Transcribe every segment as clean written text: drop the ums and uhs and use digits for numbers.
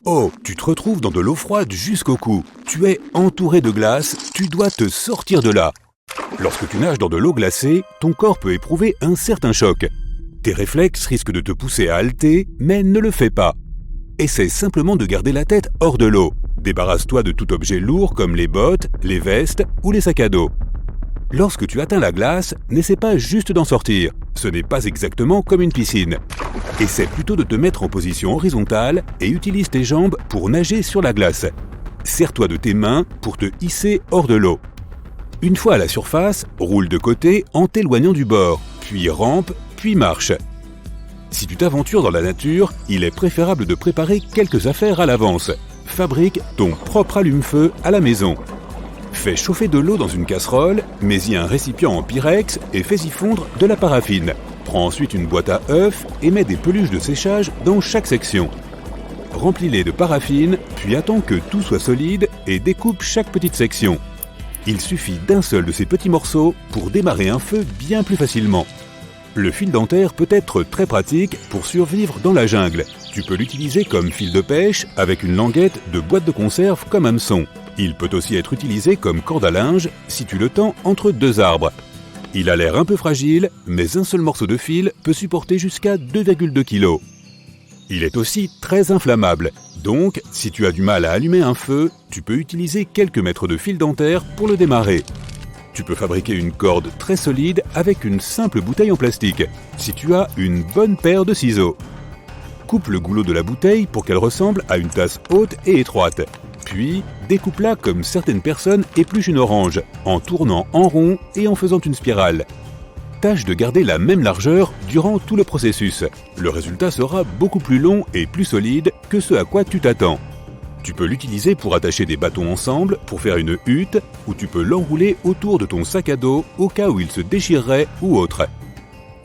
Oh, tu te retrouves dans de l'eau froide jusqu'au cou. Tu es entouré de glace, tu dois te sortir de là. Lorsque tu nages dans de l'eau glacée, ton corps peut éprouver un certain choc. Tes réflexes risquent de te pousser à halter, mais ne le fais pas. Essaie simplement de garder la tête hors de l'eau. Débarrasse-toi de tout objet lourd comme les bottes, les vestes ou les sacs à dos. Lorsque tu atteins la glace, n'essaie pas juste d'en sortir. Ce n'est pas exactement comme une piscine. Essaie plutôt de te mettre en position horizontale et utilise tes jambes pour nager sur la glace. Serre-toi de tes mains pour te hisser hors de l'eau. Une fois à la surface, roule de côté en t'éloignant du bord, puis rampe, puis marche. Si tu t'aventures dans la nature, il est préférable de préparer quelques affaires à l'avance. Fabrique ton propre allume-feu à la maison. Fais chauffer de l'eau dans une casserole, mets-y un récipient en pyrex et fais-y fondre de la paraffine. Prends ensuite une boîte à œufs et mets des peluches de séchage dans chaque section. Remplis-les de paraffine, puis attends que tout soit solide et découpe chaque petite section. Il suffit d'un seul de ces petits morceaux pour démarrer un feu bien plus facilement. Le fil dentaire peut être très pratique pour survivre dans la jungle. Tu peux l'utiliser comme fil de pêche avec une languette de boîte de conserve comme hameçon. Il peut aussi être utilisé comme corde à linge si tu le tends entre deux arbres. Il a l'air un peu fragile, mais un seul morceau de fil peut supporter jusqu'à 2,2 kg. Il est aussi très inflammable, donc si tu as du mal à allumer un feu, tu peux utiliser quelques mètres de fil dentaire pour le démarrer. Tu peux fabriquer une corde très solide avec une simple bouteille en plastique, si tu as une bonne paire de ciseaux. Coupe le goulot de la bouteille pour qu'elle ressemble à une tasse haute et étroite. Puis, découpe-la comme certaines personnes épluchent une orange, en tournant en rond et en faisant une spirale. Tâche de garder la même largeur durant tout le processus. Le résultat sera beaucoup plus long et plus solide que ce à quoi tu t'attends. Tu peux l'utiliser pour attacher des bâtons ensemble, pour faire une hutte, ou tu peux l'enrouler autour de ton sac à dos au cas où il se déchirerait ou autre.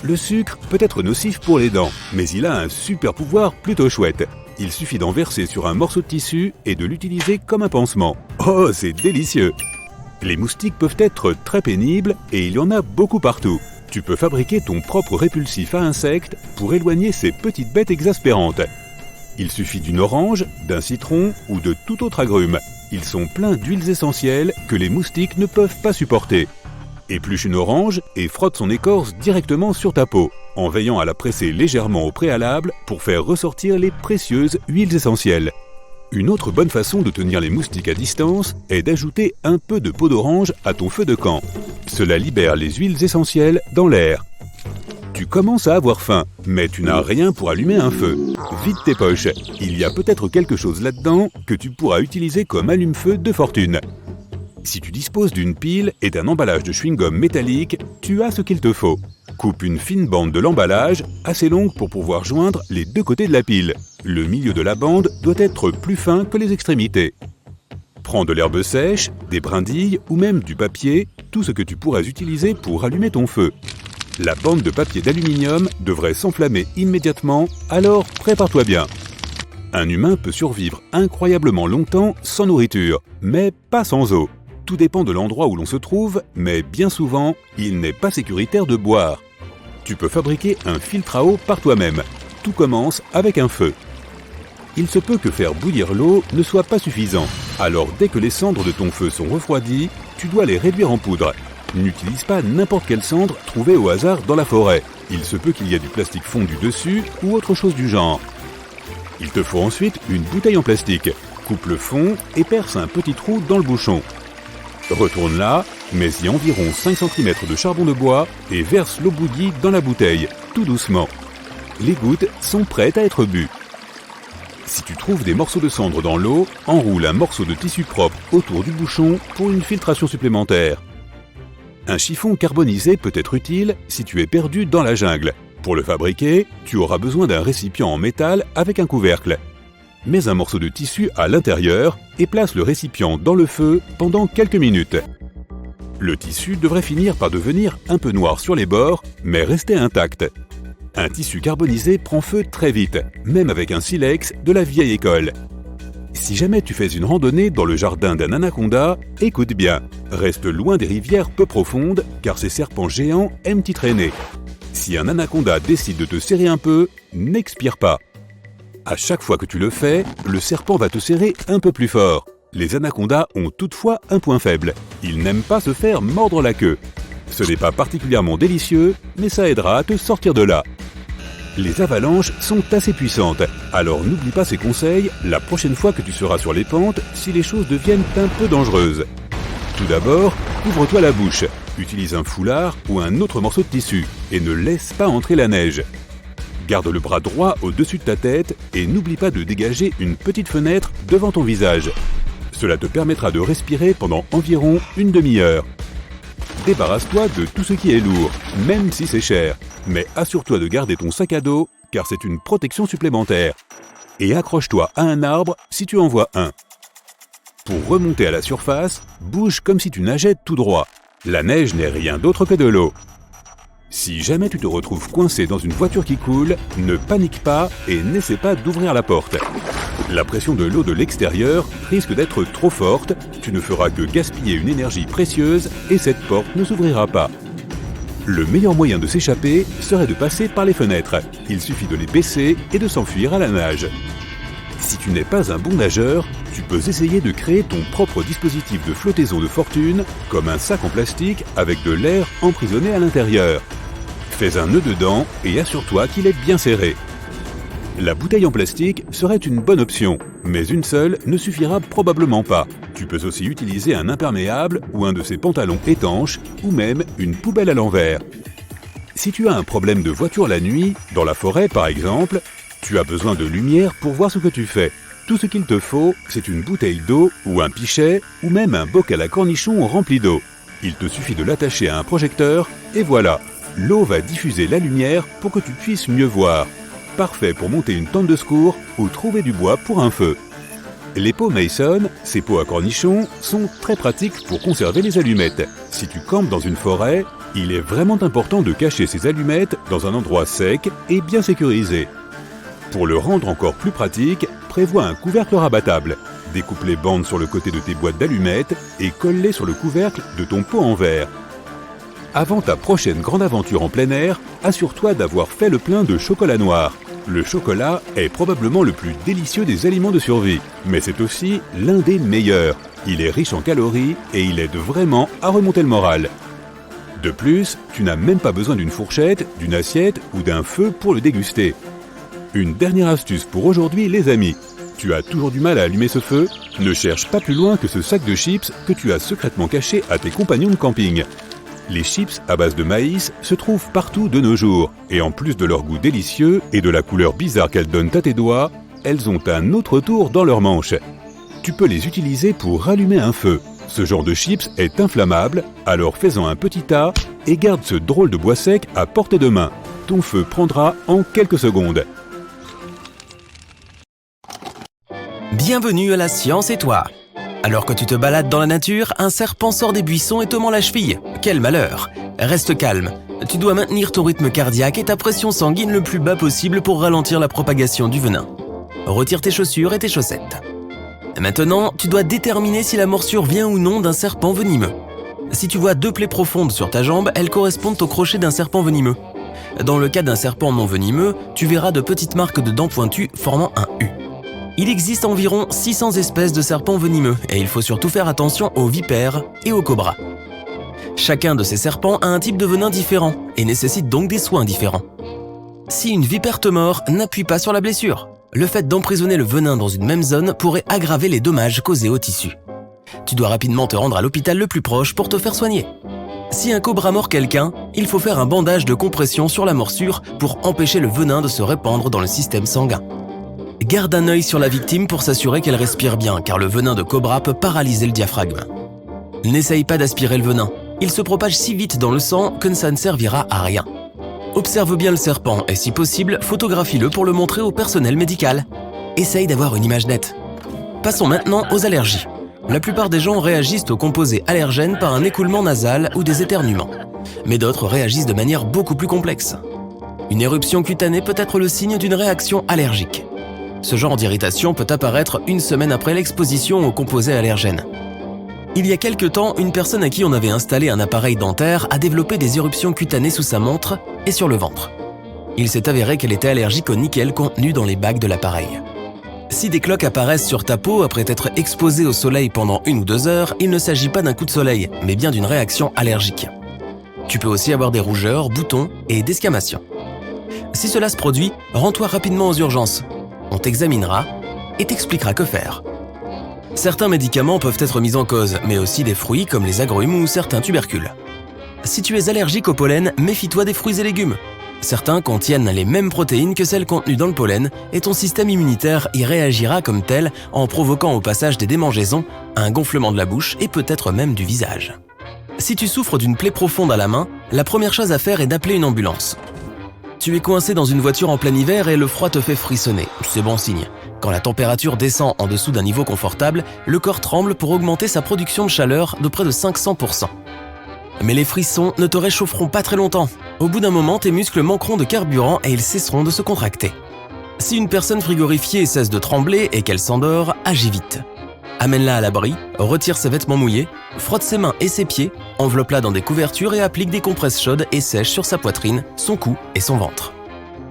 Le sucre peut être nocif pour les dents, mais il a un super pouvoir plutôt chouette. Il suffit d'en verser sur un morceau de tissu et de l'utiliser comme un pansement. Oh, c'est délicieux! Les moustiques peuvent être très pénibles et il y en a beaucoup partout. Tu peux fabriquer ton propre répulsif à insectes pour éloigner ces petites bêtes exaspérantes. Il suffit d'une orange, d'un citron ou de tout autre agrume. Ils sont pleins d'huiles essentielles que les moustiques ne peuvent pas supporter. Épluche une orange et frotte son écorce directement sur ta peau, en veillant à la presser légèrement au préalable pour faire ressortir les précieuses huiles essentielles. Une autre bonne façon de tenir les moustiques à distance est d'ajouter un peu de peau d'orange à ton feu de camp. Cela libère les huiles essentielles dans l'air. Tu commences à avoir faim, mais tu n'as rien pour allumer un feu. Vide tes poches, il y a peut-être quelque chose là-dedans que tu pourras utiliser comme allume-feu de fortune. Si tu disposes d'une pile et d'un emballage de chewing-gum métallique, tu as ce qu'il te faut. Coupe une fine bande de l'emballage, assez longue pour pouvoir joindre les deux côtés de la pile. Le milieu de la bande doit être plus fin que les extrémités. Prends de l'herbe sèche, des brindilles ou même du papier, tout ce que tu pourras utiliser pour allumer ton feu. La bande de papier d'aluminium devrait s'enflammer immédiatement, alors prépare-toi bien. Un humain peut survivre incroyablement longtemps sans nourriture, mais pas sans eau. Tout dépend de l'endroit où l'on se trouve, mais bien souvent, il n'est pas sécuritaire de boire. Tu peux fabriquer un filtre à eau par toi-même. Tout commence avec un feu. Il se peut que faire bouillir l'eau ne soit pas suffisant. Alors dès que les cendres de ton feu sont refroidies, tu dois les réduire en poudre. N'utilise pas n'importe quelle cendre trouvée au hasard dans la forêt. Il se peut qu'il y ait du plastique fondu dessus ou autre chose du genre. Il te faut ensuite une bouteille en plastique. Coupe le fond et perce un petit trou dans le bouchon. Retourne-la, mets-y environ 5 cm de charbon de bois et verse l'eau bouillie dans la bouteille, tout doucement. Les gouttes sont prêtes à être bues. Si tu trouves des morceaux de cendre dans l'eau, enroule un morceau de tissu propre autour du bouchon pour une filtration supplémentaire. Un chiffon carbonisé peut être utile si tu es perdu dans la jungle. Pour le fabriquer, tu auras besoin d'un récipient en métal avec un couvercle. Mets un morceau de tissu à l'intérieur et place le récipient dans le feu pendant quelques minutes. Le tissu devrait finir par devenir un peu noir sur les bords, mais rester intact. Un tissu carbonisé prend feu très vite, même avec un silex de la vieille école. Si jamais tu fais une randonnée dans le jardin d'un anaconda, écoute bien, reste loin des rivières peu profondes car ces serpents géants aiment y traîner. Si un anaconda décide de te serrer un peu, n'expire pas. À chaque fois que tu le fais, le serpent va te serrer un peu plus fort. Les anacondas ont toutefois un point faible. Ils n'aiment pas se faire mordre la queue. Ce n'est pas particulièrement délicieux, mais ça aidera à te sortir de là. Les avalanches sont assez puissantes, alors n'oublie pas ces conseils la prochaine fois que tu seras sur les pentes si les choses deviennent un peu dangereuses. Tout d'abord, couvre-toi la bouche, utilise un foulard ou un autre morceau de tissu et ne laisse pas entrer la neige. Garde le bras droit au-dessus de ta tête et n'oublie pas de dégager une petite fenêtre devant ton visage. Cela te permettra de respirer pendant environ une demi-heure. Débarrasse-toi de tout ce qui est lourd, même si c'est cher, mais assure-toi de garder ton sac à dos car c'est une protection supplémentaire. Et accroche-toi à un arbre si tu en vois un. Pour remonter à la surface, bouge comme si tu nageais tout droit. La neige n'est rien d'autre que de l'eau. Si jamais tu te retrouves coincé dans une voiture qui coule, ne panique pas et n'essaie pas d'ouvrir la porte. La pression de l'eau de l'extérieur risque d'être trop forte, tu ne feras que gaspiller une énergie précieuse et cette porte ne s'ouvrira pas. Le meilleur moyen de s'échapper serait de passer par les fenêtres. Il suffit de les baisser et de s'enfuir à la nage. Si tu n'es pas un bon nageur, tu peux essayer de créer ton propre dispositif de flottaison de fortune, comme un sac en plastique avec de l'air emprisonné à l'intérieur. Fais un nœud dedans et assure-toi qu'il est bien serré. La bouteille en plastique serait une bonne option, mais une seule ne suffira probablement pas. Tu peux aussi utiliser un imperméable ou un de ces pantalons étanches ou même une poubelle à l'envers. Si tu as un problème de voiture la nuit, dans la forêt par exemple, tu as besoin de lumière pour voir ce que tu fais. Tout ce qu'il te faut, c'est une bouteille d'eau ou un pichet ou même un bocal à cornichons rempli d'eau. Il te suffit de l'attacher à un projecteur et voilà, l'eau va diffuser la lumière pour que tu puisses mieux voir. Parfait pour monter une tente de secours ou trouver du bois pour un feu. Les pots Mason, ces pots à cornichons, sont très pratiques pour conserver les allumettes. Si tu campes dans une forêt, il est vraiment important de cacher ces allumettes dans un endroit sec et bien sécurisé. Pour le rendre encore plus pratique, prévois un couvercle rabattable. Découpe les bandes sur le côté de tes boîtes d'allumettes et colle-les sur le couvercle de ton pot en verre. Avant ta prochaine grande aventure en plein air, assure-toi d'avoir fait le plein de chocolat noir. Le chocolat est probablement le plus délicieux des aliments de survie, mais c'est aussi l'un des meilleurs. Il est riche en calories et il aide vraiment à remonter le moral. De plus, tu n'as même pas besoin d'une fourchette, d'une assiette ou d'un feu pour le déguster. Une dernière astuce pour aujourd'hui les amis. Tu as toujours du mal à allumer ce feu? Ne cherche pas plus loin que ce sac de chips que tu as secrètement caché à tes compagnons de camping. Les chips à base de maïs se trouvent partout de nos jours, et en plus de leur goût délicieux et de la couleur bizarre qu'elles donnent à tes doigts, elles ont un autre tour dans leur manche. Tu peux les utiliser pour rallumer un feu. Ce genre de chips est inflammable, alors fais-en un petit tas et garde ce drôle de bois sec à portée de main. Ton feu prendra en quelques secondes. Bienvenue à la Science et toi. Alors que tu te balades dans la nature, un serpent sort des buissons et te mord la cheville. Quel malheur! Reste calme. Tu dois maintenir ton rythme cardiaque et ta pression sanguine le plus bas possible pour ralentir la propagation du venin. Retire tes chaussures et tes chaussettes. Maintenant, tu dois déterminer si la morsure vient ou non d'un serpent venimeux. Si tu vois 2 plaies profondes sur ta jambe, elles correspondent au crochet d'un serpent venimeux. Dans le cas d'un serpent non venimeux, tu verras de petites marques de dents pointues formant un U. Il existe environ 600 espèces de serpents venimeux et il faut surtout faire attention aux vipères et aux cobras. Chacun de ces serpents a un type de venin différent et nécessite donc des soins différents. Si une vipère te mord, n'appuie pas sur la blessure. Le fait d'emprisonner le venin dans une même zone pourrait aggraver les dommages causés au tissu. Tu dois rapidement te rendre à l'hôpital le plus proche pour te faire soigner. Si un cobra mord quelqu'un, il faut faire un bandage de compression sur la morsure pour empêcher le venin de se répandre dans le système sanguin. Garde un œil sur la victime pour s'assurer qu'elle respire bien, car le venin de cobra peut paralyser le diaphragme. N'essaye pas d'aspirer le venin. Il se propage si vite dans le sang que ça ne servira à rien. Observe bien le serpent et si possible, photographie-le pour le montrer au personnel médical. Essaye d'avoir une image nette. Passons maintenant aux allergies. La plupart des gens réagissent aux composés allergènes par un écoulement nasal ou des éternuements. Mais d'autres réagissent de manière beaucoup plus complexe. Une éruption cutanée peut être le signe d'une réaction allergique. Ce genre d'irritation peut apparaître 1 semaine après l'exposition aux composés allergènes. Il y a quelque temps, une personne à qui on avait installé un appareil dentaire a développé des éruptions cutanées sous sa montre et sur le ventre. Il s'est avéré qu'elle était allergique au nickel contenu dans les bagues de l'appareil. Si des cloques apparaissent sur ta peau après être exposée au soleil pendant 1 ou 2 heures, il ne s'agit pas d'un coup de soleil, mais bien d'une réaction allergique. Tu peux aussi avoir des rougeurs, boutons et desquamations. Si cela se produit, rends-toi rapidement aux urgences. On t'examinera et t'expliquera que faire. Certains médicaments peuvent être mis en cause, mais aussi des fruits comme les agrumes ou certains tubercules. Si tu es allergique au pollen, méfie-toi des fruits et légumes. Certains contiennent les mêmes protéines que celles contenues dans le pollen et ton système immunitaire y réagira comme tel en provoquant au passage des démangeaisons, un gonflement de la bouche et peut-être même du visage. Si tu souffres d'une plaie profonde à la main, la première chose à faire est d'appeler une ambulance. Tu es coincé dans une voiture en plein hiver et le froid te fait frissonner, c'est bon signe. Quand la température descend en dessous d'un niveau confortable, le corps tremble pour augmenter sa production de chaleur de près de 500%. Mais les frissons ne te réchaufferont pas très longtemps. Au bout d'un moment, tes muscles manqueront de carburant et ils cesseront de se contracter. Si une personne frigorifiée cesse de trembler et qu'elle s'endort, agis vite. Amène-la à l'abri, retire ses vêtements mouillés, frotte ses mains et ses pieds, enveloppe-la dans des couvertures et applique des compresses chaudes et sèches sur sa poitrine, son cou et son ventre.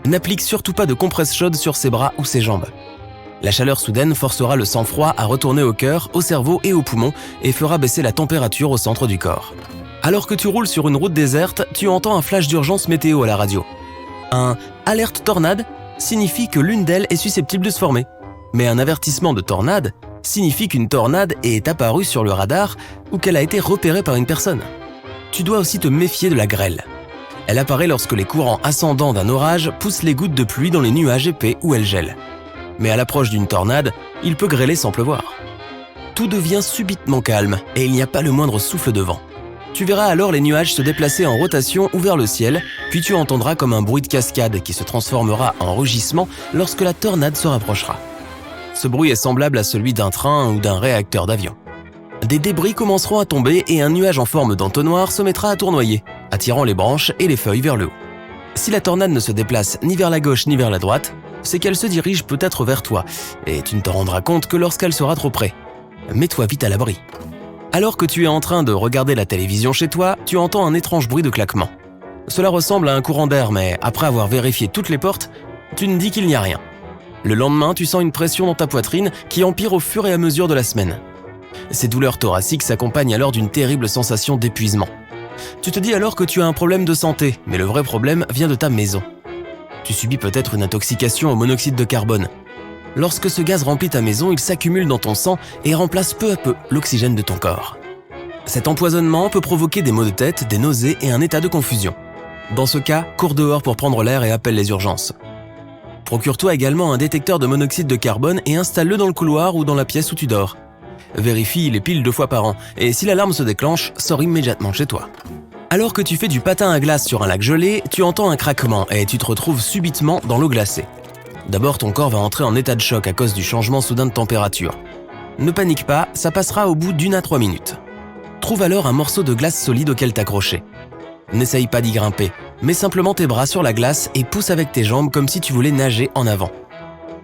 N'applique surtout pas de compresses chaudes sur ses bras ou ses jambes. La chaleur soudaine forcera le sang-froid à retourner au cœur, au cerveau et aux poumons et fera baisser la température au centre du corps. Alors que tu roules sur une route déserte, tu entends un flash d'urgence météo à la radio. Un « alerte tornade » signifie que l'une d'elles est susceptible de se former. Mais un avertissement de tornade signifie qu'une tornade est apparue sur le radar ou qu'elle a été repérée par une personne. Tu dois aussi te méfier de la grêle. Elle apparaît lorsque les courants ascendants d'un orage poussent les gouttes de pluie dans les nuages épais où elles gèlent. Mais à l'approche d'une tornade, il peut grêler sans pleuvoir. Tout devient subitement calme et il n'y a pas le moindre souffle de vent. Tu verras alors les nuages se déplacer en rotation ou vers le ciel, puis tu entendras comme un bruit de cascade qui se transformera en rugissement lorsque la tornade se rapprochera. Ce bruit est semblable à celui d'un train ou d'un réacteur d'avion. Des débris commenceront à tomber et un nuage en forme d'entonnoir se mettra à tournoyer, attirant les branches et les feuilles vers le haut. Si la tornade ne se déplace ni vers la gauche ni vers la droite, c'est qu'elle se dirige peut-être vers toi, et tu ne te rendras compte que lorsqu'elle sera trop près. Mets-toi vite à l'abri. Alors que tu es en train de regarder la télévision chez toi, tu entends un étrange bruit de claquement. Cela ressemble à un courant d'air, mais après avoir vérifié toutes les portes, tu ne dis qu'il n'y a rien. Le lendemain, tu sens une pression dans ta poitrine qui empire au fur et à mesure de la semaine. Ces douleurs thoraciques s'accompagnent alors d'une terrible sensation d'épuisement. Tu te dis alors que tu as un problème de santé, mais le vrai problème vient de ta maison. Tu subis peut-être une intoxication au monoxyde de carbone. Lorsque ce gaz remplit ta maison, il s'accumule dans ton sang et remplace peu à peu l'oxygène de ton corps. Cet empoisonnement peut provoquer des maux de tête, des nausées et un état de confusion. Dans ce cas, cours dehors pour prendre l'air et appelle les urgences. Procure-toi également un détecteur de monoxyde de carbone et installe-le dans le couloir ou dans la pièce où tu dors. Vérifie les piles 2 fois par an et si l'alarme se déclenche, sors immédiatement chez toi. Alors que tu fais du patin à glace sur un lac gelé, tu entends un craquement et tu te retrouves subitement dans l'eau glacée. D'abord, ton corps va entrer en état de choc à cause du changement soudain de température. Ne panique pas, ça passera au bout d'1 à 3 minutes. Trouve alors un morceau de glace solide auquel t'accrocher. N'essaye pas d'y grimper, mets simplement tes bras sur la glace et pousse avec tes jambes comme si tu voulais nager en avant.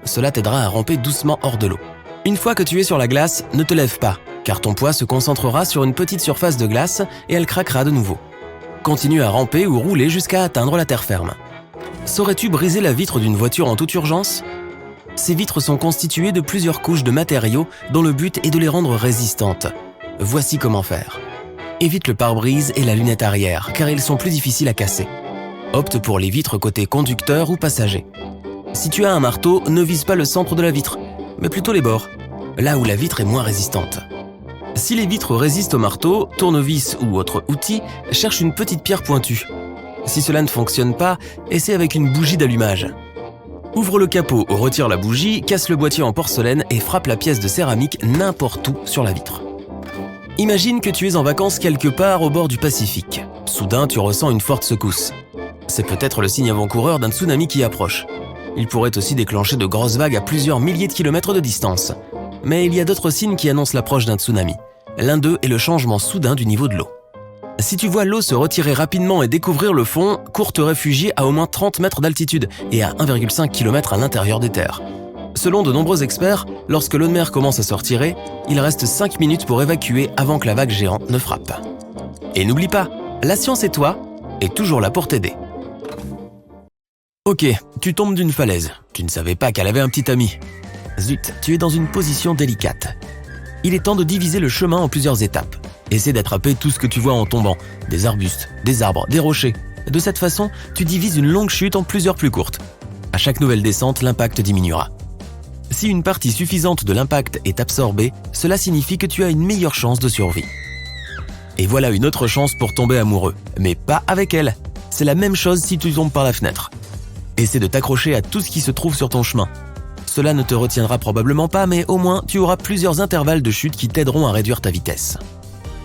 Cela t'aidera à ramper doucement hors de l'eau. Une fois que tu es sur la glace, ne te lève pas, car ton poids se concentrera sur une petite surface de glace et elle craquera de nouveau. Continue à ramper ou rouler jusqu'à atteindre la terre ferme. Saurais-tu briser la vitre d'une voiture en toute urgence ? Ces vitres sont constituées de plusieurs couches de matériaux dont le but est de les rendre résistantes. Voici comment faire. Évite le pare-brise et la lunette arrière, car ils sont plus difficiles à casser. Opte pour les vitres côté conducteur ou passager. Si tu as un marteau, ne vise pas le centre de la vitre, mais plutôt les bords, là où la vitre est moins résistante. Si les vitres résistent au marteau, tournevis ou autre outil, cherche une petite pierre pointue. Si cela ne fonctionne pas, essaie avec une bougie d'allumage. Ouvre le capot ou retire la bougie, casse le boîtier en porcelaine et frappe la pièce de céramique n'importe où sur la vitre. Imagine que tu es en vacances quelque part au bord du Pacifique. Soudain, tu ressens une forte secousse. C'est peut-être le signe avant-coureur d'un tsunami qui approche. Il pourrait aussi déclencher de grosses vagues à plusieurs milliers de kilomètres de distance. Mais il y a d'autres signes qui annoncent l'approche d'un tsunami. L'un d'eux est le changement soudain du niveau de l'eau. Si tu vois l'eau se retirer rapidement et découvrir le fond, cours te réfugier à au moins 30 mètres d'altitude et à 1,5 km à l'intérieur des terres. Selon de nombreux experts, lorsque l'eau de mer commence à se retirer, il reste 5 minutes pour évacuer avant que la vague géante ne frappe. Et n'oublie pas, la science et toi est toujours là pour t'aider. Ok, tu tombes d'une falaise. Tu ne savais pas qu'elle avait un petit ami. Zut, tu es dans une position délicate. Il est temps de diviser le chemin en plusieurs étapes. Essaie d'attraper tout ce que tu vois en tombant. Des arbustes, des arbres, des rochers. De cette façon, tu divises une longue chute en plusieurs plus courtes. À chaque nouvelle descente, l'impact diminuera. Si une partie suffisante de l'impact est absorbée, cela signifie que tu as une meilleure chance de survie. Et voilà une autre chance pour tomber amoureux, mais pas avec elle. C'est la même chose si tu tombes par la fenêtre. Essaie de t'accrocher à tout ce qui se trouve sur ton chemin. Cela ne te retiendra probablement pas, mais au moins tu auras plusieurs intervalles de chute qui t'aideront à réduire ta vitesse.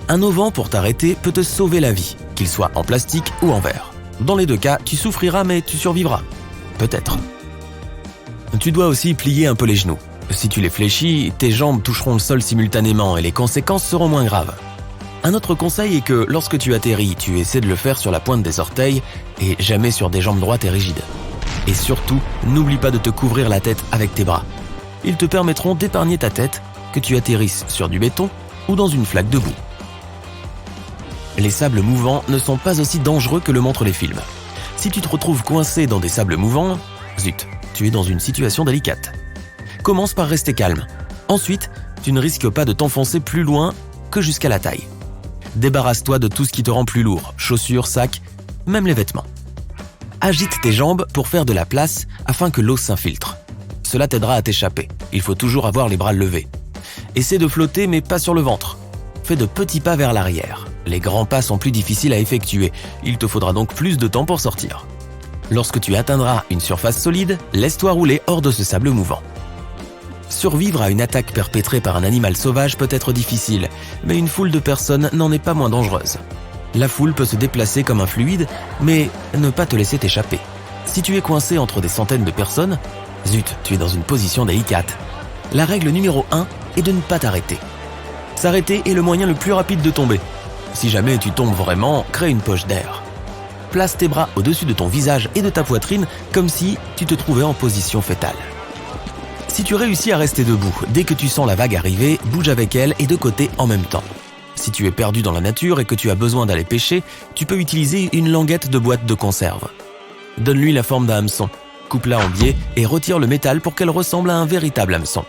Un auvent pour t'arrêter peut te sauver la vie, qu'il soit en plastique ou en verre. Dans les deux cas, tu souffriras mais tu survivras. Peut-être. Tu dois aussi plier un peu les genoux. Si tu les fléchis, tes jambes toucheront le sol simultanément et les conséquences seront moins graves. Un autre conseil est que lorsque tu atterris, tu essaies de le faire sur la pointe des orteils et jamais sur des jambes droites et rigides. Et surtout, n'oublie pas de te couvrir la tête avec tes bras. Ils te permettront d'épargner ta tête, que tu atterrisses sur du béton ou dans une flaque de boue. Les sables mouvants ne sont pas aussi dangereux que le montrent les films. Si tu te retrouves coincé dans des sables mouvants, zut, tu es dans une situation délicate. Commence par rester calme. Ensuite, tu ne risques pas de t'enfoncer plus loin que jusqu'à la taille. Débarrasse-toi de tout ce qui te rend plus lourd, chaussures, sacs, même les vêtements. Agite tes jambes pour faire de la place afin que l'eau s'infiltre. Cela t'aidera à t'échapper. Il faut toujours avoir les bras levés. Essaie de flotter mais pas sur le ventre. Fais de petits pas vers l'arrière. Les grands pas sont plus difficiles à effectuer. Il te faudra donc plus de temps pour sortir. Lorsque tu atteindras une surface solide, laisse-toi rouler hors de ce sable mouvant. Survivre à une attaque perpétrée par un animal sauvage peut être difficile, mais une foule de personnes n'en est pas moins dangereuse. La foule peut se déplacer comme un fluide, mais ne pas te laisser t'échapper. Si tu es coincé entre des centaines de personnes, zut, tu es dans une position délicate. La règle numéro 1 est de ne pas t'arrêter. S'arrêter est le moyen le plus rapide de tomber. Si jamais tu tombes vraiment, crée une poche d'air. Place tes bras au-dessus de ton visage et de ta poitrine comme si tu te trouvais en position fétale. Si tu réussis à rester debout, dès que tu sens la vague arriver, bouge avec elle et de côté en même temps. Si tu es perdu dans la nature et que tu as besoin d'aller pêcher, tu peux utiliser une languette de boîte de conserve. Donne-lui la forme d'un hameçon, coupe-la en biais et retire le métal pour qu'elle ressemble à un véritable hameçon.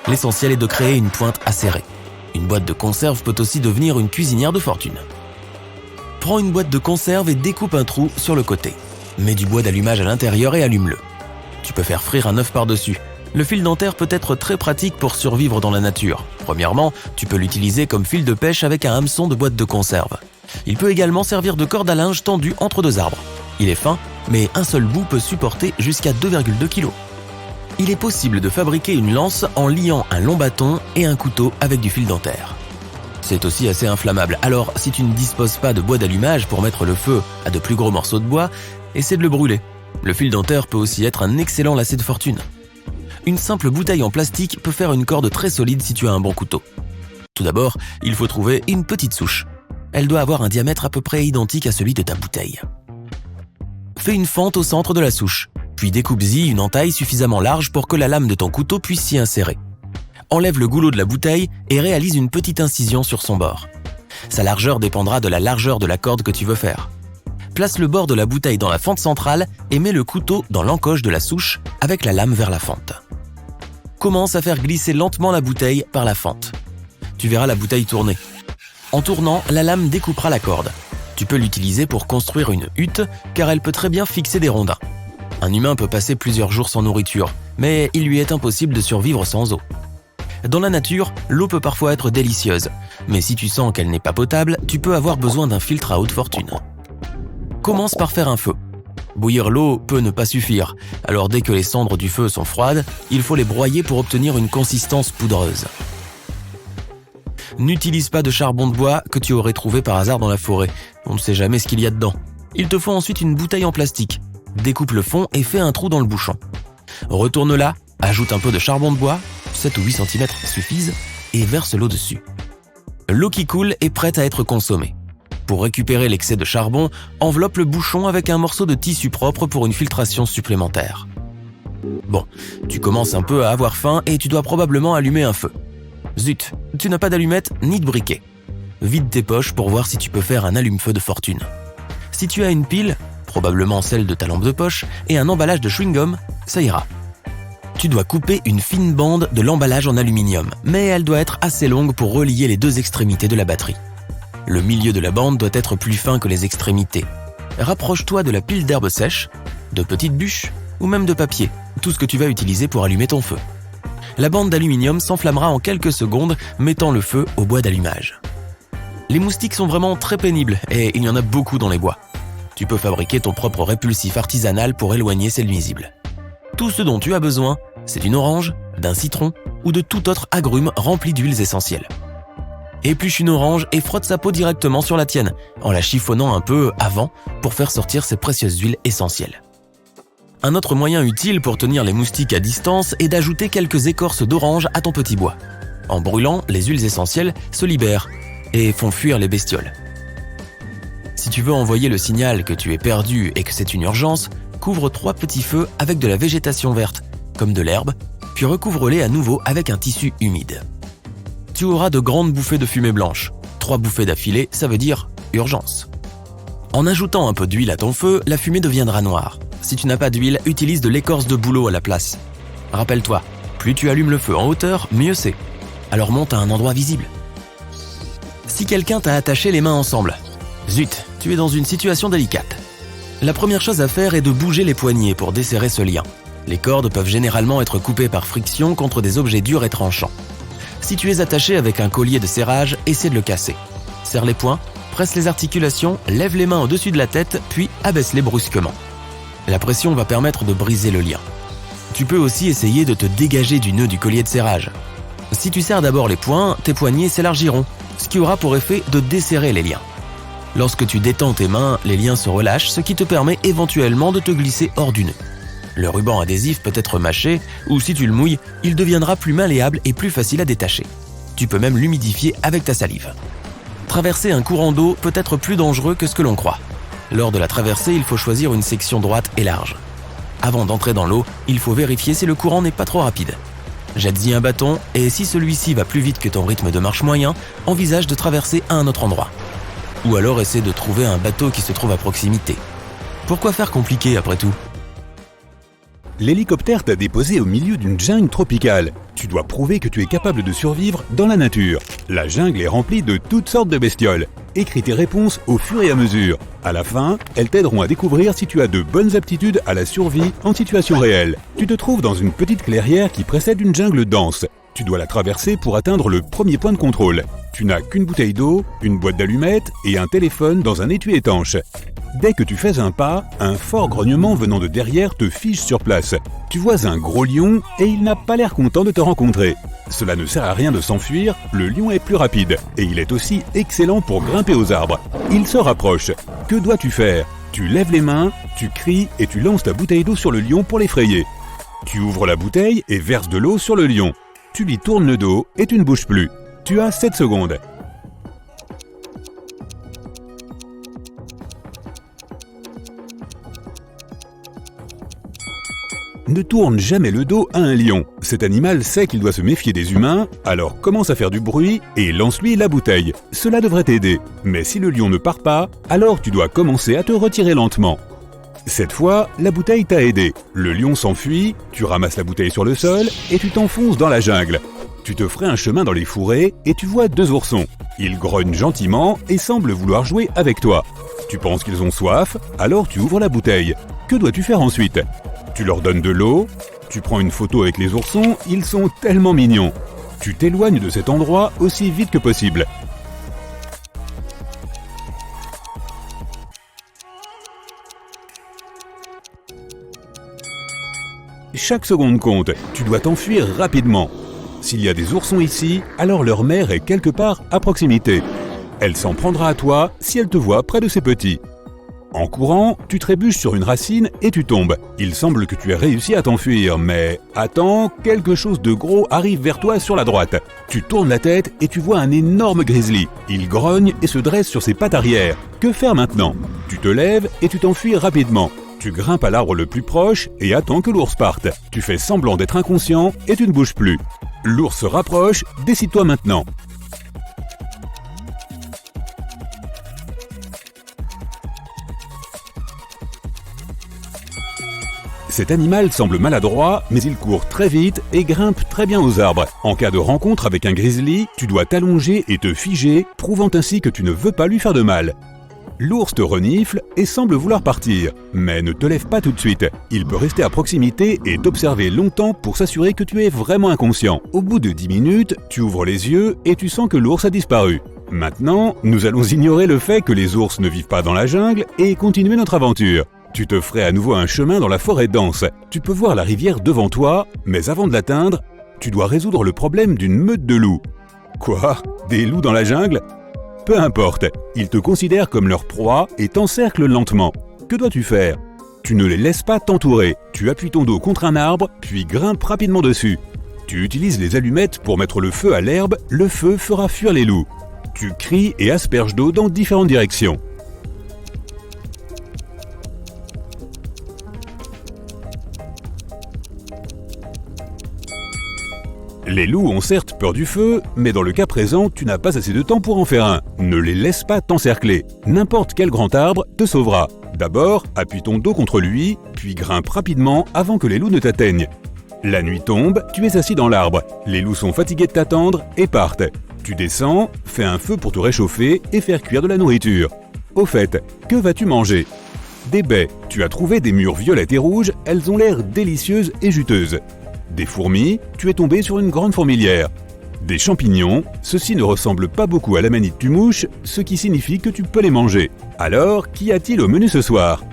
L'essentiel est de créer une pointe acérée. Une boîte de conserve peut aussi devenir une cuisinière de fortune. Prends une boîte de conserve et découpe un trou sur le côté. Mets du bois d'allumage à l'intérieur et allume-le. Tu peux faire frire un œuf par-dessus. Le fil dentaire peut être très pratique pour survivre dans la nature. Premièrement, tu peux l'utiliser comme fil de pêche avec un hameçon de boîte de conserve. Il peut également servir de corde à linge tendue entre deux arbres. Il est fin, mais un seul bout peut supporter jusqu'à 2,2 kg. Il est possible de fabriquer une lance en liant un long bâton et un couteau avec du fil dentaire. C'est aussi assez inflammable, alors si tu ne disposes pas de bois d'allumage pour mettre le feu à de plus gros morceaux de bois, essaie de le brûler. Le fil dentaire peut aussi être un excellent lacet de fortune. Une simple bouteille en plastique peut faire une corde très solide si tu as un bon couteau. Tout d'abord, il faut trouver une petite souche. Elle doit avoir un diamètre à peu près identique à celui de ta bouteille. Fais une fente au centre de la souche, puis découpe-y une entaille suffisamment large pour que la lame de ton couteau puisse s'y insérer. Enlève le goulot de la bouteille et réalise une petite incision sur son bord. Sa largeur dépendra de la largeur de la corde que tu veux faire. Place le bord de la bouteille dans la fente centrale et mets le couteau dans l'encoche de la souche avec la lame vers la fente. Commence à faire glisser lentement la bouteille par la fente. Tu verras la bouteille tourner. En tournant, la lame découpera la corde. Tu peux l'utiliser pour construire une hutte car elle peut très bien fixer des rondins. Un humain peut passer plusieurs jours sans nourriture, mais il lui est impossible de survivre sans eau. Dans la nature, l'eau peut parfois être délicieuse, mais si tu sens qu'elle n'est pas potable, tu peux avoir besoin d'un filtre à haute fortune. Commence par faire un feu. Bouillir l'eau peut ne pas suffire, alors dès que les cendres du feu sont froides, il faut les broyer pour obtenir une consistance poudreuse. N'utilise pas de charbon de bois que tu aurais trouvé par hasard dans la forêt, on ne sait jamais ce qu'il y a dedans. Il te faut ensuite une bouteille en plastique. Découpe le fond et fais un trou dans le bouchon. Retourne-la, ajoute un peu de charbon de bois, 7 ou 8 cm suffisent, et verse l'eau dessus. L'eau qui coule est prête à être consommée. Pour récupérer l'excès de charbon, enveloppe le bouchon avec un morceau de tissu propre pour une filtration supplémentaire. Bon, tu commences un peu à avoir faim et tu dois probablement allumer un feu. Zut, tu n'as pas d'allumette ni de briquet. Vide tes poches pour voir si tu peux faire un allume-feu de fortune. Si tu as une pile, probablement celle de ta lampe de poche, et un emballage de chewing-gum, ça ira. Tu dois couper une fine bande de l'emballage en aluminium, mais elle doit être assez longue pour relier les deux extrémités de la batterie. Le milieu de la bande doit être plus fin que les extrémités. Rapproche-toi de la pile d'herbes sèches, de petites bûches ou même de papier, tout ce que tu vas utiliser pour allumer ton feu. La bande d'aluminium s'enflammera en quelques secondes, mettant le feu au bois d'allumage. Les moustiques sont vraiment très pénibles et il y en a beaucoup dans les bois. Tu peux fabriquer ton propre répulsif artisanal pour éloigner ces nuisibles. Tout ce dont tu as besoin, c'est d'une orange, d'un citron ou de tout autre agrume rempli d'huiles essentielles. Épluche une orange et frotte sa peau directement sur la tienne, en la chiffonnant un peu avant pour faire sortir ces précieuses huiles essentielles. Un autre moyen utile pour tenir les moustiques à distance est d'ajouter quelques écorces d'orange à ton petit bois. En brûlant, les huiles essentielles se libèrent et font fuir les bestioles. Si tu veux envoyer le signal que tu es perdu et que c'est une urgence, couvre 3 petits feux avec de la végétation verte, comme de l'herbe, puis recouvre-les à nouveau avec un tissu humide. Tu auras de grandes bouffées de fumée blanche. 3 bouffées d'affilée, ça veut dire urgence. En ajoutant un peu d'huile à ton feu, la fumée deviendra noire. Si tu n'as pas d'huile, utilise de l'écorce de bouleau à la place. Rappelle-toi, plus tu allumes le feu en hauteur, mieux c'est. Alors monte à un endroit visible. Si quelqu'un t'a attaché les mains ensemble, zut, tu es dans une situation délicate. La première chose à faire est de bouger les poignets pour desserrer ce lien. Les cordes peuvent généralement être coupées par friction contre des objets durs et tranchants. Si tu es attaché avec un collier de serrage, essaie de le casser. Serre les poings, presse les articulations, lève les mains au-dessus de la tête, puis abaisse-les brusquement. La pression va permettre de briser le lien. Tu peux aussi essayer de te dégager du nœud du collier de serrage. Si tu serres d'abord les poings, tes poignets s'élargiront, ce qui aura pour effet de desserrer les liens. Lorsque tu détends tes mains, les liens se relâchent, ce qui te permet éventuellement de te glisser hors du nœud. Le ruban adhésif peut être mâché, ou si tu le mouilles, il deviendra plus malléable et plus facile à détacher. Tu peux même l'humidifier avec ta salive. Traverser un courant d'eau peut être plus dangereux que ce que l'on croit. Lors de la traversée, il faut choisir une section droite et large. Avant d'entrer dans l'eau, il faut vérifier si le courant n'est pas trop rapide. Jette-y un bâton et si celui-ci va plus vite que ton rythme de marche moyen, envisage de traverser à un autre endroit. Ou alors essaie de trouver un bateau qui se trouve à proximité. Pourquoi faire compliqué après tout ? L'hélicoptère t'a déposé au milieu d'une jungle tropicale. Tu dois prouver que tu es capable de survivre dans la nature. La jungle est remplie de toutes sortes de bestioles. Écris tes réponses au fur et à mesure. À la fin, elles t'aideront à découvrir si tu as de bonnes aptitudes à la survie en situation réelle. Tu te trouves dans une petite clairière qui précède une jungle dense. Tu dois la traverser pour atteindre le premier point de contrôle. Tu n'as qu'une bouteille d'eau, une boîte d'allumettes et un téléphone dans un étui étanche. Dès que tu fais un pas, un fort grognement venant de derrière te fige sur place. Tu vois un gros lion et il n'a pas l'air content de te rencontrer. Cela ne sert à rien de s'enfuir, le lion est plus rapide et il est aussi excellent pour grimper aux arbres. Il se rapproche. Que dois-tu faire ? Tu lèves les mains, tu cries et tu lances ta bouteille d'eau sur le lion pour l'effrayer. Tu ouvres la bouteille et verses de l'eau sur le lion. Tu lui tournes le dos et tu ne bouges plus. Tu as 7 secondes. Ne tourne jamais le dos à un lion. Cet animal sait qu'il doit se méfier des humains, alors commence à faire du bruit et lance-lui la bouteille. Cela devrait t'aider. Mais si le lion ne part pas, alors tu dois commencer à te retirer lentement. Cette fois, la bouteille t'a aidé. Le lion s'enfuit, tu ramasses la bouteille sur le sol et tu t'enfonces dans la jungle. Tu te ferais un chemin dans les fourrés et tu vois 2 oursons. Ils grognent gentiment et semblent vouloir jouer avec toi. Tu penses qu'ils ont soif, alors tu ouvres la bouteille. Que dois-tu faire ensuite ? Tu leur donnes de l'eau, tu prends une photo avec les oursons, ils sont tellement mignons. Tu t'éloignes de cet endroit aussi vite que possible. Chaque seconde compte, tu dois t'enfuir rapidement. S'il y a des oursons ici, alors leur mère est quelque part à proximité. Elle s'en prendra à toi si elle te voit près de ses petits. En courant, tu trébuches sur une racine et tu tombes. Il semble que tu aies réussi à t'enfuir, mais attends, quelque chose de gros arrive vers toi sur la droite. Tu tournes la tête et tu vois un énorme grizzly. Il grogne et se dresse sur ses pattes arrière. Que faire maintenant ? Tu te lèves et tu t'enfuis rapidement. Tu grimpes à l'arbre le plus proche et attends que l'ours parte. Tu fais semblant d'être inconscient et tu ne bouges plus. L'ours se rapproche, décide-toi maintenant. Cet animal semble maladroit, mais il court très vite et grimpe très bien aux arbres. En cas de rencontre avec un grizzly, tu dois t'allonger et te figer, prouvant ainsi que tu ne veux pas lui faire de mal. L'ours te renifle et semble vouloir partir, mais ne te lève pas tout de suite. Il peut rester à proximité et t'observer longtemps pour s'assurer que tu es vraiment inconscient. Au bout de 10 minutes, tu ouvres les yeux et tu sens que l'ours a disparu. Maintenant, nous allons ignorer le fait que les ours ne vivent pas dans la jungle et continuer notre aventure. Tu te ferais à nouveau un chemin dans la forêt dense. Tu peux voir la rivière devant toi, mais avant de l'atteindre, tu dois résoudre le problème d'une meute de loups. Quoi? Des loups dans la jungle? Peu importe, ils te considèrent comme leur proie et t'encerclent lentement. Que dois-tu faire? Tu ne les laisses pas t'entourer. Tu appuies ton dos contre un arbre, puis grimpes rapidement dessus. Tu utilises les allumettes pour mettre le feu à l'herbe, le feu fera fuir les loups. Tu cries et asperges d'eau dans différentes directions. Les loups ont certes peur du feu, mais dans le cas présent, tu n'as pas assez de temps pour en faire un. Ne les laisse pas t'encercler. N'importe quel grand arbre te sauvera. D'abord, appuie ton dos contre lui, puis grimpe rapidement avant que les loups ne t'atteignent. La nuit tombe, tu es assis dans l'arbre. Les loups sont fatigués de t'attendre et partent. Tu descends, fais un feu pour te réchauffer et faire cuire de la nourriture. Au fait, que vas-tu manger? Des baies. Tu as trouvé des mûres violettes et rouges, elles ont l'air délicieuses et juteuses. Des fourmis, tu es tombé sur une grande fourmilière. Des champignons, ceux-ci ne ressemblent pas beaucoup à l'amanite du mouche, ce qui signifie que tu peux les manger. Alors, qu'y a-t-il au menu ce soir?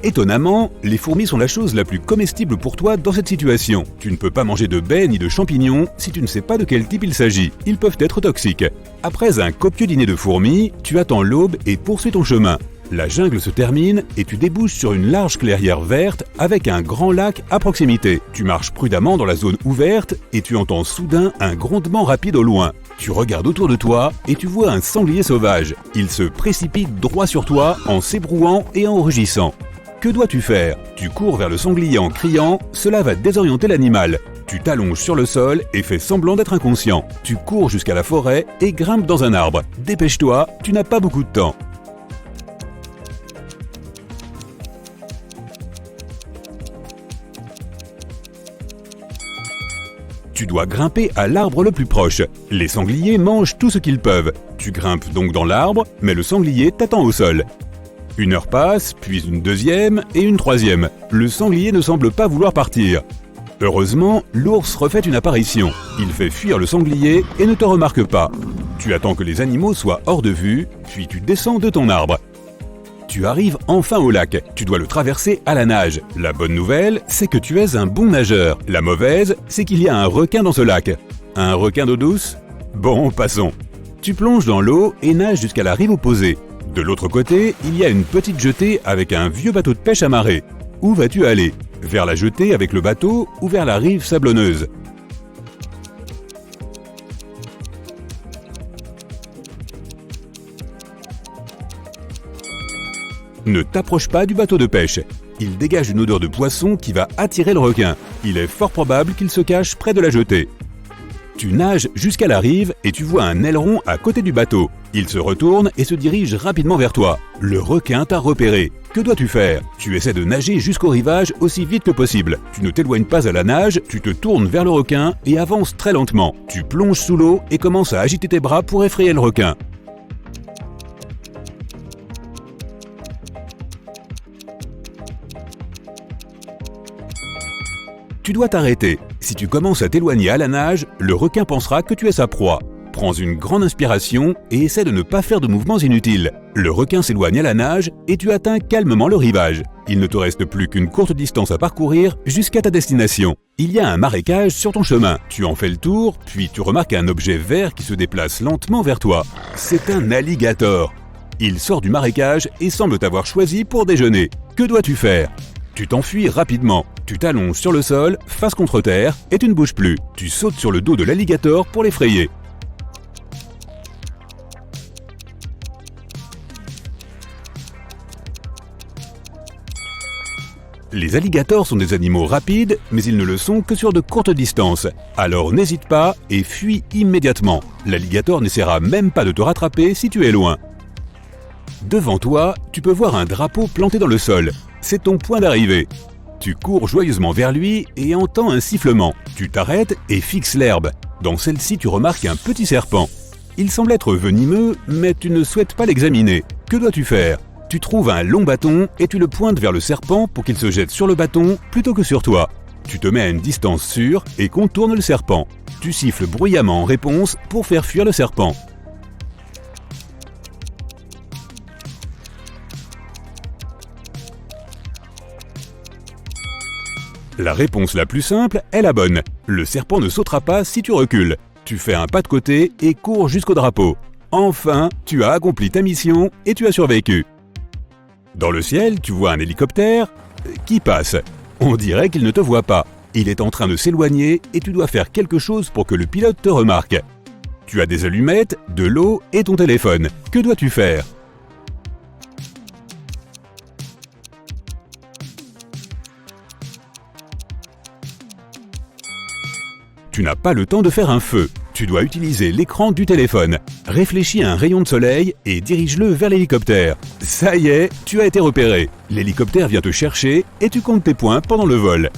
Étonnamment, les fourmis sont la chose la plus comestible pour toi dans cette situation. Tu ne peux pas manger de baies ni de champignons si tu ne sais pas de quel type il s'agit. Ils peuvent être toxiques. Après un copieux dîner de fourmis, tu attends l'aube et poursuis ton chemin. La jungle se termine et tu débouches sur une large clairière verte avec un grand lac à proximité. Tu marches prudemment dans la zone ouverte et tu entends soudain un grondement rapide au loin. Tu regardes autour de toi et tu vois un sanglier sauvage. Il se précipite droit sur toi en s'ébrouant et en rugissant. Que dois-tu faire? Tu cours vers le sanglier en criant, cela va désorienter l'animal. Tu t'allonges sur le sol et fais semblant d'être inconscient. Tu cours jusqu'à la forêt et grimpes dans un arbre. Dépêche-toi, tu n'as pas beaucoup de temps. Tu dois grimper à l'arbre le plus proche. Les sangliers mangent tout ce qu'ils peuvent. Tu grimpes donc dans l'arbre, mais le sanglier t'attend au sol. Une heure passe, puis une deuxième et une troisième. Le sanglier ne semble pas vouloir partir. Heureusement, l'ours refait une apparition. Il fait fuir le sanglier et ne te remarque pas. Tu attends que les animaux soient hors de vue, puis tu descends de ton arbre. Tu arrives enfin au lac. Tu dois le traverser à la nage. La bonne nouvelle, c'est que tu es un bon nageur. La mauvaise, c'est qu'il y a un requin dans ce lac. Un requin d'eau douce? Bon, passons. Tu plonges dans l'eau et nages jusqu'à la rive opposée. De l'autre côté, il y a une petite jetée avec un vieux bateau de pêche amarré. Où vas-tu aller? Vers la jetée avec le bateau ou vers la rive sablonneuse? Ne t'approche pas du bateau de pêche. Il dégage une odeur de poisson qui va attirer le requin. Il est fort probable qu'il se cache près de la jetée. Tu nages jusqu'à la rive et tu vois un aileron à côté du bateau. Il se retourne et se dirige rapidement vers toi. Le requin t'a repéré. Que dois-tu faire? Tu essaies de nager jusqu'au rivage aussi vite que possible. Tu ne t'éloignes pas à la nage, tu te tournes vers le requin et avances très lentement. Tu plonges sous l'eau et commences à agiter tes bras pour effrayer le requin. Tu dois t'arrêter. Si tu commences à t'éloigner à la nage, le requin pensera que tu es sa proie. Prends une grande inspiration et essaie de ne pas faire de mouvements inutiles. Le requin s'éloigne à la nage et tu atteins calmement le rivage. Il ne te reste plus qu'une courte distance à parcourir jusqu'à ta destination. Il y a un marécage sur ton chemin. Tu en fais le tour, puis tu remarques un objet vert qui se déplace lentement vers toi. C'est un alligator. Il sort du marécage et semble t'avoir choisi pour déjeuner. Que dois-tu faire? Tu t'enfuis rapidement. Tu t'allonges sur le sol, face contre terre, et tu ne bouges plus. Tu sautes sur le dos de l'alligator pour l'effrayer. Les alligators sont des animaux rapides, mais ils ne le sont que sur de courtes distances. Alors n'hésite pas et fuis immédiatement. L'alligator n'essaiera même pas de te rattraper si tu es loin. Devant toi, tu peux voir un drapeau planté dans le sol. C'est ton point d'arrivée. Tu cours joyeusement vers lui et entends un sifflement. Tu t'arrêtes et fixes l'herbe. Dans celle-ci, tu remarques un petit serpent. Il semble être venimeux, mais tu ne souhaites pas l'examiner. Que dois-tu faire ? Tu trouves un long bâton et tu le pointes vers le serpent pour qu'il se jette sur le bâton plutôt que sur toi. Tu te mets à une distance sûre et contournes le serpent. Tu siffles bruyamment en réponse pour faire fuir le serpent. La réponse la plus simple est la bonne. Le serpent ne sautera pas si tu recules. Tu fais un pas de côté et cours jusqu'au drapeau. Enfin, tu as accompli ta mission et tu as survécu. Dans le ciel, tu vois un hélicoptère qui passe. On dirait qu'il ne te voit pas. Il est en train de s'éloigner et tu dois faire quelque chose pour que le pilote te remarque. Tu as des allumettes, de l'eau et ton téléphone. Que dois-tu faire ? Tu n'as pas le temps de faire un feu. Tu dois utiliser l'écran du téléphone. Réfléchis à un rayon de soleil et dirige-le vers l'hélicoptère. Ça y est, tu as été repéré. L'hélicoptère vient te chercher et tu comptes tes points pendant le vol.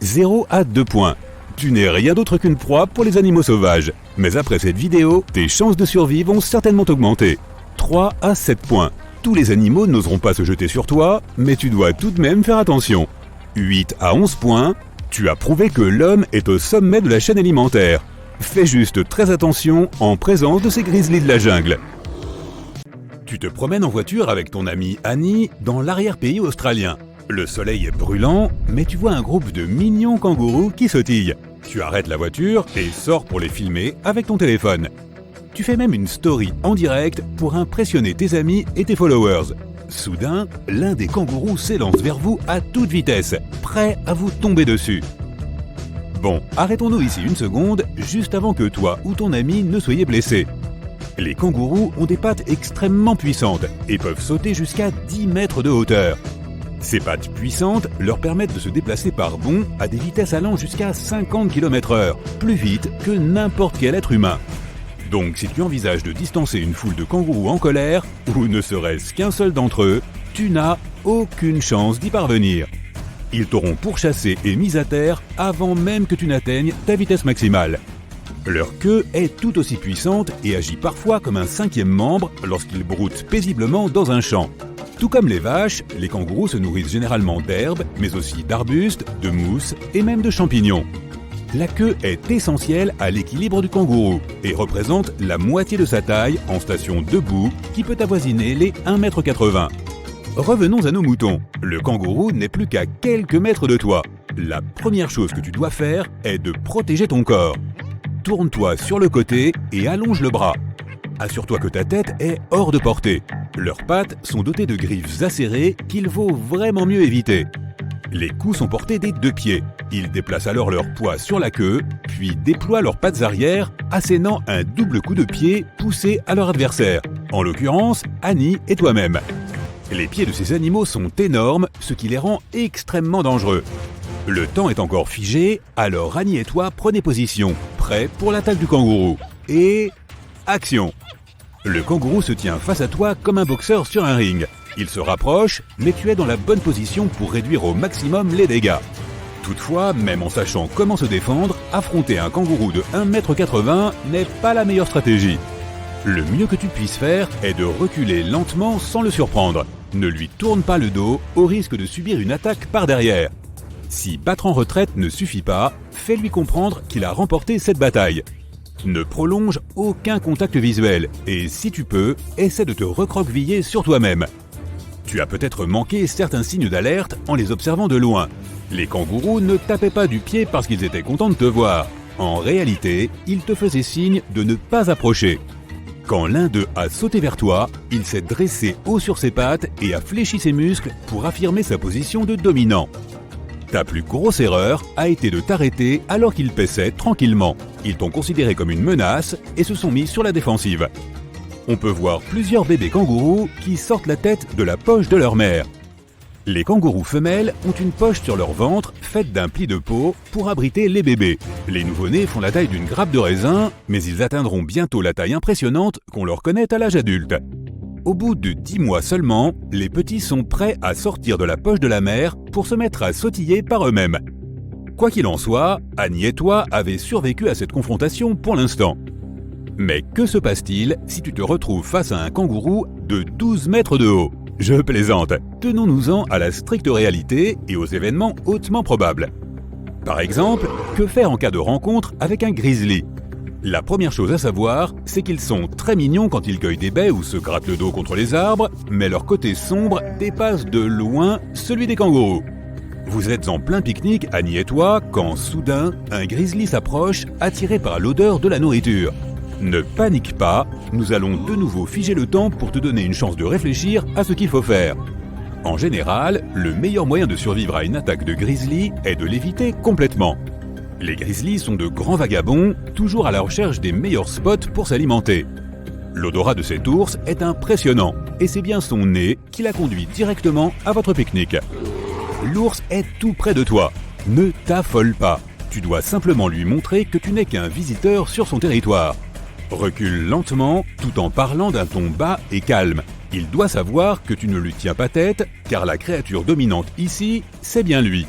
0 à 2 points. Tu n'es rien d'autre qu'une proie pour les animaux sauvages. Mais après cette vidéo, tes chances de survie vont certainement augmenter. 3 à 7 points. Tous les animaux n'oseront pas se jeter sur toi, mais tu dois tout de même faire attention. 8 à 11 points. Tu as prouvé que l'homme est au sommet de la chaîne alimentaire. Fais juste très attention en présence de ces grizzlies de la jungle. Tu te promènes en voiture avec ton amie Annie dans l'arrière-pays australien. Le soleil est brûlant, mais tu vois un groupe de mignons kangourous qui sautillent. Tu arrêtes la voiture et sors pour les filmer avec ton téléphone. Tu fais même une story en direct pour impressionner tes amis et tes followers. Soudain, l'un des kangourous s'élance vers vous à toute vitesse, prêt à vous tomber dessus. Bon, arrêtons-nous ici une seconde, juste avant que toi ou ton ami ne soyez blessés. Les kangourous ont des pattes extrêmement puissantes et peuvent sauter jusqu'à 10 mètres de hauteur. Ces pattes puissantes leur permettent de se déplacer par bonds à des vitesses allant jusqu'à 50 km/h, plus vite que n'importe quel être humain. Donc si tu envisages de distancer une foule de kangourous en colère, ou ne serait-ce qu'un seul d'entre eux, tu n'as aucune chance d'y parvenir. Ils t'auront pourchassé et mis à terre avant même que tu n'atteignes ta vitesse maximale. Leur queue est tout aussi puissante et agit parfois comme un 5e membre lorsqu'ils broutent paisiblement dans un champ. Tout comme les vaches, les kangourous se nourrissent généralement d'herbes, mais aussi d'arbustes, de mousses et même de champignons. La queue est essentielle à l'équilibre du kangourou et représente la moitié de sa taille en station debout qui peut avoisiner les 1,80 m. Revenons à nos moutons. Le kangourou n'est plus qu'à quelques mètres de toi. La première chose que tu dois faire est de protéger ton corps. Tourne-toi sur le côté et allonge le bras. Assure-toi que ta tête est hors de portée. Leurs pattes sont dotées de griffes acérées qu'il vaut vraiment mieux éviter. Les coups sont portés des 2 pieds. Ils déplacent alors leur poids sur la queue, puis déploient leurs pattes arrière, assénant un double coup de pied poussé à leur adversaire, en l'occurrence Annie et toi-même. Les pieds de ces animaux sont énormes, ce qui les rend extrêmement dangereux. Le temps est encore figé, alors Annie et toi prenez position, prêts pour l'attaque du kangourou. Et... action! Le kangourou se tient face à toi comme un boxeur sur un ring. Il se rapproche, mais tu es dans la bonne position pour réduire au maximum les dégâts. Toutefois, même en sachant comment se défendre, affronter un kangourou de 1,80 m n'est pas la meilleure stratégie. Le mieux que tu puisses faire est de reculer lentement sans le surprendre. Ne lui tourne pas le dos au risque de subir une attaque par derrière. Si battre en retraite ne suffit pas, fais-lui comprendre qu'il a remporté cette bataille. Ne prolonge aucun contact visuel et si tu peux, essaie de te recroqueviller sur toi-même. Tu as peut-être manqué certains signes d'alerte en les observant de loin. Les kangourous ne tapaient pas du pied parce qu'ils étaient contents de te voir. En réalité, ils te faisaient signe de ne pas approcher. Quand l'un d'eux a sauté vers toi, il s'est dressé haut sur ses pattes et a fléchi ses muscles pour affirmer sa position de dominant. Ta plus grosse erreur a été de t'arrêter alors qu'ils paissaient tranquillement. Ils t'ont considéré comme une menace et se sont mis sur la défensive. On peut voir plusieurs bébés kangourous qui sortent la tête de la poche de leur mère. Les kangourous femelles ont une poche sur leur ventre faite d'un pli de peau pour abriter les bébés. Les nouveau-nés font la taille d'une grappe de raisin, mais ils atteindront bientôt la taille impressionnante qu'on leur connaît à l'âge adulte. Au bout de 10 mois seulement, les petits sont prêts à sortir de la poche de la mère pour se mettre à sautiller par eux-mêmes. Quoi qu'il en soit, Annie et toi avez survécu à cette confrontation pour l'instant. Mais que se passe-t-il si tu te retrouves face à un kangourou de 12 mètres de haut ? Je plaisante, tenons-nous-en à la stricte réalité et aux événements hautement probables. Par exemple, que faire en cas de rencontre avec un grizzly ? La première chose à savoir, c'est qu'ils sont très mignons quand ils cueillent des baies ou se grattent le dos contre les arbres, mais leur côté sombre dépasse de loin celui des kangourous. Vous êtes en plein pique-nique, Annie et toi, quand soudain, un grizzly s'approche, attiré par l'odeur de la nourriture. Ne panique pas, nous allons de nouveau figer le temps pour te donner une chance de réfléchir à ce qu'il faut faire. En général, le meilleur moyen de survivre à une attaque de grizzly est de l'éviter complètement. Les grizzlies sont de grands vagabonds, toujours à la recherche des meilleurs spots pour s'alimenter. L'odorat de cet ours est impressionnant, et c'est bien son nez qui l'a conduit directement à votre pique-nique. L'ours est tout près de toi. Ne t'affole pas. Tu dois simplement lui montrer que tu n'es qu'un visiteur sur son territoire. Recule lentement tout en parlant d'un ton bas et calme. Il doit savoir que tu ne lui tiens pas tête, car la créature dominante ici, c'est bien lui.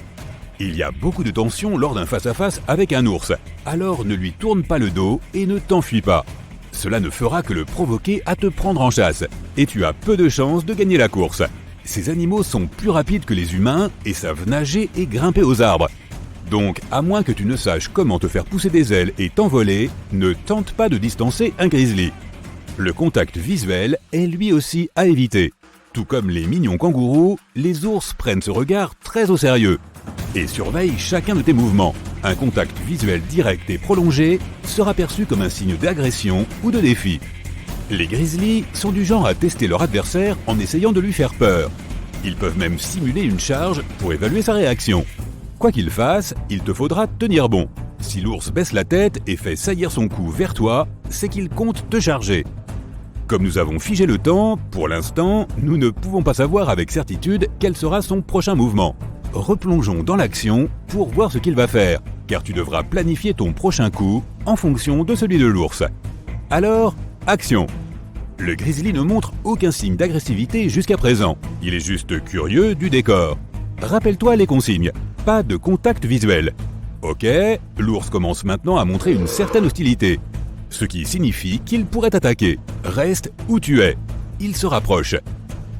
Il y a beaucoup de tension lors d'un face-à-face avec un ours, alors ne lui tourne pas le dos et ne t'enfuis pas. Cela ne fera que le provoquer à te prendre en chasse, et tu as peu de chances de gagner la course. Ces animaux sont plus rapides que les humains et savent nager et grimper aux arbres. Donc, à moins que tu ne saches comment te faire pousser des ailes et t'envoler, ne tente pas de distancer un grizzly. Le contact visuel est lui aussi à éviter. Tout comme les mignons kangourous, les ours prennent ce regard très au sérieux et surveillent chacun de tes mouvements. Un contact visuel direct et prolongé sera perçu comme un signe d'agression ou de défi. Les grizzlies sont du genre à tester leur adversaire en essayant de lui faire peur. Ils peuvent même simuler une charge pour évaluer sa réaction. Quoi qu'il fasse, il te faudra tenir bon. Si l'ours baisse la tête et fait saillir son cou vers toi, c'est qu'il compte te charger. Comme nous avons figé le temps, pour l'instant, nous ne pouvons pas savoir avec certitude quel sera son prochain mouvement. Replongeons dans l'action pour voir ce qu'il va faire, car tu devras planifier ton prochain coup en fonction de celui de l'ours. Alors, action! Le grizzly ne montre aucun signe d'agressivité jusqu'à présent. Il est juste curieux du décor. Rappelle-toi les consignes. Pas de contact visuel. Ok, l'ours commence maintenant à montrer une certaine hostilité, ce qui signifie qu'il pourrait t'attaquer. Reste où tu es. Il se rapproche.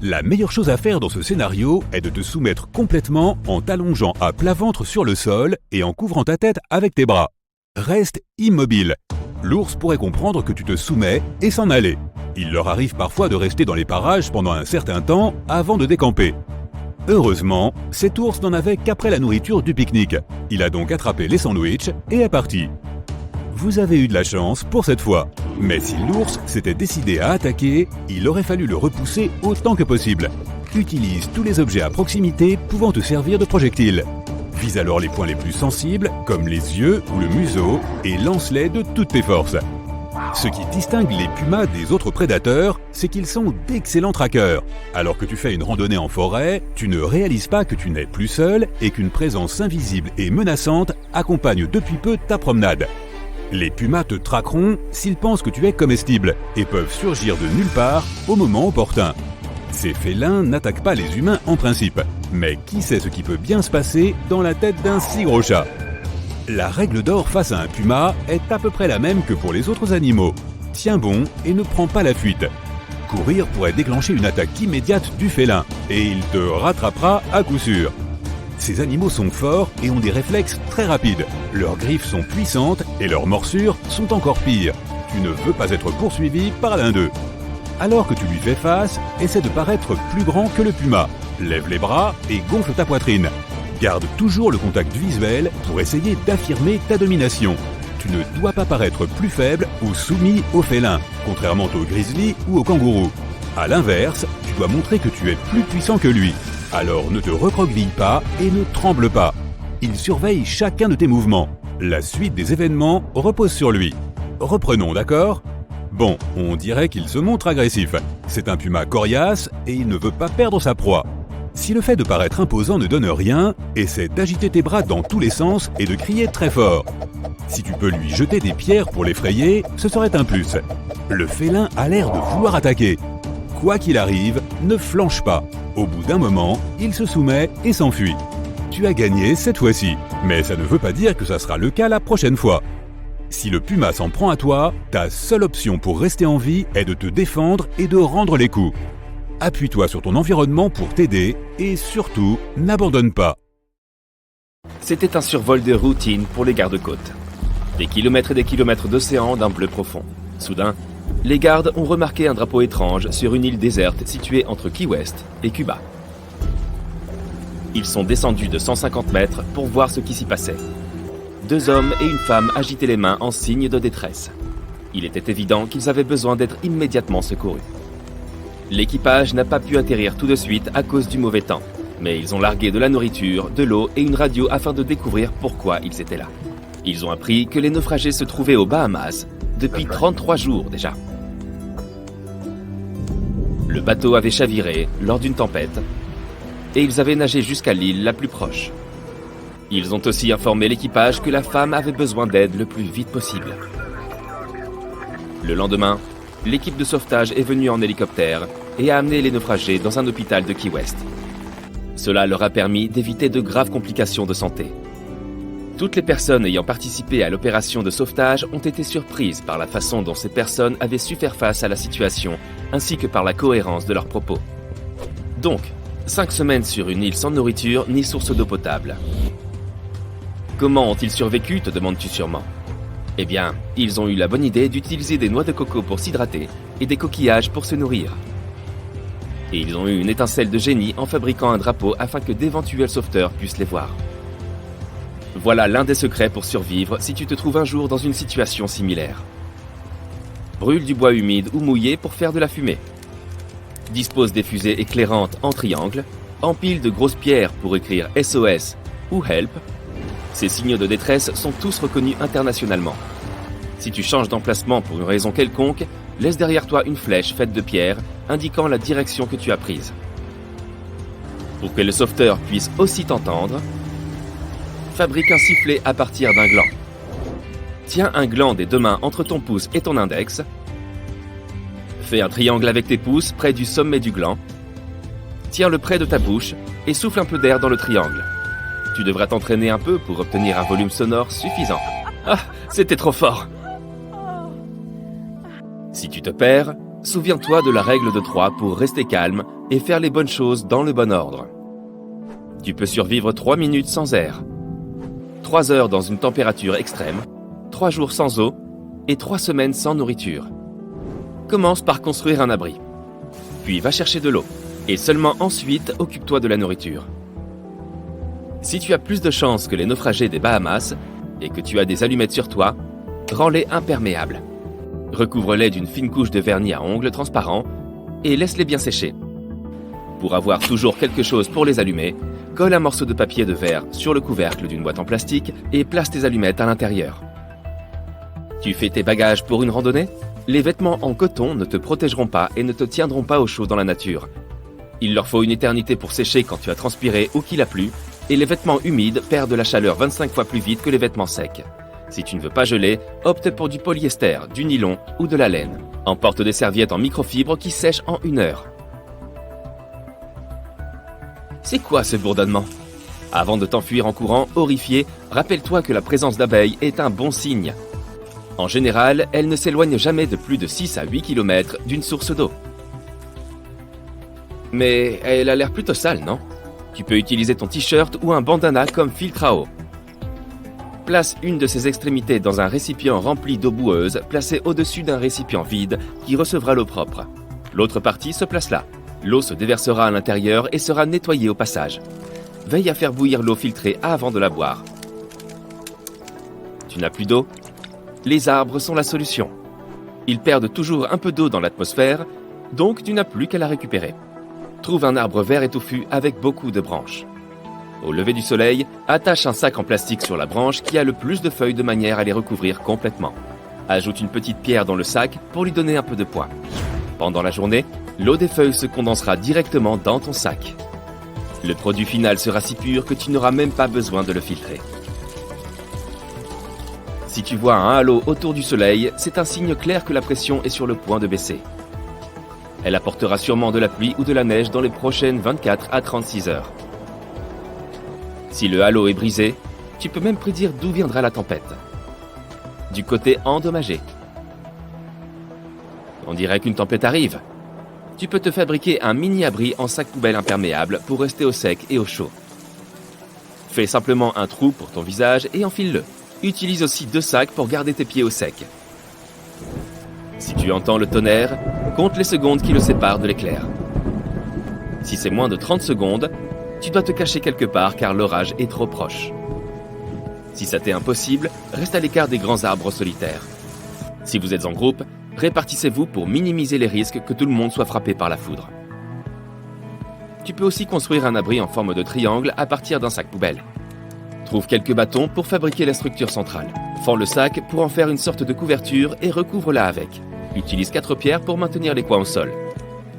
La meilleure chose à faire dans ce scénario est de te soumettre complètement en t'allongeant à plat ventre sur le sol et en couvrant ta tête avec tes bras. Reste immobile. L'ours pourrait comprendre que tu te soumets et s'en aller. Il leur arrive parfois de rester dans les parages pendant un certain temps avant de décamper. Heureusement, cet ours n'en avait qu'après la nourriture du pique-nique. Il a donc attrapé les sandwichs et est parti. Vous avez eu de la chance pour cette fois. Mais si l'ours s'était décidé à attaquer, il aurait fallu le repousser autant que possible. Utilise tous les objets à proximité pouvant te servir de projectile. Vise alors les points les plus sensibles, comme les yeux ou le museau, et lance-les de toutes tes forces. Ce qui distingue les pumas des autres prédateurs, c'est qu'ils sont d'excellents traqueurs. Alors que tu fais une randonnée en forêt, tu ne réalises pas que tu n'es plus seul et qu'une présence invisible et menaçante accompagne depuis peu ta promenade. Les pumas te traqueront s'ils pensent que tu es comestible et peuvent surgir de nulle part au moment opportun. Ces félins n'attaquent pas les humains en principe, mais qui sait ce qui peut bien se passer dans la tête d'un si gros chat ? La règle d'or face à un puma est à peu près la même que pour les autres animaux. Tiens bon et ne prends pas la fuite. Courir pourrait déclencher une attaque immédiate du félin et il te rattrapera à coup sûr. Ces animaux sont forts et ont des réflexes très rapides. Leurs griffes sont puissantes et leurs morsures sont encore pires. Tu ne veux pas être poursuivi par l'un d'eux. Alors que tu lui fais face, essaie de paraître plus grand que le puma. Lève les bras et gonfle ta poitrine. Garde toujours le contact visuel pour essayer d'affirmer ta domination. Tu ne dois pas paraître plus faible ou soumis au félin, contrairement au grizzly ou au kangourou. À l'inverse, tu dois montrer que tu es plus puissant que lui. Alors ne te recroqueville pas et ne tremble pas. Il surveille chacun de tes mouvements. La suite des événements repose sur lui. Reprenons, d'accord ? Bon, on dirait qu'il se montre agressif. C'est un puma coriace et il ne veut pas perdre sa proie. Si le fait de paraître imposant ne donne rien, essaie d'agiter tes bras dans tous les sens et de crier très fort. Si tu peux lui jeter des pierres pour l'effrayer, ce serait un plus. Le félin a l'air de vouloir attaquer. Quoi qu'il arrive, ne flanche pas. Au bout d'un moment, il se soumet et s'enfuit. Tu as gagné cette fois-ci, mais ça ne veut pas dire que ça sera le cas la prochaine fois. Si le puma s'en prend à toi, ta seule option pour rester en vie est de te défendre et de rendre les coups. Appuie-toi sur ton environnement pour t'aider et surtout, n'abandonne pas. C'était un survol de routine pour les gardes-côtes. Des kilomètres et des kilomètres d'océan d'un bleu profond. Soudain, les gardes ont remarqué un drapeau étrange sur une île déserte située entre Key West et Cuba. Ils sont descendus de 150 mètres pour voir ce qui s'y passait. 2 hommes et une femme agitaient les mains en signe de détresse. Il était évident qu'ils avaient besoin d'être immédiatement secourus. L'équipage n'a pas pu atterrir tout de suite à cause du mauvais temps, mais ils ont largué de la nourriture, de l'eau et une radio afin de découvrir pourquoi ils étaient là. Ils ont appris que les naufragés se trouvaient aux Bahamas depuis 33 jours déjà. Le bateau avait chaviré lors d'une tempête et ils avaient nagé jusqu'à l'île la plus proche. Ils ont aussi informé l'équipage que la femme avait besoin d'aide le plus vite possible. Le lendemain, l'équipe de sauvetage est venue en hélicoptère et a amené les naufragés dans un hôpital de Key West. Cela leur a permis d'éviter de graves complications de santé. Toutes les personnes ayant participé à l'opération de sauvetage ont été surprises par la façon dont ces personnes avaient su faire face à la situation, ainsi que par la cohérence de leurs propos. Donc, 5 semaines sur une île sans nourriture ni source d'eau potable. Comment ont-ils survécu, te demandes-tu sûrement? Eh bien, ils ont eu la bonne idée d'utiliser des noix de coco pour s'hydrater et des coquillages pour se nourrir. Et ils ont eu une étincelle de génie en fabriquant un drapeau afin que d'éventuels sauveteurs puissent les voir. Voilà l'un des secrets pour survivre si tu te trouves un jour dans une situation similaire. Brûle du bois humide ou mouillé pour faire de la fumée. Dispose des fusées éclairantes en triangle, empile de grosses pierres pour écrire SOS ou Help. Ces signaux de détresse sont tous reconnus internationalement. Si tu changes d'emplacement pour une raison quelconque, laisse derrière toi une flèche faite de pierres indiquant la direction que tu as prise. Pour que le sauveteur puisse aussi t'entendre, fabrique un sifflet à partir d'un gland. Tiens un gland des 2 mains entre ton pouce et ton index. Fais un triangle avec tes pouces près du sommet du gland. Tiens-le près de ta bouche et souffle un peu d'air dans le triangle. Tu devras t'entraîner un peu pour obtenir un volume sonore suffisant. Ah, c'était trop fort! Si tu te perds, souviens-toi de la règle de 3 pour rester calme et faire les bonnes choses dans le bon ordre. Tu peux survivre 3 minutes sans air, 3 heures dans une température extrême, 3 jours sans eau et 3 semaines sans nourriture. Commence par construire un abri. Puis va chercher de l'eau et seulement ensuite occupe-toi de la nourriture. Si tu as plus de chances que les naufragés des Bahamas et que tu as des allumettes sur toi, rends-les imperméables. Recouvre-les d'une fine couche de vernis à ongles transparent et laisse-les bien sécher. Pour avoir toujours quelque chose pour les allumer, colle un morceau de papier de verre sur le couvercle d'une boîte en plastique et place tes allumettes à l'intérieur. Tu fais tes bagages pour une randonnée? Les vêtements en coton ne te protégeront pas et ne te tiendront pas au chaud dans la nature. Il leur faut une éternité pour sécher quand tu as transpiré ou qu'il a plu, et les vêtements humides perdent la chaleur 25 fois plus vite que les vêtements secs. Si tu ne veux pas geler, opte pour du polyester, du nylon ou de la laine. Emporte des serviettes en microfibre qui sèchent en 1 heure. C'est quoi ce bourdonnement? Avant de t'enfuir en courant, horrifié, rappelle-toi que la présence d'abeilles est un bon signe. En général, elles ne s'éloignent jamais de plus de 6 à 8 km d'une source d'eau. Mais elle a l'air plutôt sale, non? Tu peux utiliser ton t-shirt ou un bandana comme filtre à eau. Place une de ses extrémités dans un récipient rempli d'eau boueuse, placé au-dessus d'un récipient vide qui recevra l'eau propre. L'autre partie se place là. L'eau se déversera à l'intérieur et sera nettoyée au passage. Veille à faire bouillir l'eau filtrée avant de la boire. Tu n'as plus d'eau? Les arbres sont la solution. Ils perdent toujours un peu d'eau dans l'atmosphère, donc tu n'as plus qu'à la récupérer. Trouve un arbre vert et touffu avec beaucoup de branches. Au lever du soleil, attache un sac en plastique sur la branche qui a le plus de feuilles de manière à les recouvrir complètement. Ajoute une petite pierre dans le sac pour lui donner un peu de poids. Pendant la journée, l'eau des feuilles se condensera directement dans ton sac. Le produit final sera si pur que tu n'auras même pas besoin de le filtrer. Si tu vois un halo autour du soleil, c'est un signe clair que la pression est sur le point de baisser. Elle apportera sûrement de la pluie ou de la neige dans les prochaines 24 à 36 heures. Si le halo est brisé, tu peux même prédire d'où viendra la tempête. Du côté endommagé. On dirait qu'une tempête arrive. Tu peux te fabriquer un mini-abri en sac poubelle imperméable pour rester au sec et au chaud. Fais simplement un trou pour ton visage et enfile-le. Utilise aussi 2 sacs pour garder tes pieds au sec. Si tu entends le tonnerre, compte les secondes qui le séparent de l'éclair. Si c'est moins de 30 secondes, tu dois te cacher quelque part car l'orage est trop proche. Si ça t'est impossible, reste à l'écart des grands arbres solitaires. Si vous êtes en groupe, répartissez-vous pour minimiser les risques que tout le monde soit frappé par la foudre. Tu peux aussi construire un abri en forme de triangle à partir d'un sac poubelle. Trouve quelques bâtons pour fabriquer la structure centrale. Fends le sac pour en faire une sorte de couverture et recouvre-la avec. Utilise 4 pierres pour maintenir les coins au sol.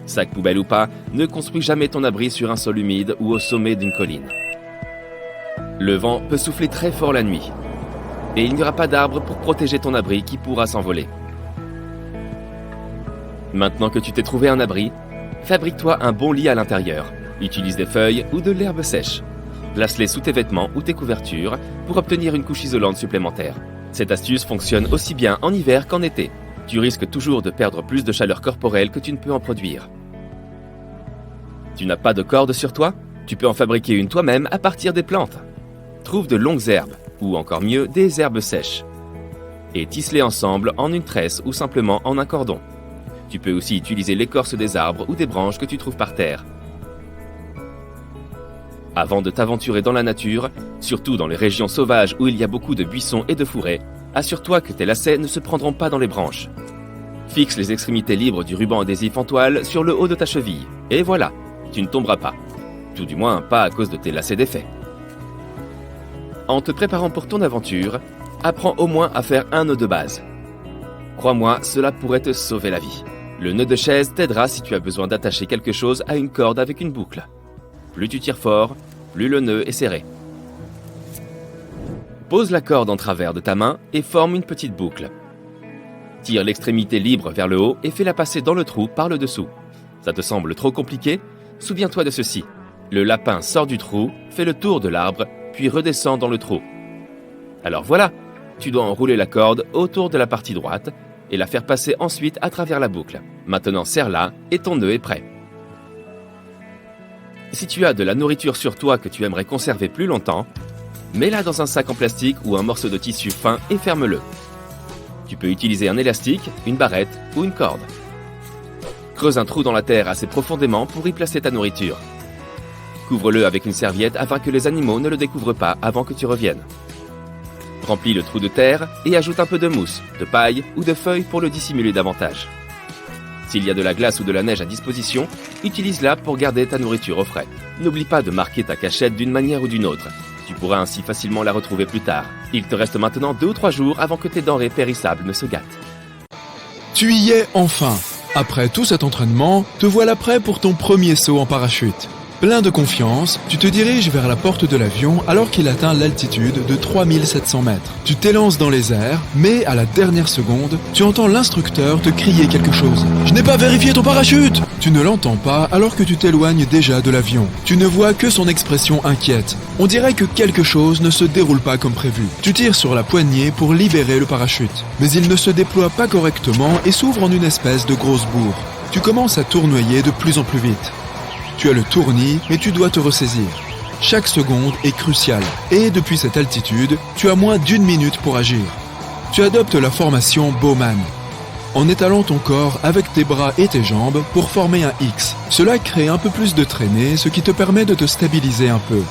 Sac poubelle ou pas, ne construis jamais ton abri sur un sol humide ou au sommet d'une colline. Le vent peut souffler très fort la nuit. Et il n'y aura pas d'arbre pour protéger ton abri qui pourra s'envoler. Maintenant que tu t'es trouvé un abri, fabrique-toi un bon lit à l'intérieur. Utilise des feuilles ou de l'herbe sèche. Place-les sous tes vêtements ou tes couvertures pour obtenir une couche isolante supplémentaire. Cette astuce fonctionne aussi bien en hiver qu'en été. Tu risques toujours de perdre plus de chaleur corporelle que tu ne peux en produire. Tu n'as pas de corde sur toi? Tu peux en fabriquer une toi-même à partir des plantes. Trouve de longues herbes, ou encore mieux, des herbes sèches. Et tisse-les ensemble en une tresse ou simplement en un cordon. Tu peux aussi utiliser l'écorce des arbres ou des branches que tu trouves par terre. Avant de t'aventurer dans la nature, surtout dans les régions sauvages où il y a beaucoup de buissons et de forêts, assure-toi que tes lacets ne se prendront pas dans les branches. Fixe les extrémités libres du ruban adhésif en toile sur le haut de ta cheville. Et voilà, tu ne tomberas pas. Tout du moins, pas à cause de tes lacets défaits. En te préparant pour ton aventure, apprends au moins à faire un nœud de base. Crois-moi, cela pourrait te sauver la vie. Le nœud de chaise t'aidera si tu as besoin d'attacher quelque chose à une corde avec une boucle. Plus tu tires fort, plus le nœud est serré. Pose la corde en travers de ta main et forme une petite boucle. Tire l'extrémité libre vers le haut et fais-la passer dans le trou par le dessous. Ça te semble trop compliqué? Souviens-toi de ceci. Le lapin sort du trou, fait le tour de l'arbre, puis redescend dans le trou. Alors voilà, tu dois enrouler la corde autour de la partie droite et la faire passer ensuite à travers la boucle. Maintenant serre-la et ton nœud est prêt. Si tu as de la nourriture sur toi que tu aimerais conserver plus longtemps, mets-la dans un sac en plastique ou un morceau de tissu fin et ferme-le. Tu peux utiliser un élastique, une barrette ou une corde. Creuse un trou dans la terre assez profondément pour y placer ta nourriture. Couvre-le avec une serviette afin que les animaux ne le découvrent pas avant que tu reviennes. Remplis le trou de terre et ajoute un peu de mousse, de paille ou de feuilles pour le dissimuler davantage. S'il y a de la glace ou de la neige à disposition, utilise-la pour garder ta nourriture au frais. N'oublie pas de marquer ta cachette d'une manière ou d'une autre. Tu pourras ainsi facilement la retrouver plus tard. Il te reste maintenant 2 ou 3 jours avant que tes denrées périssables ne se gâtent. Tu y es enfin. Après tout cet entraînement, te voilà prêt pour ton premier saut en parachute. Plein de confiance, tu te diriges vers la porte de l'avion alors qu'il atteint l'altitude de 3700 mètres. Tu t'élances dans les airs, mais à la dernière seconde, tu entends l'instructeur te crier quelque chose. « Je n'ai pas vérifié ton parachute !» Tu ne l'entends pas alors que tu t'éloignes déjà de l'avion. Tu ne vois que son expression inquiète. On dirait que quelque chose ne se déroule pas comme prévu. Tu tires sur la poignée pour libérer le parachute. Mais il ne se déploie pas correctement et s'ouvre en une espèce de grosse bourre. Tu commences à tournoyer de plus en plus vite. Tu as le tournis, mais tu dois te ressaisir. Chaque seconde est cruciale. Et depuis cette altitude, tu as moins d'1 minute pour agir. Tu adoptes la formation Bowman, en étalant ton corps avec tes bras et tes jambes pour former un X. Cela crée un peu plus de traînée, ce qui te permet de te stabiliser un peu.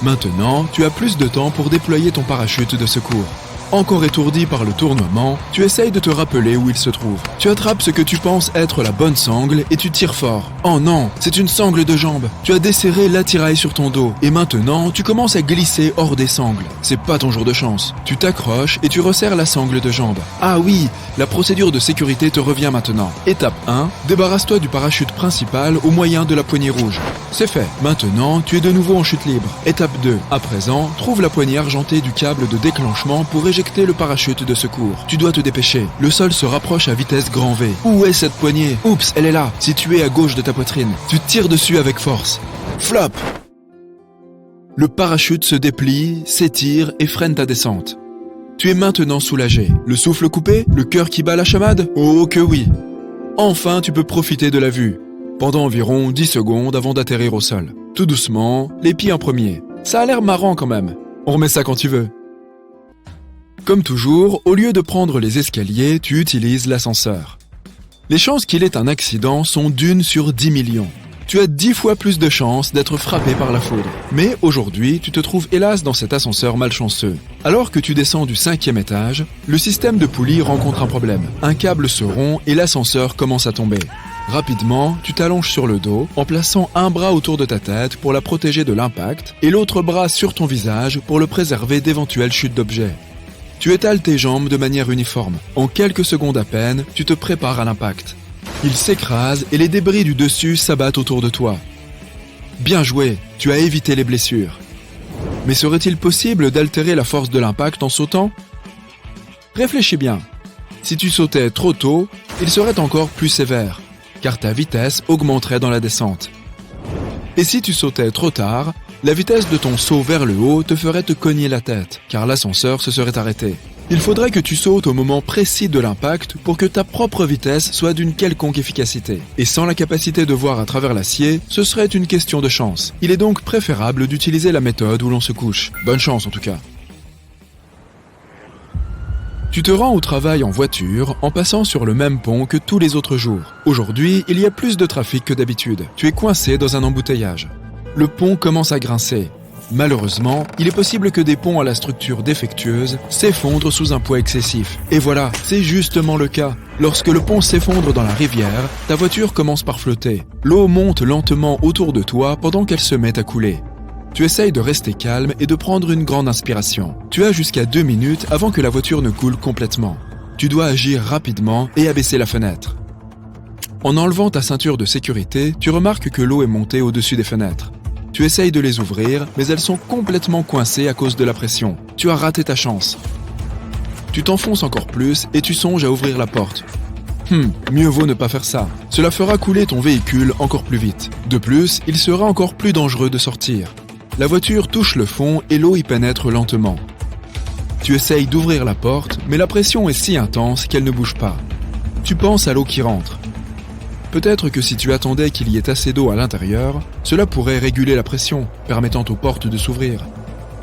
Maintenant, tu as plus de temps pour déployer ton parachute de secours. Encore étourdi par le tournoiement, tu essayes de te rappeler où il se trouve. Tu attrapes ce que tu penses être la bonne sangle et tu tires fort. Oh non, c'est une sangle de jambe. Tu as desserré l'attirail sur ton dos et maintenant tu commences à glisser hors des sangles. C'est pas ton jour de chance. Tu t'accroches et tu resserres la sangle de jambe. Ah oui, la procédure de sécurité te revient maintenant. Étape 1, débarrasse-toi du parachute principal au moyen de la poignée rouge. C'est fait. Maintenant, tu es de nouveau en chute libre. Étape 2. À présent, trouve la poignée argentée du câble de déclenchement pour éjecter le parachute de secours. Tu dois te dépêcher. Le sol se rapproche à vitesse grand V. Où est cette poignée? Oups, elle est là, située à gauche de ta poitrine. Tu tires dessus avec force. Flop! Le parachute se déplie, s'étire et freine ta descente. Tu es maintenant soulagé. Le souffle coupé? Le cœur qui bat la chamade? Oh que oui! Enfin, tu peux profiter de la vue. Pendant environ 10 secondes avant d'atterrir au sol. Tout doucement, les pieds en premier. Ça a l'air marrant quand même. On remet ça quand tu veux. Comme toujours, au lieu de prendre les escaliers, tu utilises l'ascenseur. Les chances qu'il ait un accident sont d'1 sur 10 millions. Tu as 10 fois plus de chances d'être frappé par la foudre. Mais aujourd'hui, tu te trouves hélas dans cet ascenseur malchanceux. Alors que tu descends du 5e étage, le système de poulie rencontre un problème. Un câble se rompt et l'ascenseur commence à tomber. Rapidement, tu t'allonges sur le dos en plaçant un bras autour de ta tête pour la protéger de l'impact et l'autre bras sur ton visage pour le préserver d'éventuelles chutes d'objets. Tu étales tes jambes de manière uniforme. En quelques secondes à peine, tu te prépares à l'impact. Il s'écrase et les débris du dessus s'abattent autour de toi. Bien joué, tu as évité les blessures. Mais serait-il possible d'altérer la force de l'impact en sautant? Réfléchis bien. Si tu sautais trop tôt, il serait encore plus sévère, car ta vitesse augmenterait dans la descente. Et si tu sautais trop tard, la vitesse de ton saut vers le haut te ferait te cogner la tête, car l'ascenseur se serait arrêté. Il faudrait que tu sautes au moment précis de l'impact pour que ta propre vitesse soit d'une quelconque efficacité. Et sans la capacité de voir à travers l'acier, ce serait une question de chance. Il est donc préférable d'utiliser la méthode où l'on se couche. Bonne chance en tout cas. Tu te rends au travail en voiture en passant sur le même pont que tous les autres jours. Aujourd'hui, il y a plus de trafic que d'habitude. Tu es coincé dans un embouteillage. Le pont commence à grincer. Malheureusement, il est possible que des ponts à la structure défectueuse s'effondrent sous un poids excessif. Et voilà, c'est justement le cas. Lorsque le pont s'effondre dans la rivière, ta voiture commence par flotter. L'eau monte lentement autour de toi pendant qu'elle se met à couler. Tu essayes de rester calme et de prendre une grande inspiration. Tu as jusqu'à 2 minutes avant que la voiture ne coule complètement. Tu dois agir rapidement et abaisser la fenêtre. En enlevant ta ceinture de sécurité, tu remarques que l'eau est montée au-dessus des fenêtres. Tu essayes de les ouvrir, mais elles sont complètement coincées à cause de la pression. Tu as raté ta chance. Tu t'enfonces encore plus et tu songes à ouvrir la porte. Mieux vaut ne pas faire ça. Cela fera couler ton véhicule encore plus vite. De plus, il sera encore plus dangereux de sortir. La voiture touche le fond et l'eau y pénètre lentement. Tu essayes d'ouvrir la porte, mais la pression est si intense qu'elle ne bouge pas. Tu penses à l'eau qui rentre. Peut-être que si tu attendais qu'il y ait assez d'eau à l'intérieur, cela pourrait réguler la pression, permettant aux portes de s'ouvrir.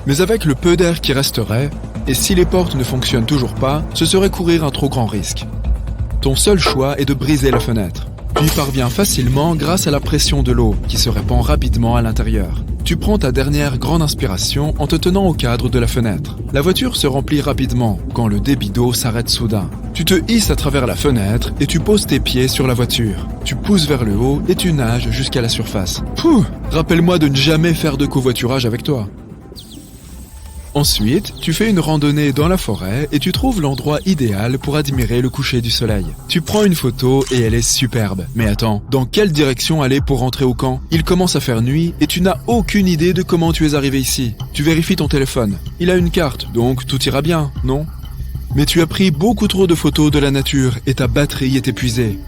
Mais avec le peu d'air qui resterait, et si les portes ne fonctionnent toujours pas, ce serait courir un trop grand risque. Ton seul choix est de briser la fenêtre. Tu y parviens facilement grâce à la pression de l'eau qui se répand rapidement à l'intérieur. Tu prends ta dernière grande inspiration en te tenant au cadre de la fenêtre. La voiture se remplit rapidement quand le débit d'eau s'arrête soudain. Tu te hisses à travers la fenêtre et tu poses tes pieds sur la voiture. Tu pousses vers le haut et tu nages jusqu'à la surface. Rappelle-moi de ne jamais faire de covoiturage avec toi. Ensuite, tu fais une randonnée dans la forêt et tu trouves l'endroit idéal pour admirer le coucher du soleil. Tu prends une photo et elle est superbe. Mais attends, dans quelle direction aller pour rentrer au camp? Il commence à faire nuit et tu n'as aucune idée de comment tu es arrivé ici. Tu vérifies ton téléphone. Il a une carte, donc tout ira bien, non? Mais tu as pris beaucoup trop de photos de la nature et ta batterie est épuisée.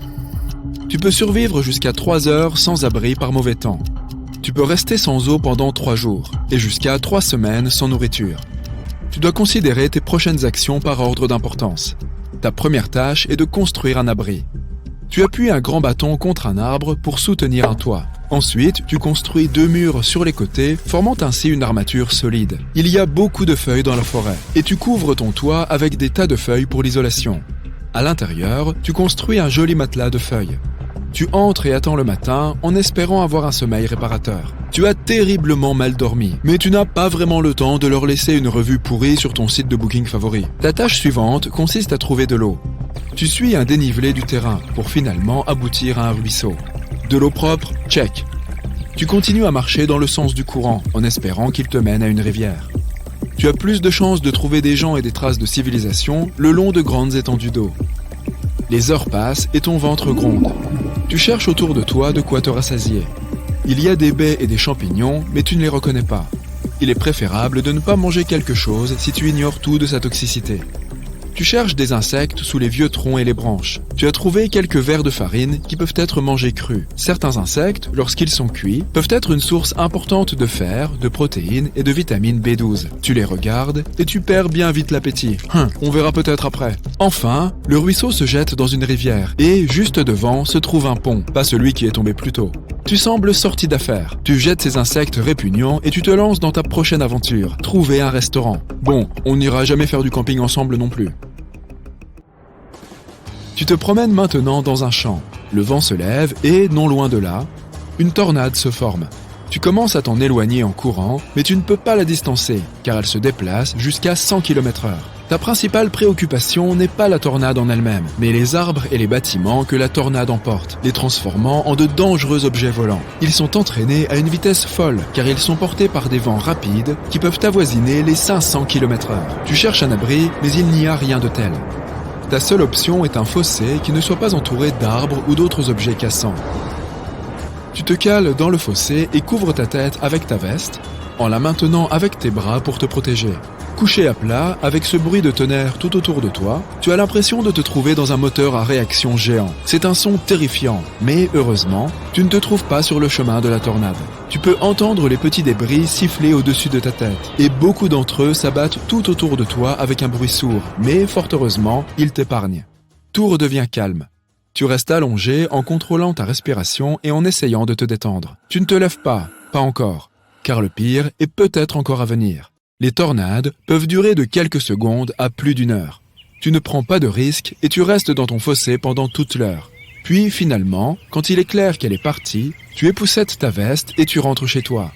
Tu peux survivre jusqu'à 3 heures sans abri par mauvais temps. Tu peux rester sans eau pendant 3 jours et jusqu'à 3 semaines sans nourriture. Tu dois considérer tes prochaines actions par ordre d'importance. Ta première tâche est de construire un abri. Tu appuies un grand bâton contre un arbre pour soutenir un toit. Ensuite, tu construis 2 murs sur les côtés, formant ainsi une armature solide. Il y a beaucoup de feuilles dans la forêt et tu couvres ton toit avec des tas de feuilles pour l'isolation. À l'intérieur, tu construis un joli matelas de feuilles. Tu entres et attends le matin en espérant avoir un sommeil réparateur. Tu as terriblement mal dormi, mais tu n'as pas vraiment le temps de leur laisser une revue pourrie sur ton site de booking favori. Ta tâche suivante consiste à trouver de l'eau. Tu suis un dénivelé du terrain pour finalement aboutir à un ruisseau. De l'eau propre, check. Tu continues à marcher dans le sens du courant en espérant qu'il te mène à une rivière. Tu as plus de chances de trouver des gens et des traces de civilisation le long de grandes étendues d'eau. Les heures passent et ton ventre gronde. Tu cherches autour de toi de quoi te rassasier. Il y a des baies et des champignons, mais tu ne les reconnais pas. Il est préférable de ne pas manger quelque chose si tu ignores tout de sa toxicité. Tu cherches des insectes sous les vieux troncs et les branches. Tu as trouvé quelques vers de farine qui peuvent être mangés crus. Certains insectes, lorsqu'ils sont cuits, peuvent être une source importante de fer, de protéines et de vitamine B12. Tu les regardes et tu perds bien vite l'appétit. On verra peut-être après. Enfin, le ruisseau se jette dans une rivière et, juste devant, se trouve un pont, pas celui qui est tombé plus tôt. Tu sembles sorti d'affaires. Tu jettes ces insectes répugnants et tu te lances dans ta prochaine aventure, trouver un restaurant. Bon, on n'ira jamais faire du camping ensemble non plus. Tu te promènes maintenant dans un champ. Le vent se lève et, non loin de là, une tornade se forme. Tu commences à t'en éloigner en courant, mais tu ne peux pas la distancer, car elle se déplace jusqu'à 100 km/h. Ta principale préoccupation n'est pas la tornade en elle-même, mais les arbres et les bâtiments que la tornade emporte, les transformant en de dangereux objets volants. Ils sont entraînés à une vitesse folle, car ils sont portés par des vents rapides qui peuvent avoisiner les 500 km/h. Tu cherches un abri, mais il n'y a rien de tel. Ta seule option est un fossé qui ne soit pas entouré d'arbres ou d'autres objets cassants. Tu te cales dans le fossé et couvres ta tête avec ta veste, en la maintenant avec tes bras pour te protéger. Couché à plat, avec ce bruit de tonnerre tout autour de toi, tu as l'impression de te trouver dans un moteur à réaction géant. C'est un son terrifiant, mais heureusement, tu ne te trouves pas sur le chemin de la tornade. Tu peux entendre les petits débris siffler au-dessus de ta tête, et beaucoup d'entre eux s'abattent tout autour de toi avec un bruit sourd, mais fort heureusement, ils t'épargnent. Tout redevient calme. Tu restes allongé en contrôlant ta respiration et en essayant de te détendre. Tu ne te lèves pas encore, car le pire est peut-être encore à venir. Les tornades peuvent durer de quelques secondes à plus d'1 heure. Tu ne prends pas de risques et tu restes dans ton fossé pendant toute l'heure. Puis finalement, quand il est clair qu'elle est partie, tu époussettes ta veste et tu rentres chez toi.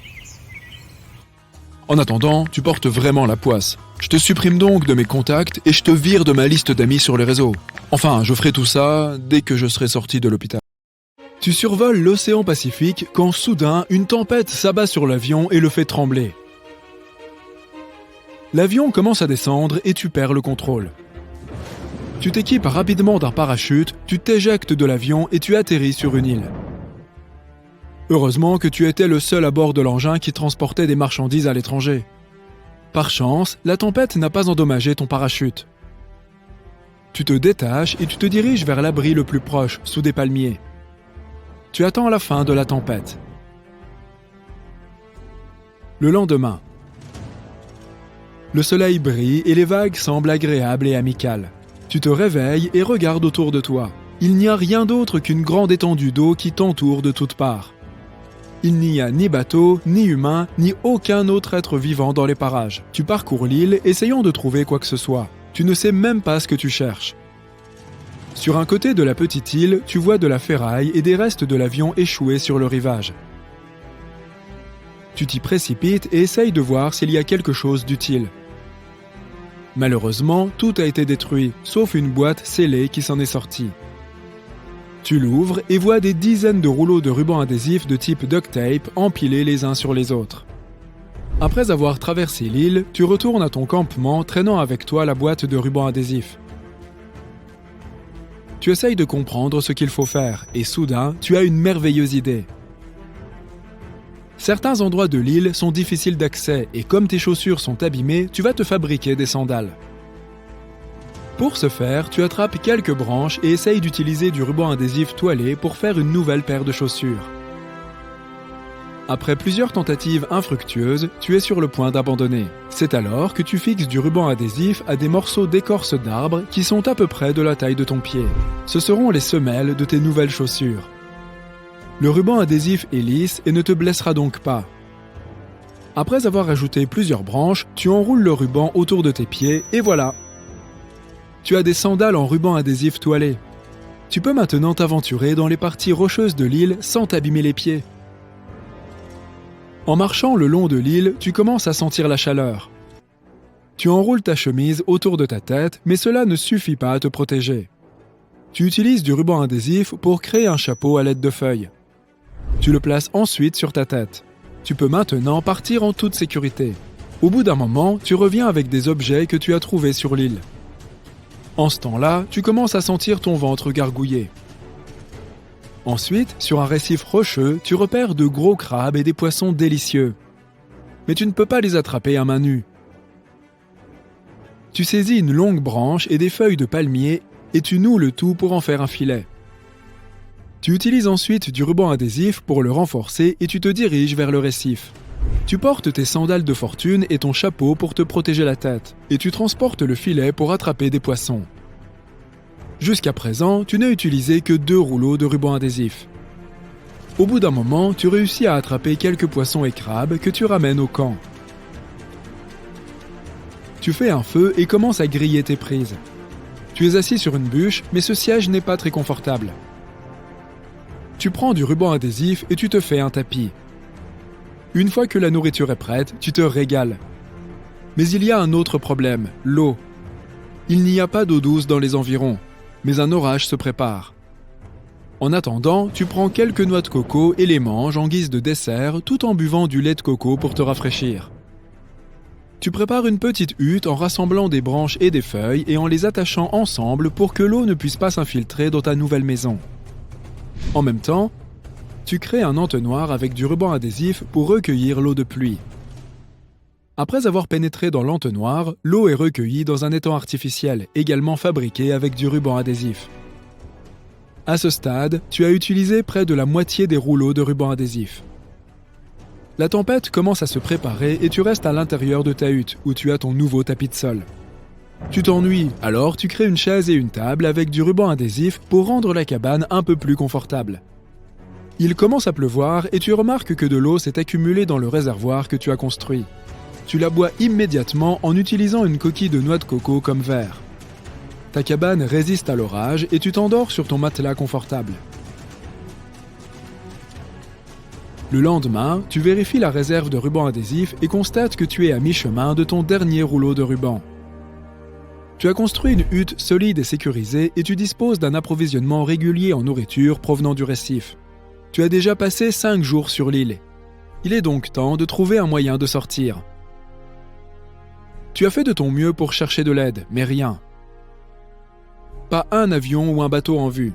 En attendant, tu portes vraiment la poisse. Je te supprime donc de mes contacts et je te vire de ma liste d'amis sur les réseaux. Enfin, je ferai tout ça dès que je serai sorti de l'hôpital. Tu survoles l'océan Pacifique quand soudain une tempête s'abat sur l'avion et le fait trembler. L'avion commence à descendre et tu perds le contrôle. Tu t'équipes rapidement d'un parachute, tu t'éjectes de l'avion et tu atterris sur une île. Heureusement que tu étais le seul à bord de l'engin qui transportait des marchandises à l'étranger. Par chance, la tempête n'a pas endommagé ton parachute. Tu te détaches et tu te diriges vers l'abri le plus proche, sous des palmiers. Tu attends la fin de la tempête. Le lendemain, le soleil brille et les vagues semblent agréables et amicales. Tu te réveilles et regardes autour de toi. Il n'y a rien d'autre qu'une grande étendue d'eau qui t'entoure de toutes parts. Il n'y a ni bateau, ni humain, ni aucun autre être vivant dans les parages. Tu parcours l'île, essayant de trouver quoi que ce soit. Tu ne sais même pas ce que tu cherches. Sur un côté de la petite île, tu vois de la ferraille et des restes de l'avion échoué sur le rivage. Tu t'y précipites et essayes de voir s'il y a quelque chose d'utile. Malheureusement, tout a été détruit, sauf une boîte scellée qui s'en est sortie. Tu l'ouvres et vois des dizaines de rouleaux de ruban adhésif de type duct tape empilés les uns sur les autres. Après avoir traversé l'île, tu retournes à ton campement traînant avec toi la boîte de ruban adhésif. Tu essayes de comprendre ce qu'il faut faire et soudain, tu as une merveilleuse idée. Certains endroits de l'île sont difficiles d'accès et comme tes chaussures sont abîmées, tu vas te fabriquer des sandales. Pour ce faire, tu attrapes quelques branches et essayes d'utiliser du ruban adhésif toilé pour faire une nouvelle paire de chaussures. Après plusieurs tentatives infructueuses, tu es sur le point d'abandonner. C'est alors que tu fixes du ruban adhésif à des morceaux d'écorce d'arbre qui sont à peu près de la taille de ton pied. Ce seront les semelles de tes nouvelles chaussures. Le ruban adhésif est lisse et ne te blessera donc pas. Après avoir ajouté plusieurs branches, tu enroules le ruban autour de tes pieds et voilà. Tu as des sandales en ruban adhésif toilé. Tu peux maintenant t'aventurer dans les parties rocheuses de l'île sans t'abîmer les pieds. En marchant le long de l'île, tu commences à sentir la chaleur. Tu enroules ta chemise autour de ta tête, mais cela ne suffit pas à te protéger. Tu utilises du ruban adhésif pour créer un chapeau à l'aide de feuilles. Tu le places ensuite sur ta tête. Tu peux maintenant partir en toute sécurité. Au bout d'un moment, tu reviens avec des objets que tu as trouvés sur l'île. En ce temps-là, tu commences à sentir ton ventre gargouiller. Ensuite, sur un récif rocheux, tu repères de gros crabes et des poissons délicieux. Mais tu ne peux pas les attraper à main nue. Tu saisis une longue branche et des feuilles de palmier et tu noues le tout pour en faire un filet. Tu utilises ensuite du ruban adhésif pour le renforcer et tu te diriges vers le récif. Tu portes tes sandales de fortune et ton chapeau pour te protéger la tête, et tu transportes le filet pour attraper des poissons. Jusqu'à présent, tu n'as utilisé que 2 rouleaux de ruban adhésif. Au bout d'un moment, tu réussis à attraper quelques poissons et crabes que tu ramènes au camp. Tu fais un feu et commences à griller tes prises. Tu es assis sur une bûche, mais ce siège n'est pas très confortable. Tu prends du ruban adhésif et tu te fais un tapis. Une fois que la nourriture est prête, tu te régales. Mais il y a un autre problème, l'eau. Il n'y a pas d'eau douce dans les environs, mais un orage se prépare. En attendant, tu prends quelques noix de coco et les manges en guise de dessert tout en buvant du lait de coco pour te rafraîchir. Tu prépares une petite hutte en rassemblant des branches et des feuilles et en les attachant ensemble pour que l'eau ne puisse pas s'infiltrer dans ta nouvelle maison. En même temps, tu crées un entonnoir avec du ruban adhésif pour recueillir l'eau de pluie. Après avoir pénétré dans l'entonnoir, l'eau est recueillie dans un étang artificiel, également fabriqué avec du ruban adhésif. À ce stade, tu as utilisé près de la moitié des rouleaux de ruban adhésif. La tempête commence à se préparer et tu restes à l'intérieur de ta hutte, où tu as ton nouveau tapis de sol. Tu t'ennuies, alors tu crées une chaise et une table avec du ruban adhésif pour rendre la cabane un peu plus confortable. Il commence à pleuvoir et tu remarques que de l'eau s'est accumulée dans le réservoir que tu as construit. Tu la bois immédiatement en utilisant une coquille de noix de coco comme verre. Ta cabane résiste à l'orage et tu t'endors sur ton matelas confortable. Le lendemain, tu vérifies la réserve de ruban adhésif et constates que tu es à mi-chemin de ton dernier rouleau de ruban. Tu as construit une hutte solide et sécurisée et tu disposes d'un approvisionnement régulier en nourriture provenant du récif. Tu as déjà passé 5 jours sur l'île. Il est donc temps de trouver un moyen de sortir. Tu as fait de ton mieux pour chercher de l'aide, mais rien. Pas un avion ou un bateau en vue.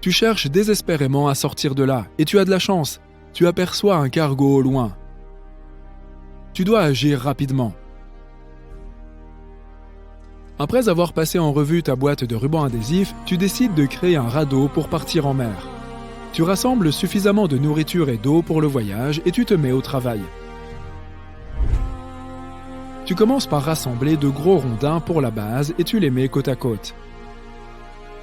Tu cherches désespérément à sortir de là, et tu as de la chance. Tu aperçois un cargo au loin. Tu dois agir rapidement. Après avoir passé en revue ta boîte de ruban adhésif, tu décides de créer un radeau pour partir en mer. Tu rassembles suffisamment de nourriture et d'eau pour le voyage et tu te mets au travail. Tu commences par rassembler de gros rondins pour la base et tu les mets côte à côte.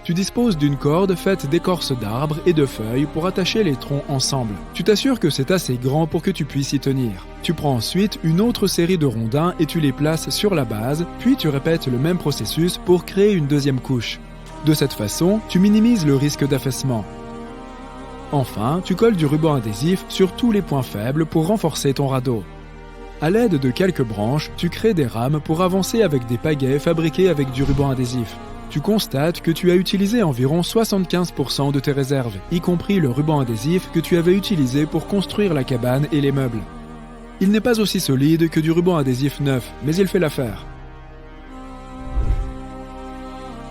Tu disposes d'une corde faite d'écorce d'arbres et de feuilles pour attacher les troncs ensemble. Tu t'assures que c'est assez grand pour que tu puisses y tenir. Tu prends ensuite une autre série de rondins et tu les places sur la base, puis tu répètes le même processus pour créer une deuxième couche. De cette façon, tu minimises le risque d'affaissement. Enfin, tu colles du ruban adhésif sur tous les points faibles pour renforcer ton radeau. À l'aide de quelques branches, tu crées des rames pour avancer avec des pagaies fabriquées avec du ruban adhésif. Tu constates que tu as utilisé environ 75% de tes réserves, y compris le ruban adhésif que tu avais utilisé pour construire la cabane et les meubles. Il n'est pas aussi solide que du ruban adhésif neuf, mais il fait l'affaire.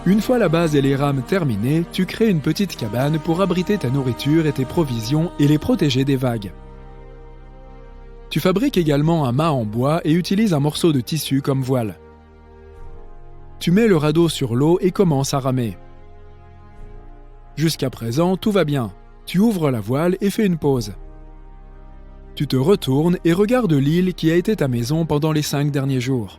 Une fois la base et les rames terminées, tu crées une petite cabane pour abriter ta nourriture et tes provisions et les protéger des vagues. Tu fabriques également un mât en bois et utilises un morceau de tissu comme voile. Tu mets le radeau sur l'eau et commences à ramer. Jusqu'à présent, tout va bien. Tu ouvres la voile et fais une pause. Tu te retournes et regardes l'île qui a été ta maison pendant les 5 derniers jours.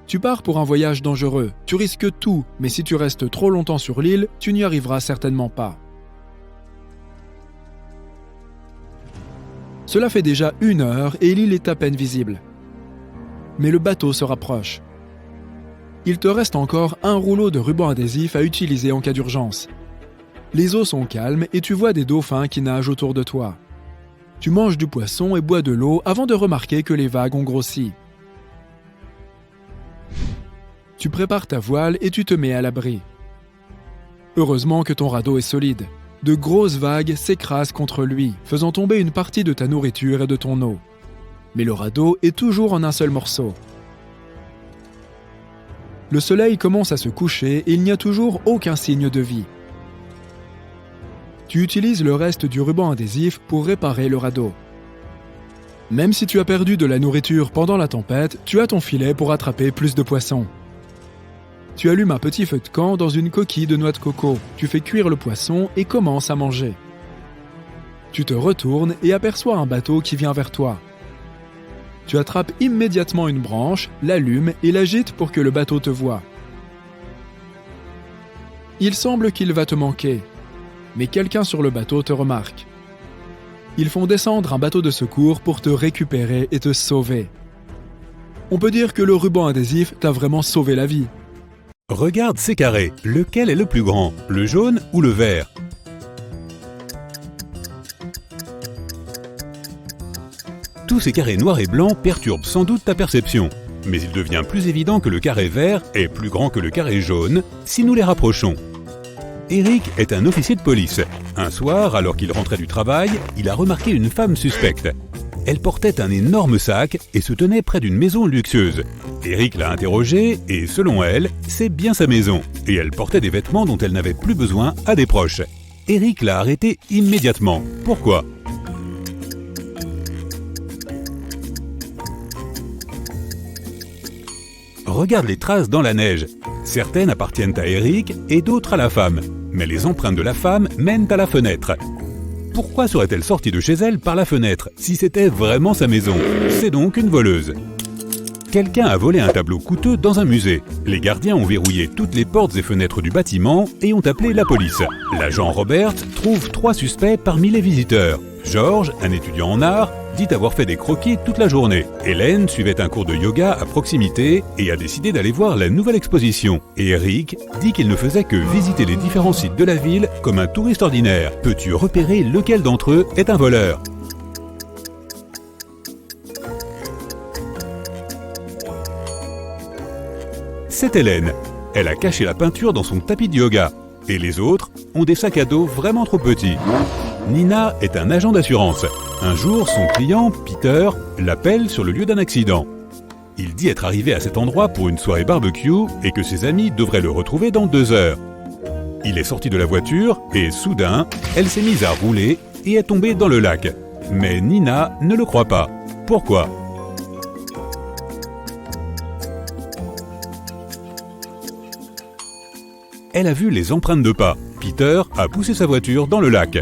Tu pars pour un voyage dangereux. Tu risques tout, mais si tu restes trop longtemps sur l'île, tu n'y arriveras certainement pas. Cela fait déjà 1 heure et l'île est à peine visible. Mais le bateau se rapproche. Il te reste encore un rouleau de ruban adhésif à utiliser en cas d'urgence. Les eaux sont calmes et tu vois des dauphins qui nagent autour de toi. Tu manges du poisson et bois de l'eau avant de remarquer que les vagues ont grossi. Tu prépares ta voile et tu te mets à l'abri. Heureusement que ton radeau est solide. De grosses vagues s'écrasent contre lui, faisant tomber une partie de ta nourriture et de ton eau. Mais le radeau est toujours en un seul morceau. Le soleil commence à se coucher et il n'y a toujours aucun signe de vie. Tu utilises le reste du ruban adhésif pour réparer le radeau. Même si tu as perdu de la nourriture pendant la tempête, tu as ton filet pour attraper plus de poissons. Tu allumes un petit feu de camp dans une coquille de noix de coco. Tu fais cuire le poisson et commences à manger. Tu te retournes et aperçois un bateau qui vient vers toi. Tu attrapes immédiatement une branche, l'allumes et l'agites pour que le bateau te voie. Il semble qu'il va te manquer, mais quelqu'un sur le bateau te remarque. Ils font descendre un bateau de secours pour te récupérer et te sauver. On peut dire que le ruban adhésif t'a vraiment sauvé la vie. Regarde ces carrés, lequel est le plus grand, le jaune ou le vert? Tous ces carrés noirs et blancs perturbent sans doute ta perception, mais il devient plus évident que le carré vert est plus grand que le carré jaune si nous les rapprochons. Eric est un officier de police. Un soir, alors qu'il rentrait du travail, il a remarqué une femme suspecte. Elle portait un énorme sac et se tenait près d'une maison luxueuse. Eric l'a interrogée et, selon elle, c'est bien sa maison. Et elle portait des vêtements dont elle n'avait plus besoin à des proches. Eric l'a arrêtée immédiatement. Pourquoi ? Regarde les traces dans la neige. Certaines appartiennent à Eric et d'autres à la femme. Mais les empreintes de la femme mènent à la fenêtre. Pourquoi serait-elle sortie de chez elle par la fenêtre si c'était vraiment sa maison? C'est donc une voleuse. Quelqu'un a volé un tableau coûteux dans un musée. Les gardiens ont verrouillé toutes les portes et fenêtres du bâtiment et ont appelé la police. L'agent Robert trouve 3 suspects parmi les visiteurs. George, un étudiant en art, dit avoir fait des croquis toute la journée. Hélène suivait un cours de yoga à proximité et a décidé d'aller voir la nouvelle exposition. Et Eric dit qu'il ne faisait que visiter les différents sites de la ville comme un touriste ordinaire. Peux-tu repérer lequel d'entre eux est un voleur ? C'est Hélène. Elle a caché la peinture dans son tapis de yoga. Et les autres ont des sacs à dos vraiment trop petits. Nina est un agent d'assurance. Un jour, son client, Peter, l'appelle sur le lieu d'un accident. Il dit être arrivé à cet endroit pour une soirée barbecue et que ses amis devraient le retrouver dans 2 heures. Il est sorti de la voiture et, soudain, elle s'est mise à rouler et est tombée dans le lac. Mais Nina ne le croit pas. Pourquoi ? Elle a vu les empreintes de pas. Peter a poussé sa voiture dans le lac.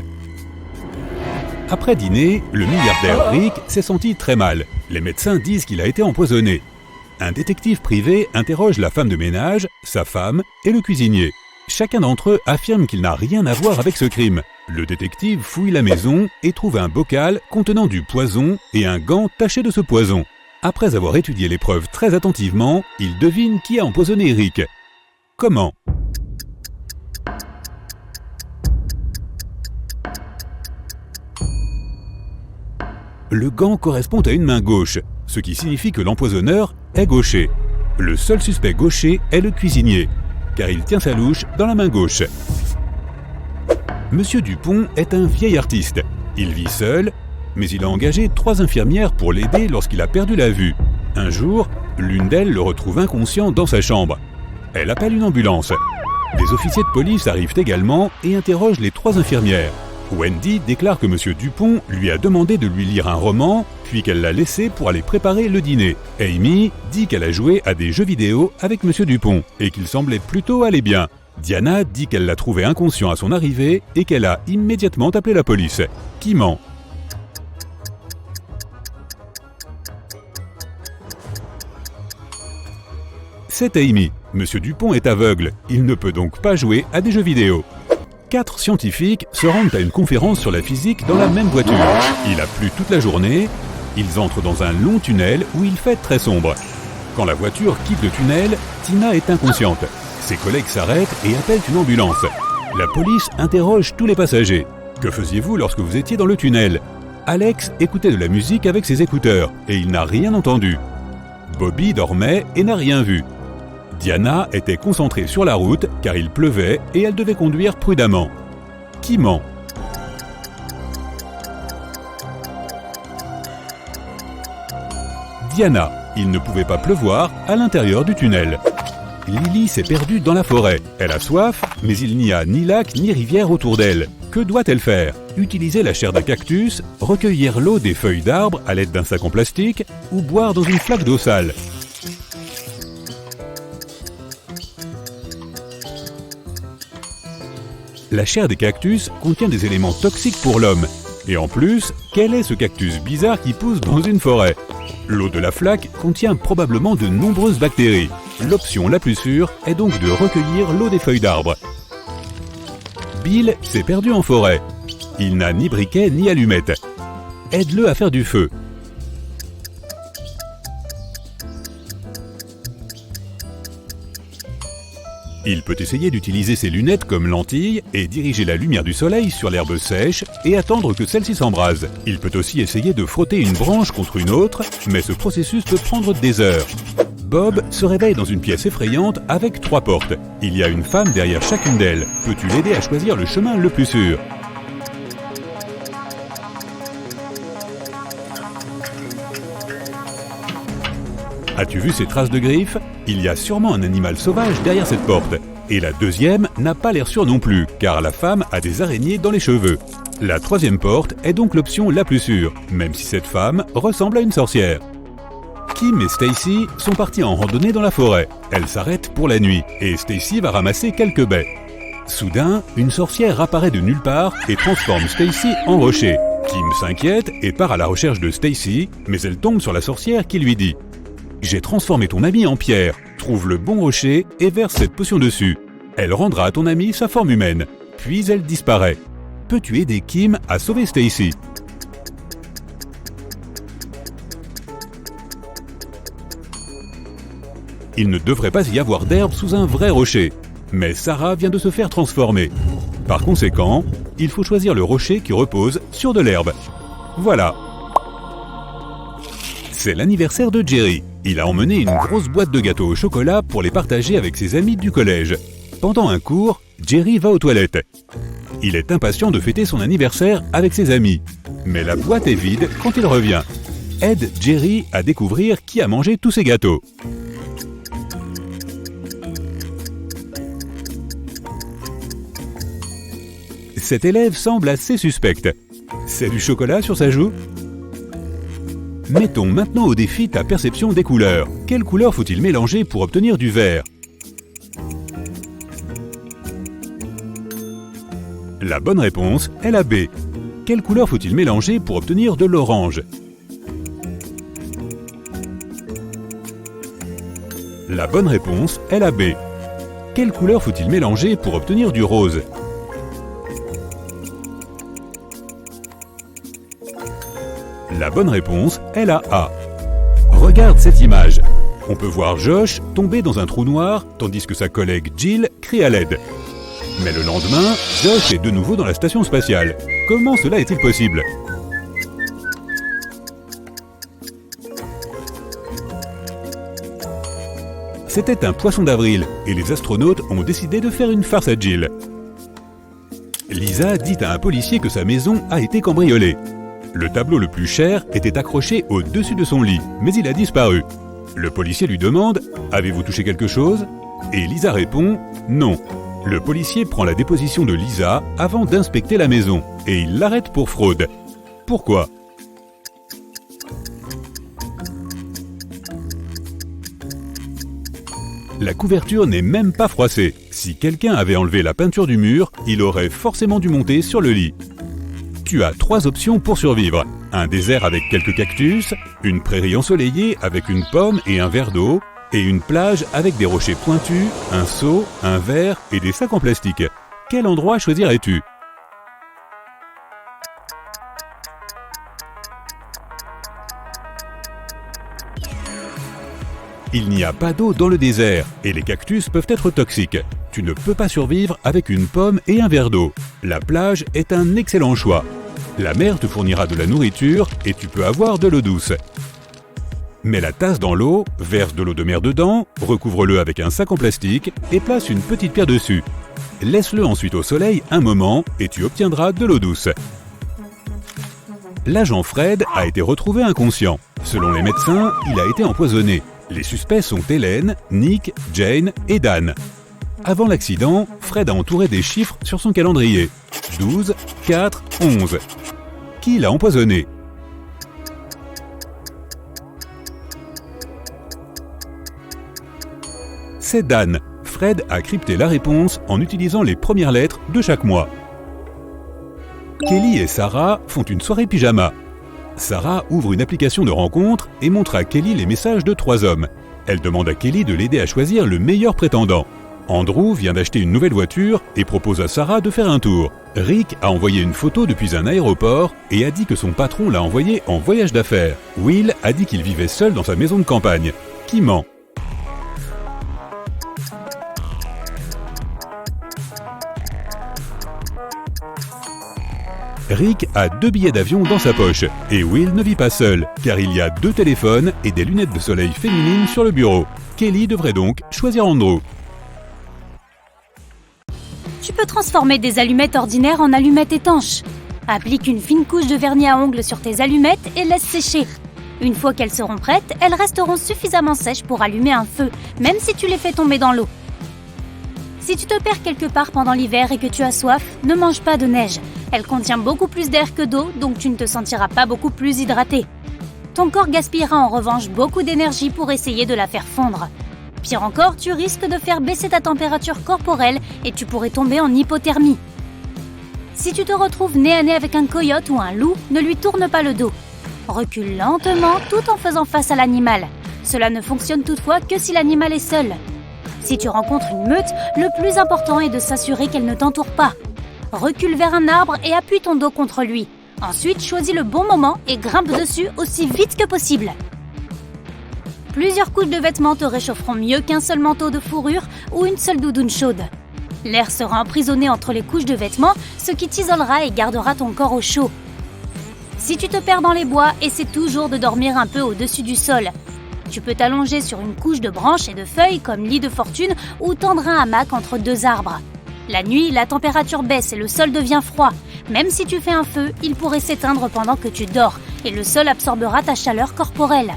Après dîner, le milliardaire Rick s'est senti très mal. Les médecins disent qu'il a été empoisonné. Un détective privé interroge la femme de ménage, sa femme et le cuisinier. Chacun d'entre eux affirme qu'il n'a rien à voir avec ce crime. Le détective fouille la maison et trouve un bocal contenant du poison et un gant taché de ce poison. Après avoir étudié les preuves très attentivement, il devine qui a empoisonné Rick. Comment ? Le gant correspond à une main gauche, ce qui signifie que l'empoisonneur est gaucher. Le seul suspect gaucher est le cuisinier, car il tient sa louche dans la main gauche. Monsieur Dupont est un vieil artiste. Il vit seul, mais il a engagé 3 infirmières pour l'aider lorsqu'il a perdu la vue. Un jour, l'une d'elles le retrouve inconscient dans sa chambre. Elle appelle une ambulance. Des officiers de police arrivent également et interrogent les 3 infirmières. Wendy déclare que Monsieur Dupont lui a demandé de lui lire un roman, puis qu'elle l'a laissé pour aller préparer le dîner. Amy dit qu'elle a joué à des jeux vidéo avec Monsieur Dupont et qu'il semblait plutôt aller bien. Diana dit qu'elle l'a trouvé inconscient à son arrivée et qu'elle a immédiatement appelé la police. Qui ment ? C'est Amy. Monsieur Dupont est aveugle. Il ne peut donc pas jouer à des jeux vidéo. 4 scientifiques se rendent à une conférence sur la physique dans la même voiture. Il a plu toute la journée. Ils entrent dans un long tunnel où il fait très sombre. Quand la voiture quitte le tunnel, Tina est inconsciente. Ses collègues s'arrêtent et appellent une ambulance. La police interroge tous les passagers. Que faisiez-vous lorsque vous étiez dans le tunnel ? Alex écoutait de la musique avec ses écouteurs et il n'a rien entendu. Bobby dormait et n'a rien vu. Diana était concentrée sur la route car il pleuvait et elle devait conduire prudemment. Qui ment ? Diana. Il ne pouvait pas pleuvoir à l'intérieur du tunnel. Lily s'est perdue dans la forêt. Elle a soif, mais il n'y a ni lac ni rivière autour d'elle. Que doit-elle faire? Utiliser la chair d'un cactus, recueillir l'eau des feuilles d'arbre à l'aide d'un sac en plastique ou boire dans une flaque d'eau sale? La chair des cactus contient des éléments toxiques pour l'homme. Et en plus, quel est ce cactus bizarre qui pousse dans une forêt? L'eau de la flaque contient probablement de nombreuses bactéries. L'option la plus sûre est donc de recueillir l'eau des feuilles d'arbre. Bill s'est perdu en forêt. Il n'a ni briquet ni allumette. Aide-le à faire du feu. Il peut essayer d'utiliser ses lunettes comme lentilles et diriger la lumière du soleil sur l'herbe sèche et attendre que celle-ci s'embrase. Il peut aussi essayer de frotter une branche contre une autre, mais ce processus peut prendre des heures. Bob se réveille dans une pièce effrayante avec 3 portes. Il y a une femme derrière chacune d'elles. Peux-tu l'aider à choisir le chemin le plus sûr? As-tu vu ces traces de griffes? Il y a sûrement un animal sauvage derrière cette porte. Et la deuxième n'a pas l'air sûre non plus, car la femme a des araignées dans les cheveux. La troisième porte est donc l'option la plus sûre, même si cette femme ressemble à une sorcière. Kim et Stacy sont partis en randonnée dans la forêt. Elles s'arrêtent pour la nuit, et Stacy va ramasser quelques baies. Soudain, une sorcière apparaît de nulle part et transforme Stacy en rocher. Kim s'inquiète et part à la recherche de Stacy, mais elle tombe sur la sorcière qui lui dit: j'ai transformé ton ami en pierre. Trouve le bon rocher et verse cette potion dessus. Elle rendra à ton ami sa forme humaine. Puis elle disparaît. Peux-tu aider Kim à sauver Stacy? Il ne devrait pas y avoir d'herbe sous un vrai rocher. Mais Sarah vient de se faire transformer. Par conséquent, il faut choisir le rocher qui repose sur de l'herbe. Voilà. C'est l'anniversaire de Jerry. Il a emmené une grosse boîte de gâteaux au chocolat pour les partager avec ses amis du collège. Pendant un cours, Jerry va aux toilettes. Il est impatient de fêter son anniversaire avec ses amis. Mais la boîte est vide quand il revient. Aide Jerry à découvrir qui a mangé tous ces gâteaux. Cet élève semble assez suspecte. C'est du chocolat sur sa joue? Mettons maintenant au défi ta perception des couleurs. Quelles couleurs faut-il mélanger pour obtenir du vert? La bonne réponse est la B. Quelle couleur faut-il mélanger pour obtenir de l'orange? La bonne réponse est la B. Quelle couleur faut-il mélanger pour obtenir du rose? La bonne réponse est la A. Regarde cette image. On peut voir Josh tomber dans un trou noir tandis que sa collègue Jill crie à l'aide. Mais le lendemain, Josh est de nouveau dans la station spatiale. Comment cela est-il possible? C'était un poisson d'avril et les astronautes ont décidé de faire une farce à Jill. Lisa dit à un policier que sa maison a été cambriolée. Le tableau le plus cher était accroché au-dessus de son lit, mais il a disparu. Le policier lui demande « Avez-vous touché quelque chose ?» Et Lisa répond « Non ». Le policier prend la déposition de Lisa avant d'inspecter la maison, et il l'arrête pour fraude. Pourquoi? La couverture n'est même pas froissée. Si quelqu'un avait enlevé la peinture du mur, il aurait forcément dû monter sur le lit. Tu as 3 options pour survivre. Un désert avec quelques cactus, une prairie ensoleillée avec une pomme et un verre d'eau, et une plage avec des rochers pointus, un seau, un verre et des sacs en plastique. Quel endroit choisirais-tu? Il n'y a pas d'eau dans le désert, et les cactus peuvent être toxiques. Tu ne peux pas survivre avec une pomme et un verre d'eau. La plage est un excellent choix. La mer te fournira de la nourriture et tu peux avoir de l'eau douce. Mets la tasse dans l'eau, verse de l'eau de mer dedans, recouvre-le avec un sac en plastique et place une petite pierre dessus. Laisse-le ensuite au soleil un moment et tu obtiendras de l'eau douce. L'agent Fred a été retrouvé inconscient. Selon les médecins, il a été empoisonné. Les suspects sont Hélène, Nick, Jane et Dan. Avant l'accident, Fred a entouré des chiffres sur son calendrier. 12, 4, 11. Qui l'a empoisonné? C'est Dan. Fred a crypté la réponse en utilisant les premières lettres de chaque mois. Kelly et Sarah font une soirée pyjama. Sarah ouvre une application de rencontre et montre à Kelly les messages de 3 hommes. Elle demande à Kelly de l'aider à choisir le meilleur prétendant. Andrew vient d'acheter une nouvelle voiture et propose à Sarah de faire un tour. Rick a envoyé une photo depuis un aéroport et a dit que son patron l'a envoyé en voyage d'affaires. Will a dit qu'il vivait seul dans sa maison de campagne. Qui ment? Rick a 2 billets d'avion dans sa poche et Will ne vit pas seul car il y a 2 téléphones et des lunettes de soleil féminines sur le bureau. Kelly devrait donc choisir Andrew. Tu peux transformer des allumettes ordinaires en allumettes étanches. Applique une fine couche de vernis à ongles sur tes allumettes et laisse sécher. Une fois qu'elles seront prêtes, elles resteront suffisamment sèches pour allumer un feu, même si tu les fais tomber dans l'eau. Si tu te perds quelque part pendant l'hiver et que tu as soif, ne mange pas de neige. Elle contient beaucoup plus d'air que d'eau, donc tu ne te sentiras pas beaucoup plus hydraté. Ton corps gaspillera en revanche beaucoup d'énergie pour essayer de la faire fondre. Pire encore, tu risques de faire baisser ta température corporelle et tu pourrais tomber en hypothermie. Si tu te retrouves nez à nez avec un coyote ou un loup, ne lui tourne pas le dos. Recule lentement tout en faisant face à l'animal. Cela ne fonctionne toutefois que si l'animal est seul. Si tu rencontres une meute, le plus important est de s'assurer qu'elle ne t'entoure pas. Recule vers un arbre et appuie ton dos contre lui. Ensuite, choisis le bon moment et grimpe dessus aussi vite que possible. Plusieurs couches de vêtements te réchaufferont mieux qu'un seul manteau de fourrure ou une seule doudoune chaude. L'air sera emprisonné entre les couches de vêtements, ce qui t'isolera et gardera ton corps au chaud. Si tu te perds dans les bois, essaie toujours de dormir un peu au-dessus du sol. Tu peux t'allonger sur une couche de branches et de feuilles comme lit de fortune ou tendre un hamac entre 2 arbres. La nuit, la température baisse et le sol devient froid. Même si tu fais un feu, il pourrait s'éteindre pendant que tu dors et le sol absorbera ta chaleur corporelle.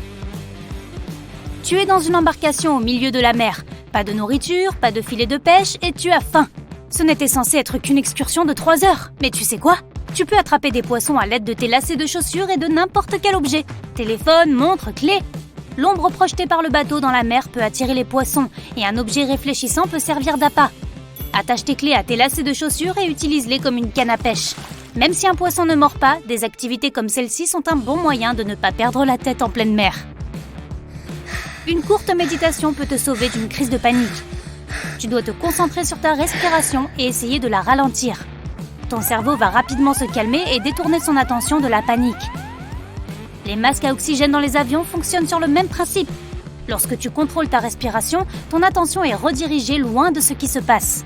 Tu es dans une embarcation au milieu de la mer. Pas de nourriture, pas de filet de pêche et tu as faim. Ce n'était censé être qu'une excursion de 3 heures. Mais tu sais quoi? Tu peux attraper des poissons à l'aide de tes lacets de chaussures et de n'importe quel objet. Téléphone, montre, clé. L'ombre projetée par le bateau dans la mer peut attirer les poissons et un objet réfléchissant peut servir d'appât. Attache tes clés à tes lacets de chaussures et utilise-les comme une canne à pêche. Même si un poisson ne mord pas, des activités comme celle-ci sont un bon moyen de ne pas perdre la tête en pleine mer. Une courte méditation peut te sauver d'une crise de panique. Tu dois te concentrer sur ta respiration et essayer de la ralentir. Ton cerveau va rapidement se calmer et détourner son attention de la panique. Les masques à oxygène dans les avions fonctionnent sur le même principe. Lorsque tu contrôles ta respiration, ton attention est redirigée loin de ce qui se passe.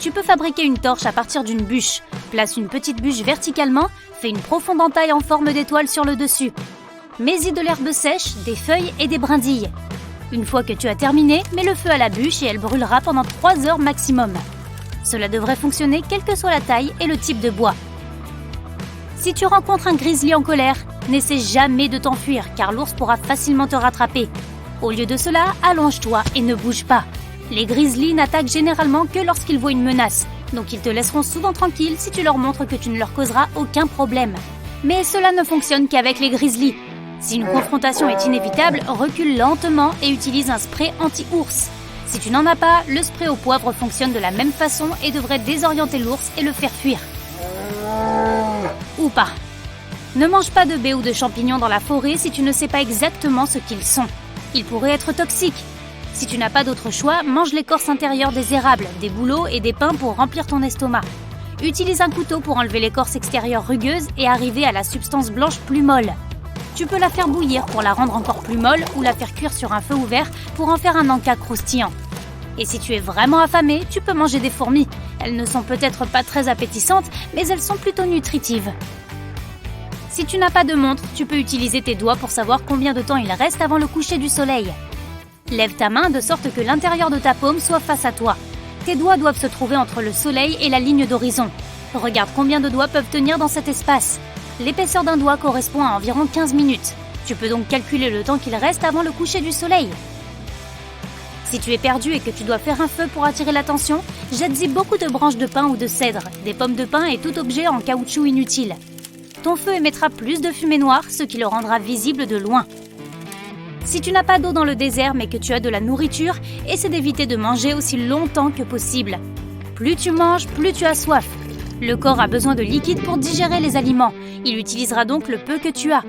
Tu peux fabriquer une torche à partir d'une bûche. Place une petite bûche verticalement, fais une profonde entaille en forme d'étoile sur le dessus. Mets-y de l'herbe sèche, des feuilles et des brindilles. Une fois que tu as terminé, mets le feu à la bûche et elle brûlera pendant 3 heures maximum. Cela devrait fonctionner quelle que soit la taille et le type de bois. Si tu rencontres un grizzly en colère, n'essaie jamais de t'enfuir car l'ours pourra facilement te rattraper. Au lieu de cela, allonge-toi et ne bouge pas. Les grizzlies n'attaquent généralement que lorsqu'ils voient une menace, donc ils te laisseront souvent tranquille si tu leur montres que tu ne leur causeras aucun problème. Mais cela ne fonctionne qu'avec les grizzlies. Si une confrontation est inévitable, recule lentement et utilise un spray anti-ours. Si tu n'en as pas, le spray au poivre fonctionne de la même façon et devrait désorienter l'ours et le faire fuir. Ou pas. Ne mange pas de baies ou de champignons dans la forêt si tu ne sais pas exactement ce qu'ils sont. Ils pourraient être toxiques. Si tu n'as pas d'autre choix, mange l'écorce intérieure des érables, des bouleaux et des pins pour remplir ton estomac. Utilise un couteau pour enlever l'écorce extérieure rugueuse et arriver à la substance blanche plus molle. Tu peux la faire bouillir pour la rendre encore plus molle ou la faire cuire sur un feu ouvert pour en faire un encas croustillant. Et si tu es vraiment affamé, tu peux manger des fourmis. Elles ne sont peut-être pas très appétissantes, mais elles sont plutôt nutritives. Si tu n'as pas de montre, tu peux utiliser tes doigts pour savoir combien de temps il reste avant le coucher du soleil. Lève ta main de sorte que l'intérieur de ta paume soit face à toi. Tes doigts doivent se trouver entre le soleil et la ligne d'horizon. Regarde combien de doigts peuvent tenir dans cet espace. L'épaisseur d'un doigt correspond à environ 15 minutes. Tu peux donc calculer le temps qu'il reste avant le coucher du soleil. Si tu es perdu et que tu dois faire un feu pour attirer l'attention, jette-y beaucoup de branches de pin ou de cèdre, des pommes de pin et tout objet en caoutchouc inutile. Ton feu émettra plus de fumée noire, ce qui le rendra visible de loin. Si tu n'as pas d'eau dans le désert mais que tu as de la nourriture, essaie d'éviter de manger aussi longtemps que possible. Plus tu manges, plus tu as soif. Le corps a besoin de liquide pour digérer les aliments. Il utilisera donc le peu que tu as.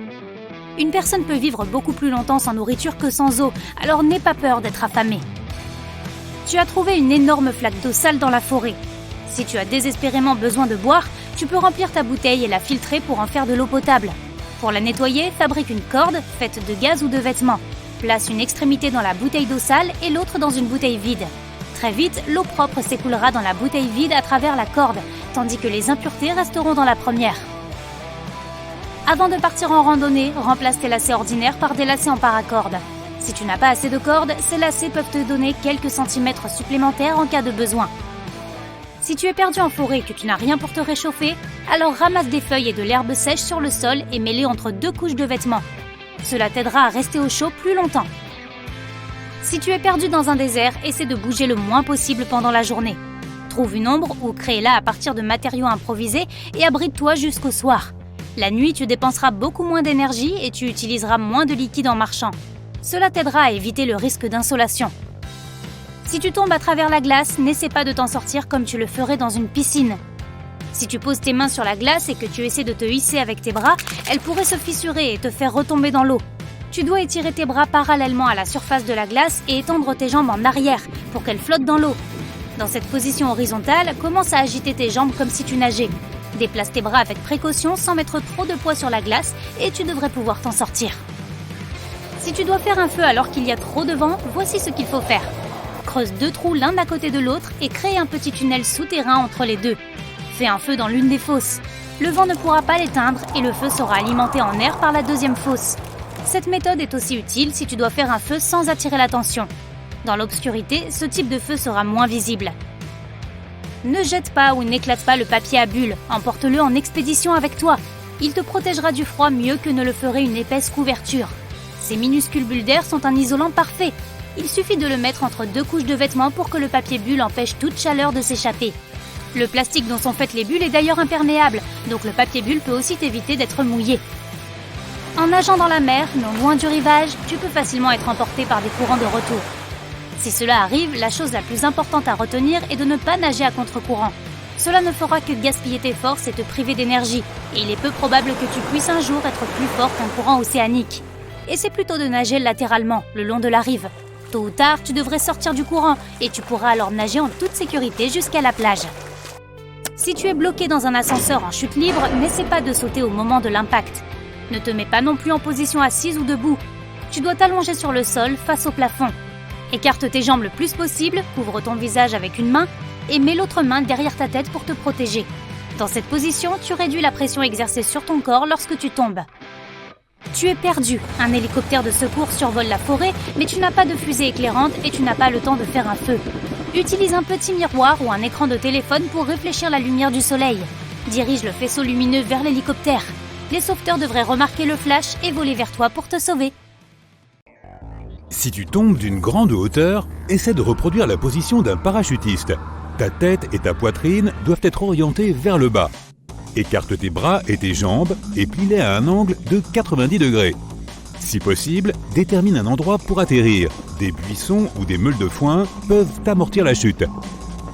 Une personne peut vivre beaucoup plus longtemps sans nourriture que sans eau, alors n'aie pas peur d'être affamé. Tu as trouvé une énorme flaque d'eau sale dans la forêt. Si tu as désespérément besoin de boire, tu peux remplir ta bouteille et la filtrer pour en faire de l'eau potable. Pour la nettoyer, fabrique une corde faite de gaz ou de vêtements. Place une extrémité dans la bouteille d'eau sale et l'autre dans une bouteille vide. Très vite, l'eau propre s'écoulera dans la bouteille vide à travers la corde, tandis que les impuretés resteront dans la première. Avant de partir en randonnée, remplace tes lacets ordinaires par des lacets en paracorde. Si tu n'as pas assez de cordes, ces lacets peuvent te donner quelques centimètres supplémentaires en cas de besoin. Si tu es perdu en forêt et que tu n'as rien pour te réchauffer, alors ramasse des feuilles et de l'herbe sèche sur le sol et mets-les entre 2 couches de vêtements. Cela t'aidera à rester au chaud plus longtemps. Si tu es perdu dans un désert, essaie de bouger le moins possible pendant la journée. Trouve une ombre ou crée-la à partir de matériaux improvisés et abrite-toi jusqu'au soir. La nuit, tu dépenseras beaucoup moins d'énergie et tu utiliseras moins de liquide en marchant. Cela t'aidera à éviter le risque d'insolation. Si tu tombes à travers la glace, n'essaie pas de t'en sortir comme tu le ferais dans une piscine. Si tu poses tes mains sur la glace et que tu essaies de te hisser avec tes bras, elles pourraient se fissurer et te faire retomber dans l'eau. Tu dois étirer tes bras parallèlement à la surface de la glace et étendre tes jambes en arrière pour qu'elles flottent dans l'eau. Dans cette position horizontale, commence à agiter tes jambes comme si tu nageais. Déplace tes bras avec précaution sans mettre trop de poids sur la glace et tu devrais pouvoir t'en sortir. Si tu dois faire un feu alors qu'il y a trop de vent, voici ce qu'il faut faire. Creuse 2 trous l'un à côté de l'autre et crée un petit tunnel souterrain entre les deux. Fais un feu dans l'une des fosses. Le vent ne pourra pas l'éteindre et le feu sera alimenté en air par la deuxième fosse. Cette méthode est aussi utile si tu dois faire un feu sans attirer l'attention. Dans l'obscurité, ce type de feu sera moins visible. Ne jette pas ou n'éclate pas le papier à bulles, emporte-le en expédition avec toi. Il te protégera du froid mieux que ne le ferait une épaisse couverture. Ces minuscules bulles d'air sont un isolant parfait. Il suffit de le mettre entre 2 couches de vêtements pour que le papier bulle empêche toute chaleur de s'échapper. Le plastique dont sont faites les bulles est d'ailleurs imperméable, donc le papier bulle peut aussi t'éviter d'être mouillé. En nageant dans la mer, non loin du rivage, tu peux facilement être emporté par des courants de retour. Si cela arrive, la chose la plus importante à retenir est de ne pas nager à contre-courant. Cela ne fera que gaspiller tes forces et te priver d'énergie, et il est peu probable que tu puisses un jour être plus fort qu'un courant océanique. Essaie plutôt de nager latéralement, le long de la rive. Tôt ou tard, tu devrais sortir du courant, et tu pourras alors nager en toute sécurité jusqu'à la plage. Si tu es bloqué dans un ascenseur en chute libre, n'essaie pas de sauter au moment de l'impact. Ne te mets pas non plus en position assise ou debout. Tu dois t'allonger sur le sol face au plafond. Écarte tes jambes le plus possible, couvre ton visage avec une main et mets l'autre main derrière ta tête pour te protéger. Dans cette position, tu réduis la pression exercée sur ton corps lorsque tu tombes. Tu es perdu. Un hélicoptère de secours survole la forêt, mais tu n'as pas de fusée éclairante et tu n'as pas le temps de faire un feu. Utilise un petit miroir ou un écran de téléphone pour réfléchir la lumière du soleil. Dirige le faisceau lumineux vers l'hélicoptère. Les sauveteurs devraient remarquer le flash et voler vers toi pour te sauver. Si tu tombes d'une grande hauteur, essaie de reproduire la position d'un parachutiste. Ta tête et ta poitrine doivent être orientées vers le bas. Écarte tes bras et tes jambes et plie-les à un angle de 90 degrés. Si possible, détermine un endroit pour atterrir. Des buissons ou des meules de foin peuvent amortir la chute.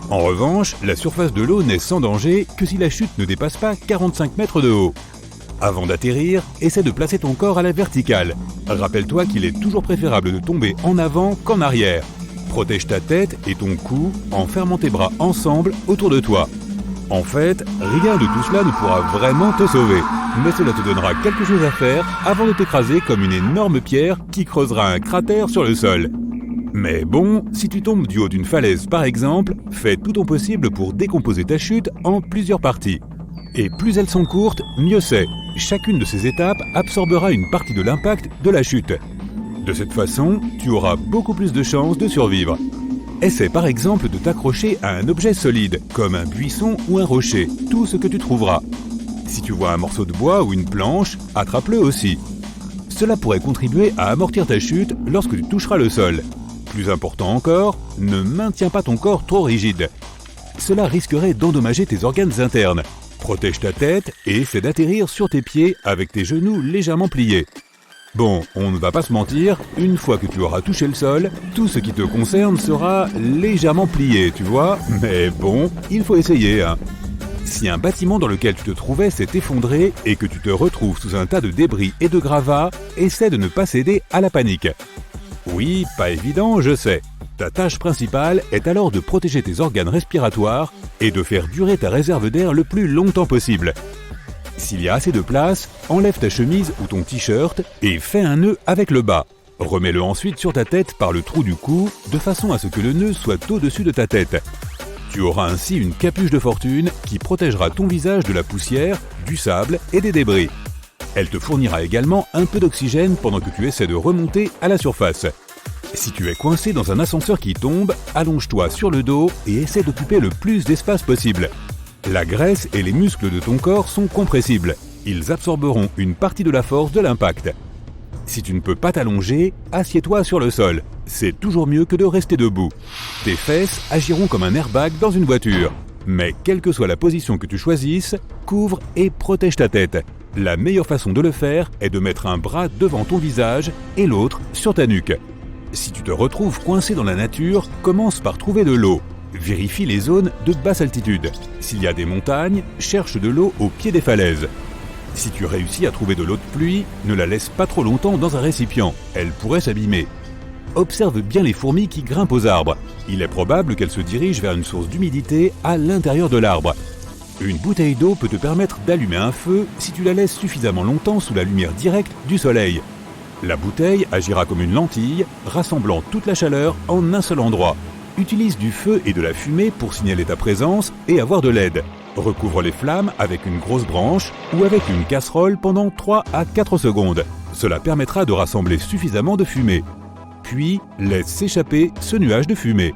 En revanche, la surface de l'eau n'est sans danger que si la chute ne dépasse pas 45 mètres de haut. Avant d'atterrir, essaie de placer ton corps à la verticale. Rappelle-toi qu'il est toujours préférable de tomber en avant qu'en arrière. Protège ta tête et ton cou en fermant tes bras ensemble autour de toi. En fait, rien de tout cela ne pourra vraiment te sauver, mais cela te donnera quelque chose à faire avant de t'écraser comme une énorme pierre qui creusera un cratère sur le sol. Mais bon, si tu tombes du haut d'une falaise par exemple, fais tout ton possible pour décomposer ta chute en plusieurs parties. Et plus elles sont courtes, mieux c'est. Chacune de ces étapes absorbera une partie de l'impact de la chute. De cette façon, tu auras beaucoup plus de chances de survivre. Essaie par exemple de t'accrocher à un objet solide, comme un buisson ou un rocher, tout ce que tu trouveras. Si tu vois un morceau de bois ou une planche, attrape-le aussi. Cela pourrait contribuer à amortir ta chute lorsque tu toucheras le sol. Plus important encore, ne maintiens pas ton corps trop rigide. Cela risquerait d'endommager tes organes internes. Protège ta tête et essaie d'atterrir sur tes pieds avec tes genoux légèrement pliés. Bon, on ne va pas se mentir, une fois que tu auras touché le sol, tout ce qui te concerne sera légèrement plié, tu vois. Mais bon, il faut essayer, hein. Si un bâtiment dans lequel tu te trouvais s'est effondré et que tu te retrouves sous un tas de débris et de gravats, essaie de ne pas céder à la panique. Oui, pas évident, je sais. Ta tâche principale est alors de protéger tes organes respiratoires et de faire durer ta réserve d'air le plus longtemps possible. S'il y a assez de place, enlève ta chemise ou ton t-shirt et fais un nœud avec le bas. Remets-le ensuite sur ta tête par le trou du cou, de façon à ce que le nœud soit au-dessus de ta tête. Tu auras ainsi une capuche de fortune qui protégera ton visage de la poussière, du sable et des débris. Elle te fournira également un peu d'oxygène pendant que tu essaies de remonter à la surface. Si tu es coincé dans un ascenseur qui tombe, allonge-toi sur le dos et essaie d'occuper le plus d'espace possible. La graisse et les muscles de ton corps sont compressibles. Ils absorberont une partie de la force de l'impact. Si tu ne peux pas t'allonger, assieds-toi sur le sol. C'est toujours mieux que de rester debout. Tes fesses agiront comme un airbag dans une voiture. Mais quelle que soit la position que tu choisisses, couvre et protège ta tête. La meilleure façon de le faire est de mettre un bras devant ton visage et l'autre sur ta nuque. Si tu te retrouves coincé dans la nature, commence par trouver de l'eau. Vérifie les zones de basse altitude. S'il y a des montagnes, cherche de l'eau au pied des falaises. Si tu réussis à trouver de l'eau de pluie, ne la laisse pas trop longtemps dans un récipient. Elle pourrait s'abîmer. Observe bien les fourmis qui grimpent aux arbres. Il est probable qu'elles se dirigent vers une source d'humidité à l'intérieur de l'arbre. Une bouteille d'eau peut te permettre d'allumer un feu si tu la laisses suffisamment longtemps sous la lumière directe du soleil. La bouteille agira comme une lentille, rassemblant toute la chaleur en un seul endroit. Utilise du feu et de la fumée pour signaler ta présence et avoir de l'aide. Recouvre les flammes avec une grosse branche ou avec une casserole pendant 3 à 4 secondes. Cela permettra de rassembler suffisamment de fumée. Puis, laisse s'échapper ce nuage de fumée.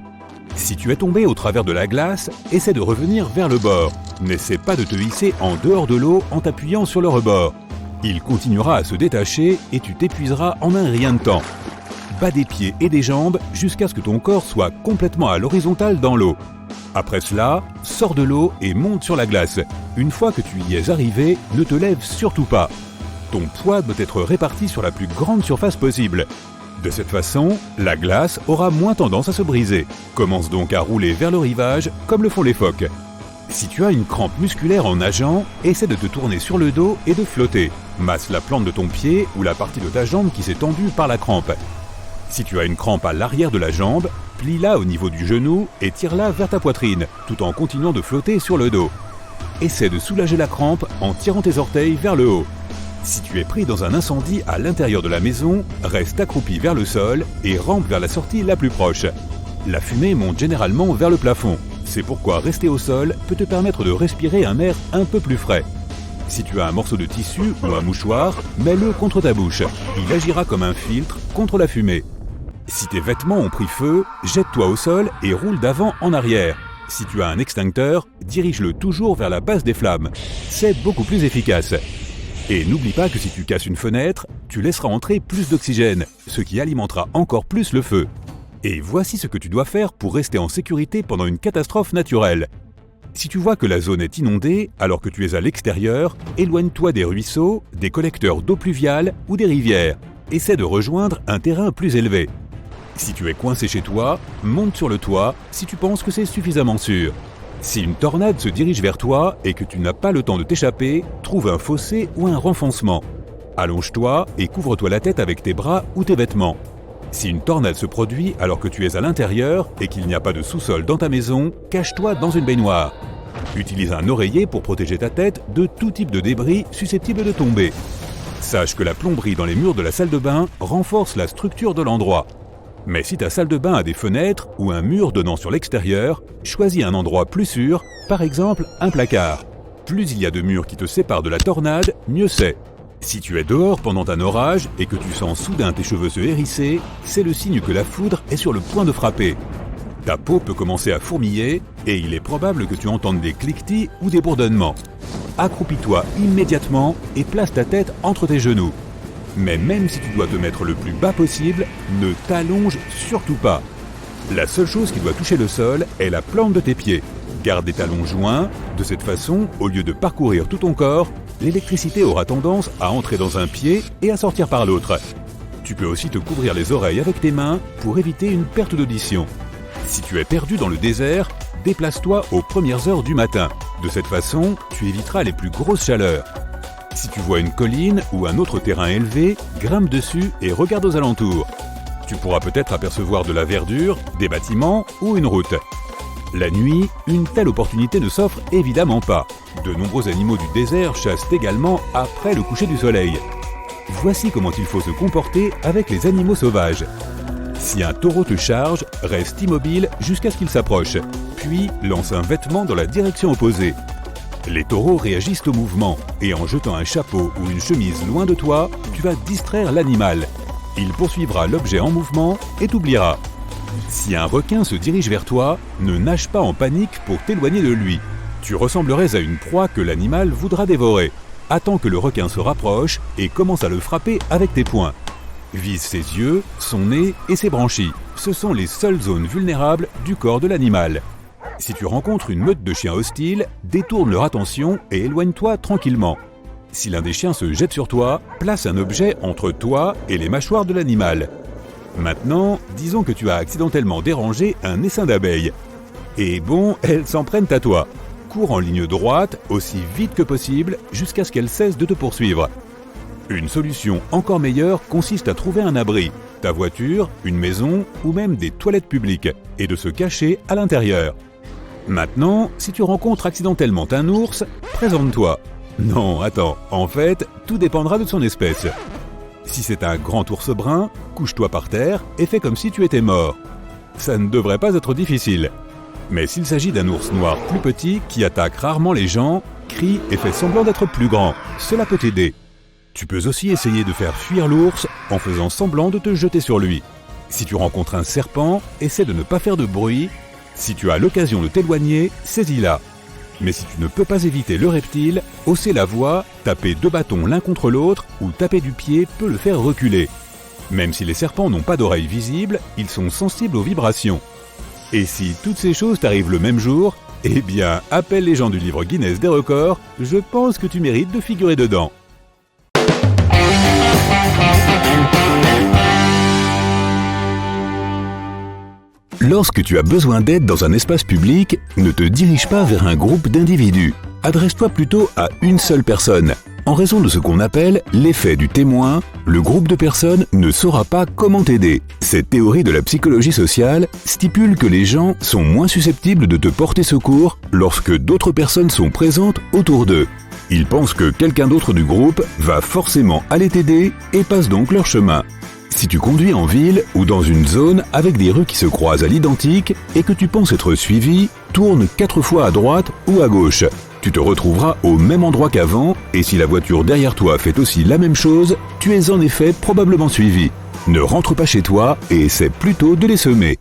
Si tu es tombé au travers de la glace, essaie de revenir vers le bord. N'essaie pas de te hisser en dehors de l'eau en t'appuyant sur le rebord. Il continuera à se détacher et tu t'épuiseras en un rien de temps. Bats des pieds et des jambes jusqu'à ce que ton corps soit complètement à l'horizontale dans l'eau. Après cela, sors de l'eau et monte sur la glace. Une fois que tu y es arrivé, ne te lève surtout pas. Ton poids doit être réparti sur la plus grande surface possible. De cette façon, la glace aura moins tendance à se briser. Commence donc à rouler vers le rivage comme le font les phoques. Si tu as une crampe musculaire en nageant, essaie de te tourner sur le dos et de flotter. Masse la plante de ton pied ou la partie de ta jambe qui s'est tendue par la crampe. Si tu as une crampe à l'arrière de la jambe, plie-la au niveau du genou et tire-la vers ta poitrine, tout en continuant de flotter sur le dos. Essaie de soulager la crampe en tirant tes orteils vers le haut. Si tu es pris dans un incendie à l'intérieur de la maison, reste accroupi vers le sol et rampe vers la sortie la plus proche. La fumée monte généralement vers le plafond. C'est pourquoi rester au sol peut te permettre de respirer un air un peu plus frais. Si tu as un morceau de tissu ou un mouchoir, mets-le contre ta bouche. Il agira comme un filtre contre la fumée. Si tes vêtements ont pris feu, jette-toi au sol et roule d'avant en arrière. Si tu as un extincteur, dirige-le toujours vers la base des flammes. C'est beaucoup plus efficace. Et n'oublie pas que si tu casses une fenêtre, tu laisseras entrer plus d'oxygène, ce qui alimentera encore plus le feu. Et voici ce que tu dois faire pour rester en sécurité pendant une catastrophe naturelle. Si tu vois que la zone est inondée alors que tu es à l'extérieur, éloigne-toi des ruisseaux, des collecteurs d'eau pluviale ou des rivières. Essaie de rejoindre un terrain plus élevé. Si tu es coincé chez toi, monte sur le toit si tu penses que c'est suffisamment sûr. Si une tornade se dirige vers toi et que tu n'as pas le temps de t'échapper, trouve un fossé ou un renfoncement. Allonge-toi et couvre-toi la tête avec tes bras ou tes vêtements. Si une tornade se produit alors que tu es à l'intérieur et qu'il n'y a pas de sous-sol dans ta maison, cache-toi dans une baignoire. Utilise un oreiller pour protéger ta tête de tout type de débris susceptibles de tomber. Sache que la plomberie dans les murs de la salle de bain renforce la structure de l'endroit. Mais si ta salle de bain a des fenêtres ou un mur donnant sur l'extérieur, choisis un endroit plus sûr, par exemple un placard. Plus il y a de murs qui te séparent de la tornade, mieux c'est. Si tu es dehors pendant un orage et que tu sens soudain tes cheveux se hérisser, c'est le signe que la foudre est sur le point de frapper. Ta peau peut commencer à fourmiller et il est probable que tu entendes des cliquetis ou des bourdonnements. Accroupis-toi immédiatement et place ta tête entre tes genoux. Mais même si tu dois te mettre le plus bas possible, ne t'allonge surtout pas. La seule chose qui doit toucher le sol est la plante de tes pieds. Garde les talons joints, de cette façon, au lieu de parcourir tout ton corps, l'électricité aura tendance à entrer dans un pied et à sortir par l'autre. Tu peux aussi te couvrir les oreilles avec tes mains pour éviter une perte d'audition. Si tu es perdu dans le désert, déplace-toi aux premières heures du matin. De cette façon, tu éviteras les plus grosses chaleurs. Si tu vois une colline ou un autre terrain élevé, grimpe dessus et regarde aux alentours. Tu pourras peut-être apercevoir de la verdure, des bâtiments ou une route. La nuit, une telle opportunité ne s'offre évidemment pas. De nombreux animaux du désert chassent également après le coucher du soleil. Voici comment il faut se comporter avec les animaux sauvages. Si un taureau te charge, reste immobile jusqu'à ce qu'il s'approche, puis lance un vêtement dans la direction opposée. Les taureaux réagissent au mouvement, et en jetant un chapeau ou une chemise loin de toi, tu vas distraire l'animal. Il poursuivra l'objet en mouvement et t'oubliera. Si un requin se dirige vers toi, ne nage pas en panique pour t'éloigner de lui. Tu ressemblerais à une proie que l'animal voudra dévorer. Attends que le requin se rapproche et commence à le frapper avec tes poings. Vise ses yeux, son nez et ses branchies. Ce sont les seules zones vulnérables du corps de l'animal. Si tu rencontres une meute de chiens hostiles, détourne leur attention et éloigne-toi tranquillement. Si l'un des chiens se jette sur toi, place un objet entre toi et les mâchoires de l'animal. Maintenant, disons que tu as accidentellement dérangé un essaim d'abeilles. Et bon, elles s'en prennent à toi. Cours en ligne droite, aussi vite que possible, jusqu'à ce qu'elles cessent de te poursuivre. Une solution encore meilleure consiste à trouver un abri, ta voiture, une maison ou même des toilettes publiques, et de se cacher à l'intérieur. Maintenant, si tu rencontres accidentellement un ours, présente-toi. Non, attends, en fait, tout dépendra de son espèce. Si c'est un grand ours brun, couche-toi par terre et fais comme si tu étais mort. Ça ne devrait pas être difficile. Mais s'il s'agit d'un ours noir plus petit qui attaque rarement les gens, crie et fait semblant d'être plus grand, cela peut t'aider. Tu peux aussi essayer de faire fuir l'ours en faisant semblant de te jeter sur lui. Si tu rencontres un serpent, essaie de ne pas faire de bruit. Si tu as l'occasion de t'éloigner, saisis-la. Mais si tu ne peux pas éviter le reptile, hausser la voix, taper 2 bâtons l'un contre l'autre ou taper du pied peut le faire reculer. Même si les serpents n'ont pas d'oreilles visibles, ils sont sensibles aux vibrations. Et si toutes ces choses t'arrivent le même jour, eh bien, appelle les gens du livre Guinness des records, je pense que tu mérites de figurer dedans. Lorsque tu as besoin d'aide dans un espace public, ne te dirige pas vers un groupe d'individus. Adresse-toi plutôt à une seule personne. En raison de ce qu'on appelle l'effet du témoin, le groupe de personnes ne saura pas comment t'aider. Cette théorie de la psychologie sociale stipule que les gens sont moins susceptibles de te porter secours lorsque d'autres personnes sont présentes autour d'eux. Ils pensent que quelqu'un d'autre du groupe va forcément aller t'aider et passent donc leur chemin. Si tu conduis en ville ou dans une zone avec des rues qui se croisent à l'identique et que tu penses être suivi, tourne 4 fois à droite ou à gauche. Tu te retrouveras au même endroit qu'avant et si la voiture derrière toi fait aussi la même chose, tu es en effet probablement suivi. Ne rentre pas chez toi et essaie plutôt de les semer.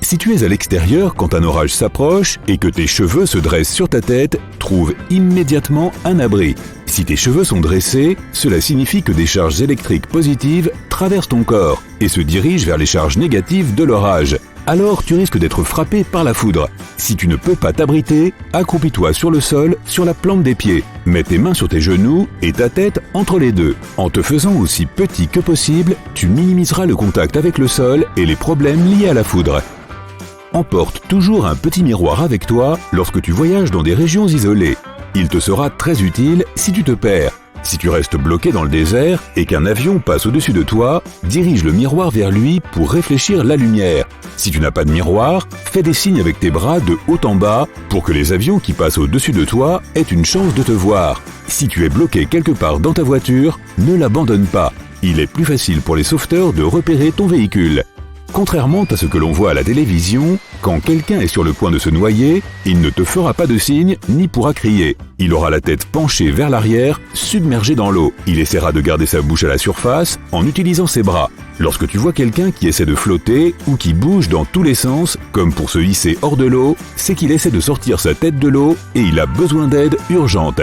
Si tu es à l'extérieur quand un orage s'approche et que tes cheveux se dressent sur ta tête, trouve immédiatement un abri. Si tes cheveux sont dressés, cela signifie que des charges électriques positives traversent ton corps et se dirigent vers les charges négatives de l'orage. Alors tu risques d'être frappé par la foudre. Si tu ne peux pas t'abriter, accroupis-toi sur le sol, sur la plante des pieds. Mets tes mains sur tes genoux et ta tête entre les deux. En te faisant aussi petit que possible, tu minimiseras le contact avec le sol et les problèmes liés à la foudre. Emporte toujours un petit miroir avec toi lorsque tu voyages dans des régions isolées. Il te sera très utile si tu te perds. Si tu restes bloqué dans le désert et qu'un avion passe au-dessus de toi, dirige le miroir vers lui pour réfléchir la lumière. Si tu n'as pas de miroir, fais des signes avec tes bras de haut en bas pour que les avions qui passent au-dessus de toi aient une chance de te voir. Si tu es bloqué quelque part dans ta voiture, ne l'abandonne pas. Il est plus facile pour les sauveteurs de repérer ton véhicule. Contrairement à ce que l'on voit à la télévision, quand quelqu'un est sur le point de se noyer, il ne te fera pas de signe ni pourra crier. Il aura la tête penchée vers l'arrière, submergé dans l'eau. Il essaiera de garder sa bouche à la surface en utilisant ses bras. Lorsque tu vois quelqu'un qui essaie de flotter ou qui bouge dans tous les sens, comme pour se hisser hors de l'eau, c'est qu'il essaie de sortir sa tête de l'eau et il a besoin d'aide urgente.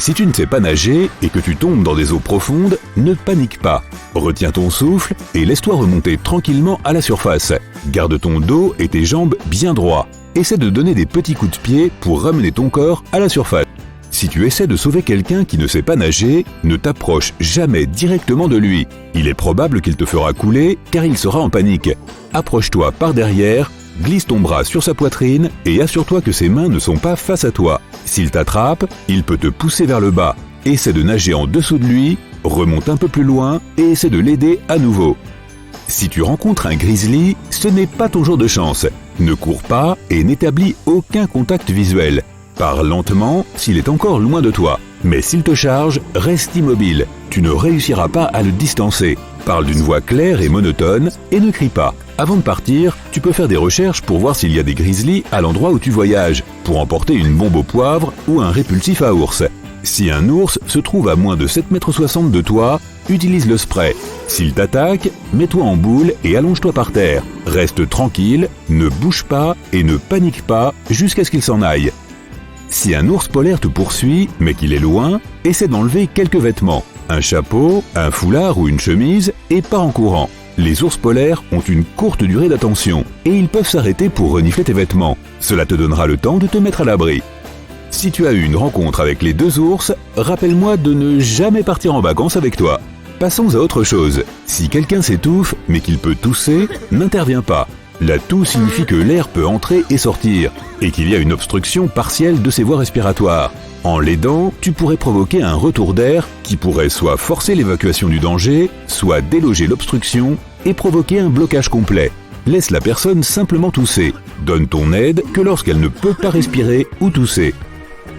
Si tu ne sais pas nager et que tu tombes dans des eaux profondes, ne panique pas. Retiens ton souffle et laisse-toi remonter tranquillement à la surface. Garde ton dos et tes jambes bien droits. Essaie de donner des petits coups de pied pour ramener ton corps à la surface. Si tu essaies de sauver quelqu'un qui ne sait pas nager, ne t'approche jamais directement de lui. Il est probable qu'il te fera couler car il sera en panique. Approche-toi par derrière, glisse ton bras sur sa poitrine et assure-toi que ses mains ne sont pas face à toi. S'il t'attrape, il peut te pousser vers le bas. Essaie de nager en dessous de lui, remonte un peu plus loin et essaie de l'aider à nouveau. Si tu rencontres un grizzly, ce n'est pas ton jour de chance. Ne cours pas et n'établis aucun contact visuel. Parle lentement s'il est encore loin de toi. Mais s'il te charge, reste immobile. Tu ne réussiras pas à le distancer. Parle d'une voix claire et monotone et ne crie pas. Avant de partir, tu peux faire des recherches pour voir s'il y a des grizzlies à l'endroit où tu voyages, pour emporter une bombe au poivre ou un répulsif à ours. Si un ours se trouve à moins de 7,60 m de toi, utilise le spray. S'il t'attaque, mets-toi en boule et allonge-toi par terre. Reste tranquille, ne bouge pas et ne panique pas jusqu'à ce qu'il s'en aille. Si un ours polaire te poursuit, mais qu'il est loin, essaie d'enlever quelques vêtements. Un chapeau, un foulard ou une chemise et pars en courant. Les ours polaires ont une courte durée d'attention et ils peuvent s'arrêter pour renifler tes vêtements. Cela te donnera le temps de te mettre à l'abri. Si tu as eu une rencontre avec les deux ours, rappelle-moi de ne jamais partir en vacances avec toi. Passons à autre chose. Si quelqu'un s'étouffe, mais qu'il peut tousser, n'interviens pas. La toux signifie que l'air peut entrer et sortir, et qu'il y a une obstruction partielle de ses voies respiratoires. En l'aidant, tu pourrais provoquer un retour d'air qui pourrait soit forcer l'évacuation du danger, soit déloger l'obstruction et provoquer un blocage complet. Laisse la personne simplement tousser. Donne ton aide que lorsqu'elle ne peut pas respirer ou tousser.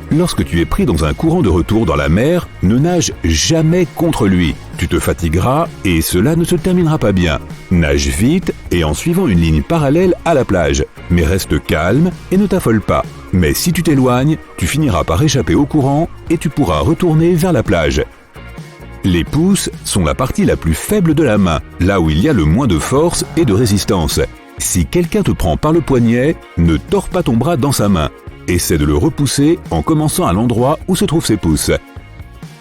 Lorsque tu es pris dans un courant de retour dans la mer, ne nage jamais contre lui. Tu te fatigueras et cela ne se terminera pas bien. Nage vite et en suivant une ligne parallèle à la plage. Mais reste calme et ne t'affole pas. Mais si tu t'éloignes, tu finiras par échapper au courant et tu pourras retourner vers la plage. Les pouces sont la partie la plus faible de la main, là où il y a le moins de force et de résistance. Si quelqu'un te prend par le poignet, ne tords pas ton bras dans sa main. Essaie de le repousser en commençant à l'endroit où se trouvent ses pouces.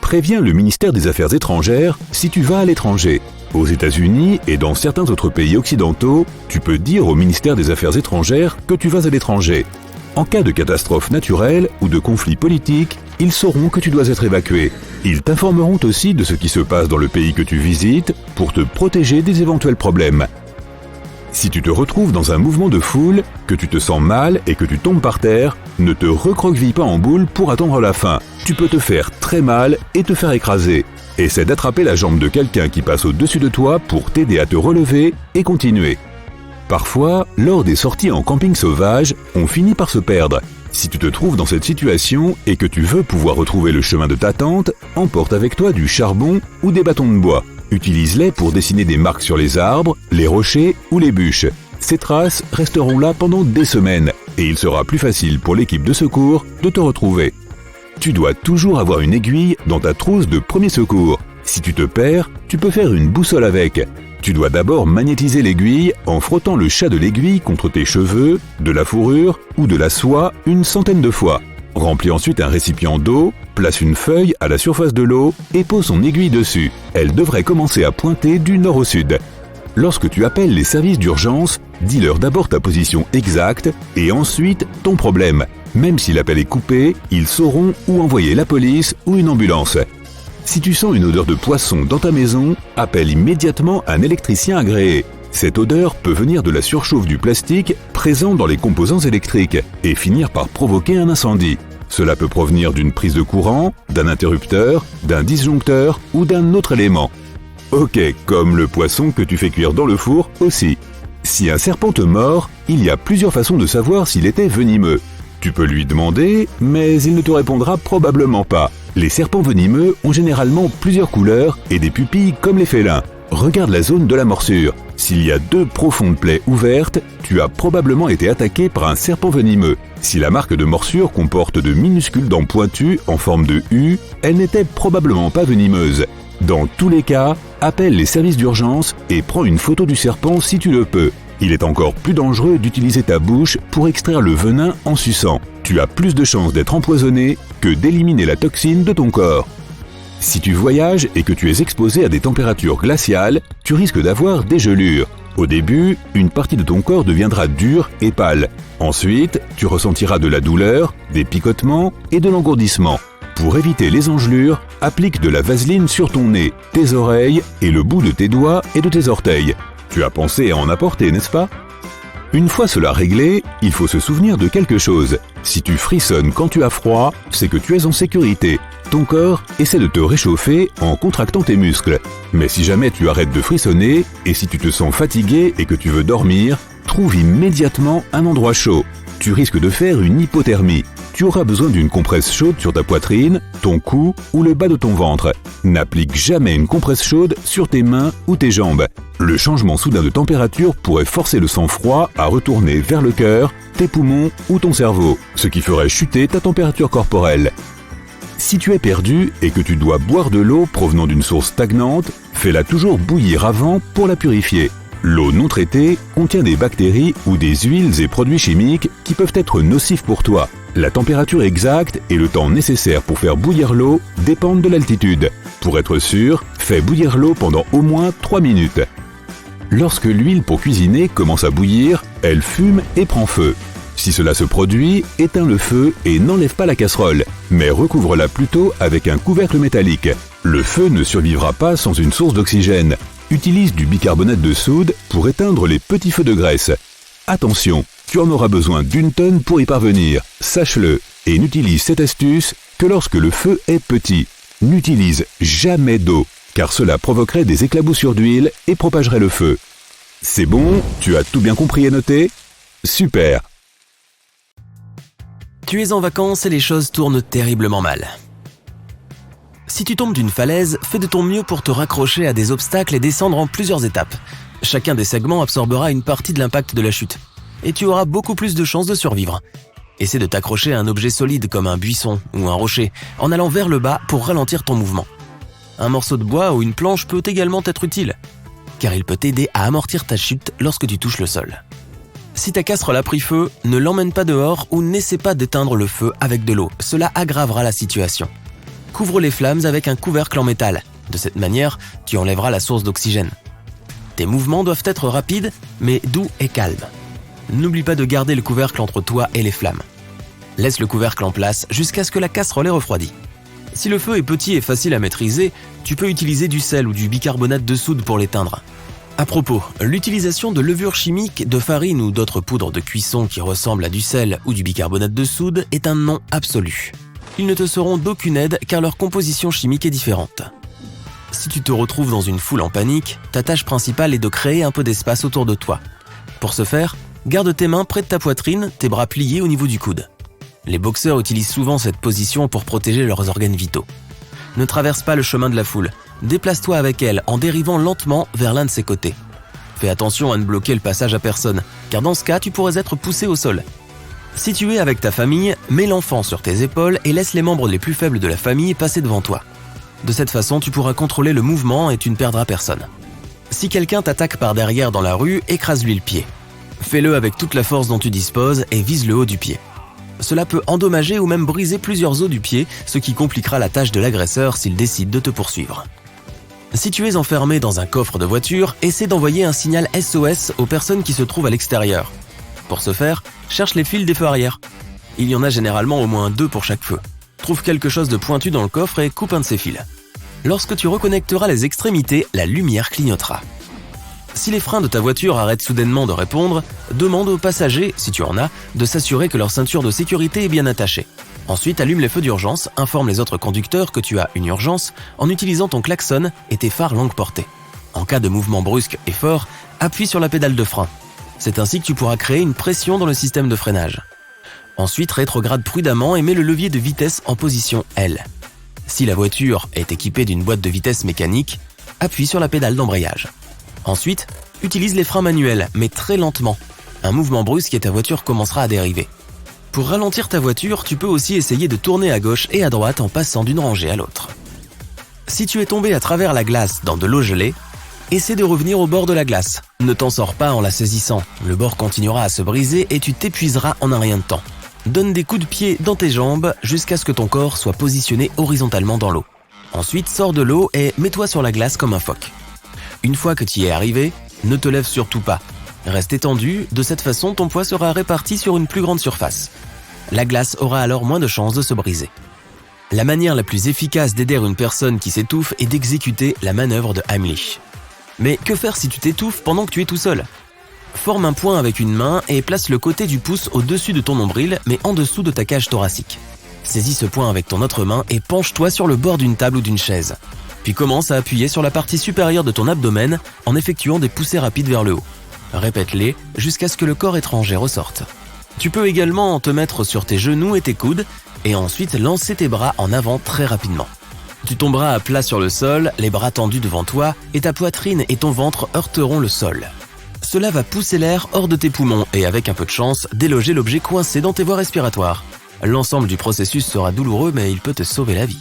Préviens le ministère des Affaires étrangères si tu vas à l'étranger. Aux États-Unis et dans certains autres pays occidentaux, tu peux dire au ministère des Affaires étrangères que tu vas à l'étranger. En cas de catastrophe naturelle ou de conflit politique, ils sauront que tu dois être évacué. Ils t'informeront aussi de ce qui se passe dans le pays que tu visites pour te protéger des éventuels problèmes. Si tu te retrouves dans un mouvement de foule, que tu te sens mal et que tu tombes par terre, ne te recroqueville pas en boule pour attendre la fin. Tu peux te faire très mal et te faire écraser. Essaie d'attraper la jambe de quelqu'un qui passe au-dessus de toi pour t'aider à te relever et continuer. Parfois, lors des sorties en camping sauvage, on finit par se perdre. Si tu te trouves dans cette situation et que tu veux pouvoir retrouver le chemin de ta tente, emporte avec toi du charbon ou des bâtons de bois. Utilise-les pour dessiner des marques sur les arbres, les rochers ou les bûches. Ces traces resteront là pendant des semaines et il sera plus facile pour l'équipe de secours de te retrouver. Tu dois toujours avoir une aiguille dans ta trousse de premier secours. Si tu te perds, tu peux faire une boussole avec. Tu dois d'abord magnétiser l'aiguille en frottant le chat de l'aiguille contre tes cheveux, de la fourrure ou de la soie une centaine de fois. Remplis ensuite un récipient d'eau, place une feuille à la surface de l'eau et pose son aiguille dessus. Elle devrait commencer à pointer du nord au sud. Lorsque tu appelles les services d'urgence, dis-leur d'abord ta position exacte et ensuite ton problème. Même si l'appel est coupé, ils sauront où envoyer la police ou une ambulance. Si tu sens une odeur de poisson dans ta maison, appelle immédiatement un électricien agréé. Cette odeur peut venir de la surchauffe du plastique présent dans les composants électriques et finir par provoquer un incendie. Cela peut provenir d'une prise de courant, d'un interrupteur, d'un disjoncteur ou d'un autre élément. Ok, comme le poisson que tu fais cuire dans le four aussi. Si un serpent te mord, il y a plusieurs façons de savoir s'il était venimeux. Tu peux lui demander, mais il ne te répondra probablement pas. Les serpents venimeux ont généralement plusieurs couleurs et des pupilles comme les félins. Regarde la zone de la morsure. S'il y a 2 profondes plaies ouvertes, tu as probablement été attaqué par un serpent venimeux. Si la marque de morsure comporte de minuscules dents pointues en forme de U, elle n'était probablement pas venimeuse. Dans tous les cas, appelle les services d'urgence et prends une photo du serpent si tu le peux. Il est encore plus dangereux d'utiliser ta bouche pour extraire le venin en suçant. Tu tu as plus de chances d'être empoisonné que d'éliminer la toxine de ton corps. Si tu voyages et que tu es exposé à des températures glaciales, tu risques d'avoir des gelures. Au début, une partie de ton corps deviendra dure et pâle. Ensuite, tu ressentiras de la douleur, des picotements et de l'engourdissement. Pour éviter les engelures, applique de la vaseline sur ton nez, tes oreilles et le bout de tes doigts et de tes orteils. Tu as pensé à en apporter, n'est-ce pas ? Une fois cela réglé, il faut se souvenir de quelque chose. Si tu frissonnes quand tu as froid, c'est que tu es en sécurité. Ton corps essaie de te réchauffer en contractant tes muscles. Mais si jamais tu arrêtes de frissonner, et si tu te sens fatigué et que tu veux dormir, trouve immédiatement un endroit chaud. Tu risques de faire une hypothermie. Tu auras besoin d'une compresse chaude sur ta poitrine, ton cou ou le bas de ton ventre. N'applique jamais une compresse chaude sur tes mains ou tes jambes. Le changement soudain de température pourrait forcer le sang froid à retourner vers le cœur, tes poumons ou ton cerveau, ce qui ferait chuter ta température corporelle. Si tu es perdu et que tu dois boire de l'eau provenant d'une source stagnante, fais-la toujours bouillir avant pour la purifier. L'eau non traitée contient des bactéries ou des huiles et produits chimiques qui peuvent être nocifs pour toi. La température exacte et le temps nécessaire pour faire bouillir l'eau dépendent de l'altitude. Pour être sûr, fais bouillir l'eau pendant au moins 3 minutes. Lorsque l'huile pour cuisiner commence à bouillir, elle fume et prend feu. Si cela se produit, éteins le feu et n'enlève pas la casserole, mais recouvre-la plutôt avec un couvercle métallique. Le feu ne survivra pas sans une source d'oxygène. Utilise du bicarbonate de soude pour éteindre les petits feux de graisse. Attention, tu en auras besoin d'1 tonne pour y parvenir, sache-le, et n'utilise cette astuce que lorsque le feu est petit. N'utilise jamais d'eau, car cela provoquerait des éclaboussures d'huile et propagerait le feu. C'est bon, tu as tout bien compris et noté ? Super! Tu es en vacances et les choses tournent terriblement mal. Si tu tombes d'une falaise, fais de ton mieux pour te raccrocher à des obstacles et descendre en plusieurs étapes. Chacun des segments absorbera une partie de l'impact de la chute, et tu auras beaucoup plus de chances de survivre. Essaie de t'accrocher à un objet solide comme un buisson ou un rocher, en allant vers le bas pour ralentir ton mouvement. Un morceau de bois ou une planche peut également être utile, car il peut t'aider à amortir ta chute lorsque tu touches le sol. Si ta casserole a pris feu, ne l'emmène pas dehors ou n'essaie pas d'éteindre le feu avec de l'eau, cela aggravera la situation. Couvre les flammes avec un couvercle en métal. De cette manière, tu enlèveras la source d'oxygène. Tes mouvements doivent être rapides, mais doux et calmes. N'oublie pas de garder le couvercle entre toi et les flammes. Laisse le couvercle en place jusqu'à ce que la casserole ait refroidi. Si le feu est petit et facile à maîtriser, tu peux utiliser du sel ou du bicarbonate de soude pour l'éteindre. À propos, l'utilisation de levures chimiques, de farine ou d'autres poudres de cuisson qui ressemblent à du sel ou du bicarbonate de soude est un non absolu. Ils ne te seront d'aucune aide car leur composition chimique est différente. Si tu te retrouves dans une foule en panique, ta tâche principale est de créer un peu d'espace autour de toi. Pour ce faire, garde tes mains près de ta poitrine, tes bras pliés au niveau du coude. Les boxeurs utilisent souvent cette position pour protéger leurs organes vitaux. Ne traverse pas le chemin de la foule. Déplace-toi avec elle en dérivant lentement vers l'un de ses côtés. Fais attention à ne bloquer le passage à personne, car dans ce cas, tu pourrais être poussé au sol. Si tu es avec ta famille, mets l'enfant sur tes épaules et laisse les membres les plus faibles de la famille passer devant toi. De cette façon, tu pourras contrôler le mouvement et tu ne perdras personne. Si quelqu'un t'attaque par derrière dans la rue, écrase-lui le pied. Fais-le avec toute la force dont tu disposes et vise le haut du pied. Cela peut endommager ou même briser plusieurs os du pied, ce qui compliquera la tâche de l'agresseur s'il décide de te poursuivre. Si tu es enfermé dans un coffre de voiture, essaie d'envoyer un signal SOS aux personnes qui se trouvent à l'extérieur. Pour ce faire, cherche les fils des feux arrière. Il y en a généralement au moins 2 pour chaque feu. Trouve quelque chose de pointu dans le coffre et coupe un de ces fils. Lorsque tu reconnecteras les extrémités, la lumière clignotera. Si les freins de ta voiture arrêtent soudainement de répondre, demande aux passagers, si tu en as, de s'assurer que leur ceinture de sécurité est bien attachée. Ensuite, allume les feux d'urgence, informe les autres conducteurs que tu as une urgence en utilisant ton klaxon et tes phares longue portée. En cas de mouvement brusque et fort, appuie sur la pédale de frein. C'est ainsi que tu pourras créer une pression dans le système de freinage. Ensuite, rétrograde prudemment et mets le levier de vitesse en position L. Si la voiture est équipée d'une boîte de vitesse mécanique, appuie sur la pédale d'embrayage. Ensuite, utilise les freins manuels, mais très lentement. Un mouvement brusque et ta voiture commencera à dériver. Pour ralentir ta voiture, tu peux aussi essayer de tourner à gauche et à droite en passant d'une rangée à l'autre. Si tu es tombé à travers la glace dans de l'eau gelée, essaie de revenir au bord de la glace. Ne t'en sors pas en la saisissant. Le bord continuera à se briser et tu t'épuiseras en un rien de temps. Donne des coups de pied dans tes jambes jusqu'à ce que ton corps soit positionné horizontalement dans l'eau. Ensuite, sors de l'eau et mets-toi sur la glace comme un phoque. Une fois que tu y es arrivé, ne te lève surtout pas. Reste étendu, de cette façon ton poids sera réparti sur une plus grande surface. La glace aura alors moins de chances de se briser. La manière la plus efficace d'aider une personne qui s'étouffe est d'exécuter la manœuvre de Heimlich. Mais que faire si tu t'étouffes pendant que tu es tout seul ? Forme un point avec une main et place le côté du pouce au-dessus de ton nombril, mais en dessous de ta cage thoracique. Saisis ce point avec ton autre main et penche-toi sur le bord d'une table ou d'une chaise. Puis commence à appuyer sur la partie supérieure de ton abdomen en effectuant des poussées rapides vers le haut. Répète-les jusqu'à ce que le corps étranger ressorte. Tu peux également te mettre sur tes genoux et tes coudes et ensuite lancer tes bras en avant très rapidement. Tu tomberas à plat sur le sol, les bras tendus devant toi et ta poitrine et ton ventre heurteront le sol. Cela va pousser l'air hors de tes poumons et avec un peu de chance, déloger l'objet coincé dans tes voies respiratoires. L'ensemble du processus sera douloureux mais il peut te sauver la vie.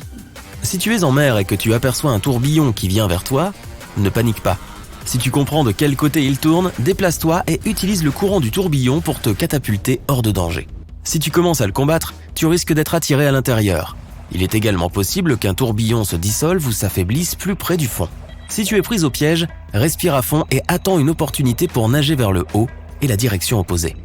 Si tu es en mer et que tu aperçois un tourbillon qui vient vers toi, ne panique pas. Si tu comprends de quel côté il tourne, déplace-toi et utilise le courant du tourbillon pour te catapulter hors de danger. Si tu commences à le combattre, tu risques d'être attiré à l'intérieur. Il est également possible qu'un tourbillon se dissolve ou s'affaiblisse plus près du fond. Si tu es pris au piège, respire à fond et attends une opportunité pour nager vers le haut et la direction opposée.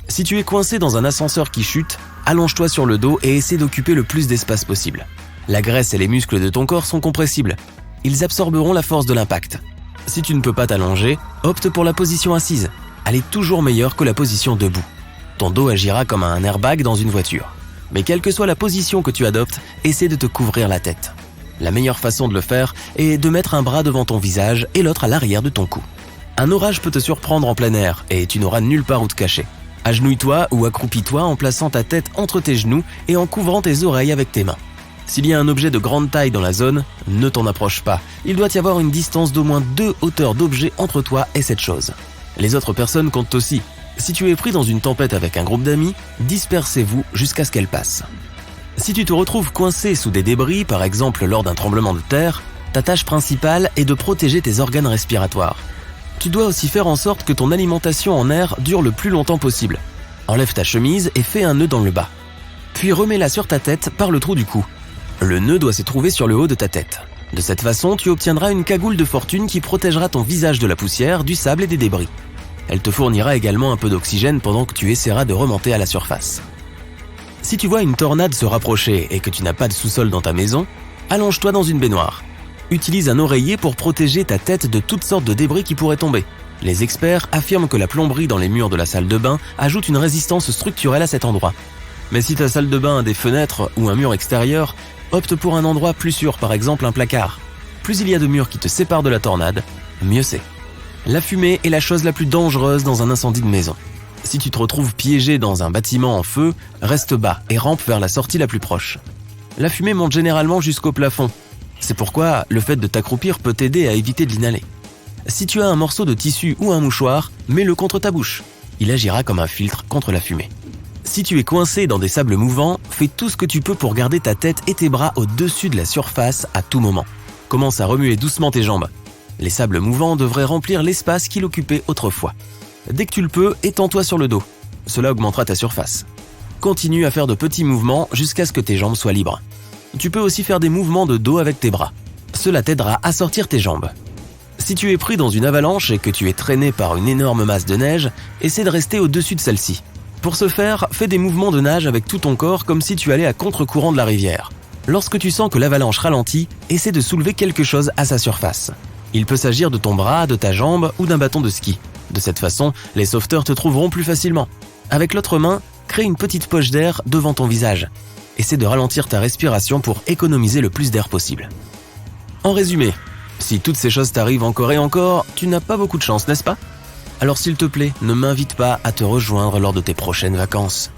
Si tu es coincé dans un ascenseur qui chute, allonge-toi sur le dos et essaie d'occuper le plus d'espace possible. La graisse et les muscles de ton corps sont compressibles. Ils absorberont la force de l'impact. Si tu ne peux pas t'allonger, opte pour la position assise. Elle est toujours meilleure que la position debout. Ton dos agira comme un airbag dans une voiture. Mais quelle que soit la position que tu adoptes, essaie de te couvrir la tête. La meilleure façon de le faire est de mettre un bras devant ton visage et l'autre à l'arrière de ton cou. Un orage peut te surprendre en plein air et tu n'auras nulle part où te cacher. Agenouille-toi ou accroupis-toi en plaçant ta tête entre tes genoux et en couvrant tes oreilles avec tes mains. S'il y a un objet de grande taille dans la zone, ne t'en approche pas. Il doit y avoir une distance d'au moins 2 hauteurs d'objets entre toi et cette chose. Les autres personnes comptent aussi. Si tu es pris dans une tempête avec un groupe d'amis, dispersez-vous jusqu'à ce qu'elle passe. Si tu te retrouves coincé sous des débris, par exemple lors d'un tremblement de terre, ta tâche principale est de protéger tes organes respiratoires. Tu dois aussi faire en sorte que ton alimentation en air dure le plus longtemps possible. Enlève ta chemise et fais un nœud dans le bas. Puis remets-la sur ta tête par le trou du cou. Le nœud doit se trouver sur le haut de ta tête. De cette façon, tu obtiendras une cagoule de fortune qui protégera ton visage de la poussière, du sable et des débris. Elle te fournira également un peu d'oxygène pendant que tu essaieras de remonter à la surface. Si tu vois une tornade se rapprocher et que tu n'as pas de sous-sol dans ta maison, allonge-toi dans une baignoire. Utilise un oreiller pour protéger ta tête de toutes sortes de débris qui pourraient tomber. Les experts affirment que la plomberie dans les murs de la salle de bain ajoute une résistance structurelle à cet endroit. Mais si ta salle de bain a des fenêtres ou un mur extérieur, opte pour un endroit plus sûr, par exemple un placard. Plus il y a de murs qui te séparent de la tornade, mieux c'est. La fumée est la chose la plus dangereuse dans un incendie de maison. Si tu te retrouves piégé dans un bâtiment en feu, reste bas et rampe vers la sortie la plus proche. La fumée monte généralement jusqu'au plafond. C'est pourquoi le fait de t'accroupir peut t'aider à éviter de l'inhaler. Si tu as un morceau de tissu ou un mouchoir, mets-le contre ta bouche. Il agira comme un filtre contre la fumée. Si tu es coincé dans des sables mouvants, fais tout ce que tu peux pour garder ta tête et tes bras au-dessus de la surface à tout moment. Commence à remuer doucement tes jambes. Les sables mouvants devraient remplir l'espace qu'il occupait autrefois. Dès que tu le peux, étends-toi sur le dos. Cela augmentera ta surface. Continue à faire de petits mouvements jusqu'à ce que tes jambes soient libres. Tu peux aussi faire des mouvements de dos avec tes bras. Cela t'aidera à sortir tes jambes. Si tu es pris dans une avalanche et que tu es traîné par une énorme masse de neige, essaie de rester au-dessus de celle-ci. Pour ce faire, fais des mouvements de nage avec tout ton corps comme si tu allais à contre-courant de la rivière. Lorsque tu sens que l'avalanche ralentit, essaie de soulever quelque chose à sa surface. Il peut s'agir de ton bras, de ta jambe ou d'un bâton de ski. De cette façon, les sauveteurs te trouveront plus facilement. Avec l'autre main, crée une petite poche d'air devant ton visage. Essaie de ralentir ta respiration pour économiser le plus d'air possible. En résumé, si toutes ces choses t'arrivent encore et encore, tu n'as pas beaucoup de chance, n'est-ce pas ? Alors s'il te plaît, ne m'invite pas à te rejoindre lors de tes prochaines vacances.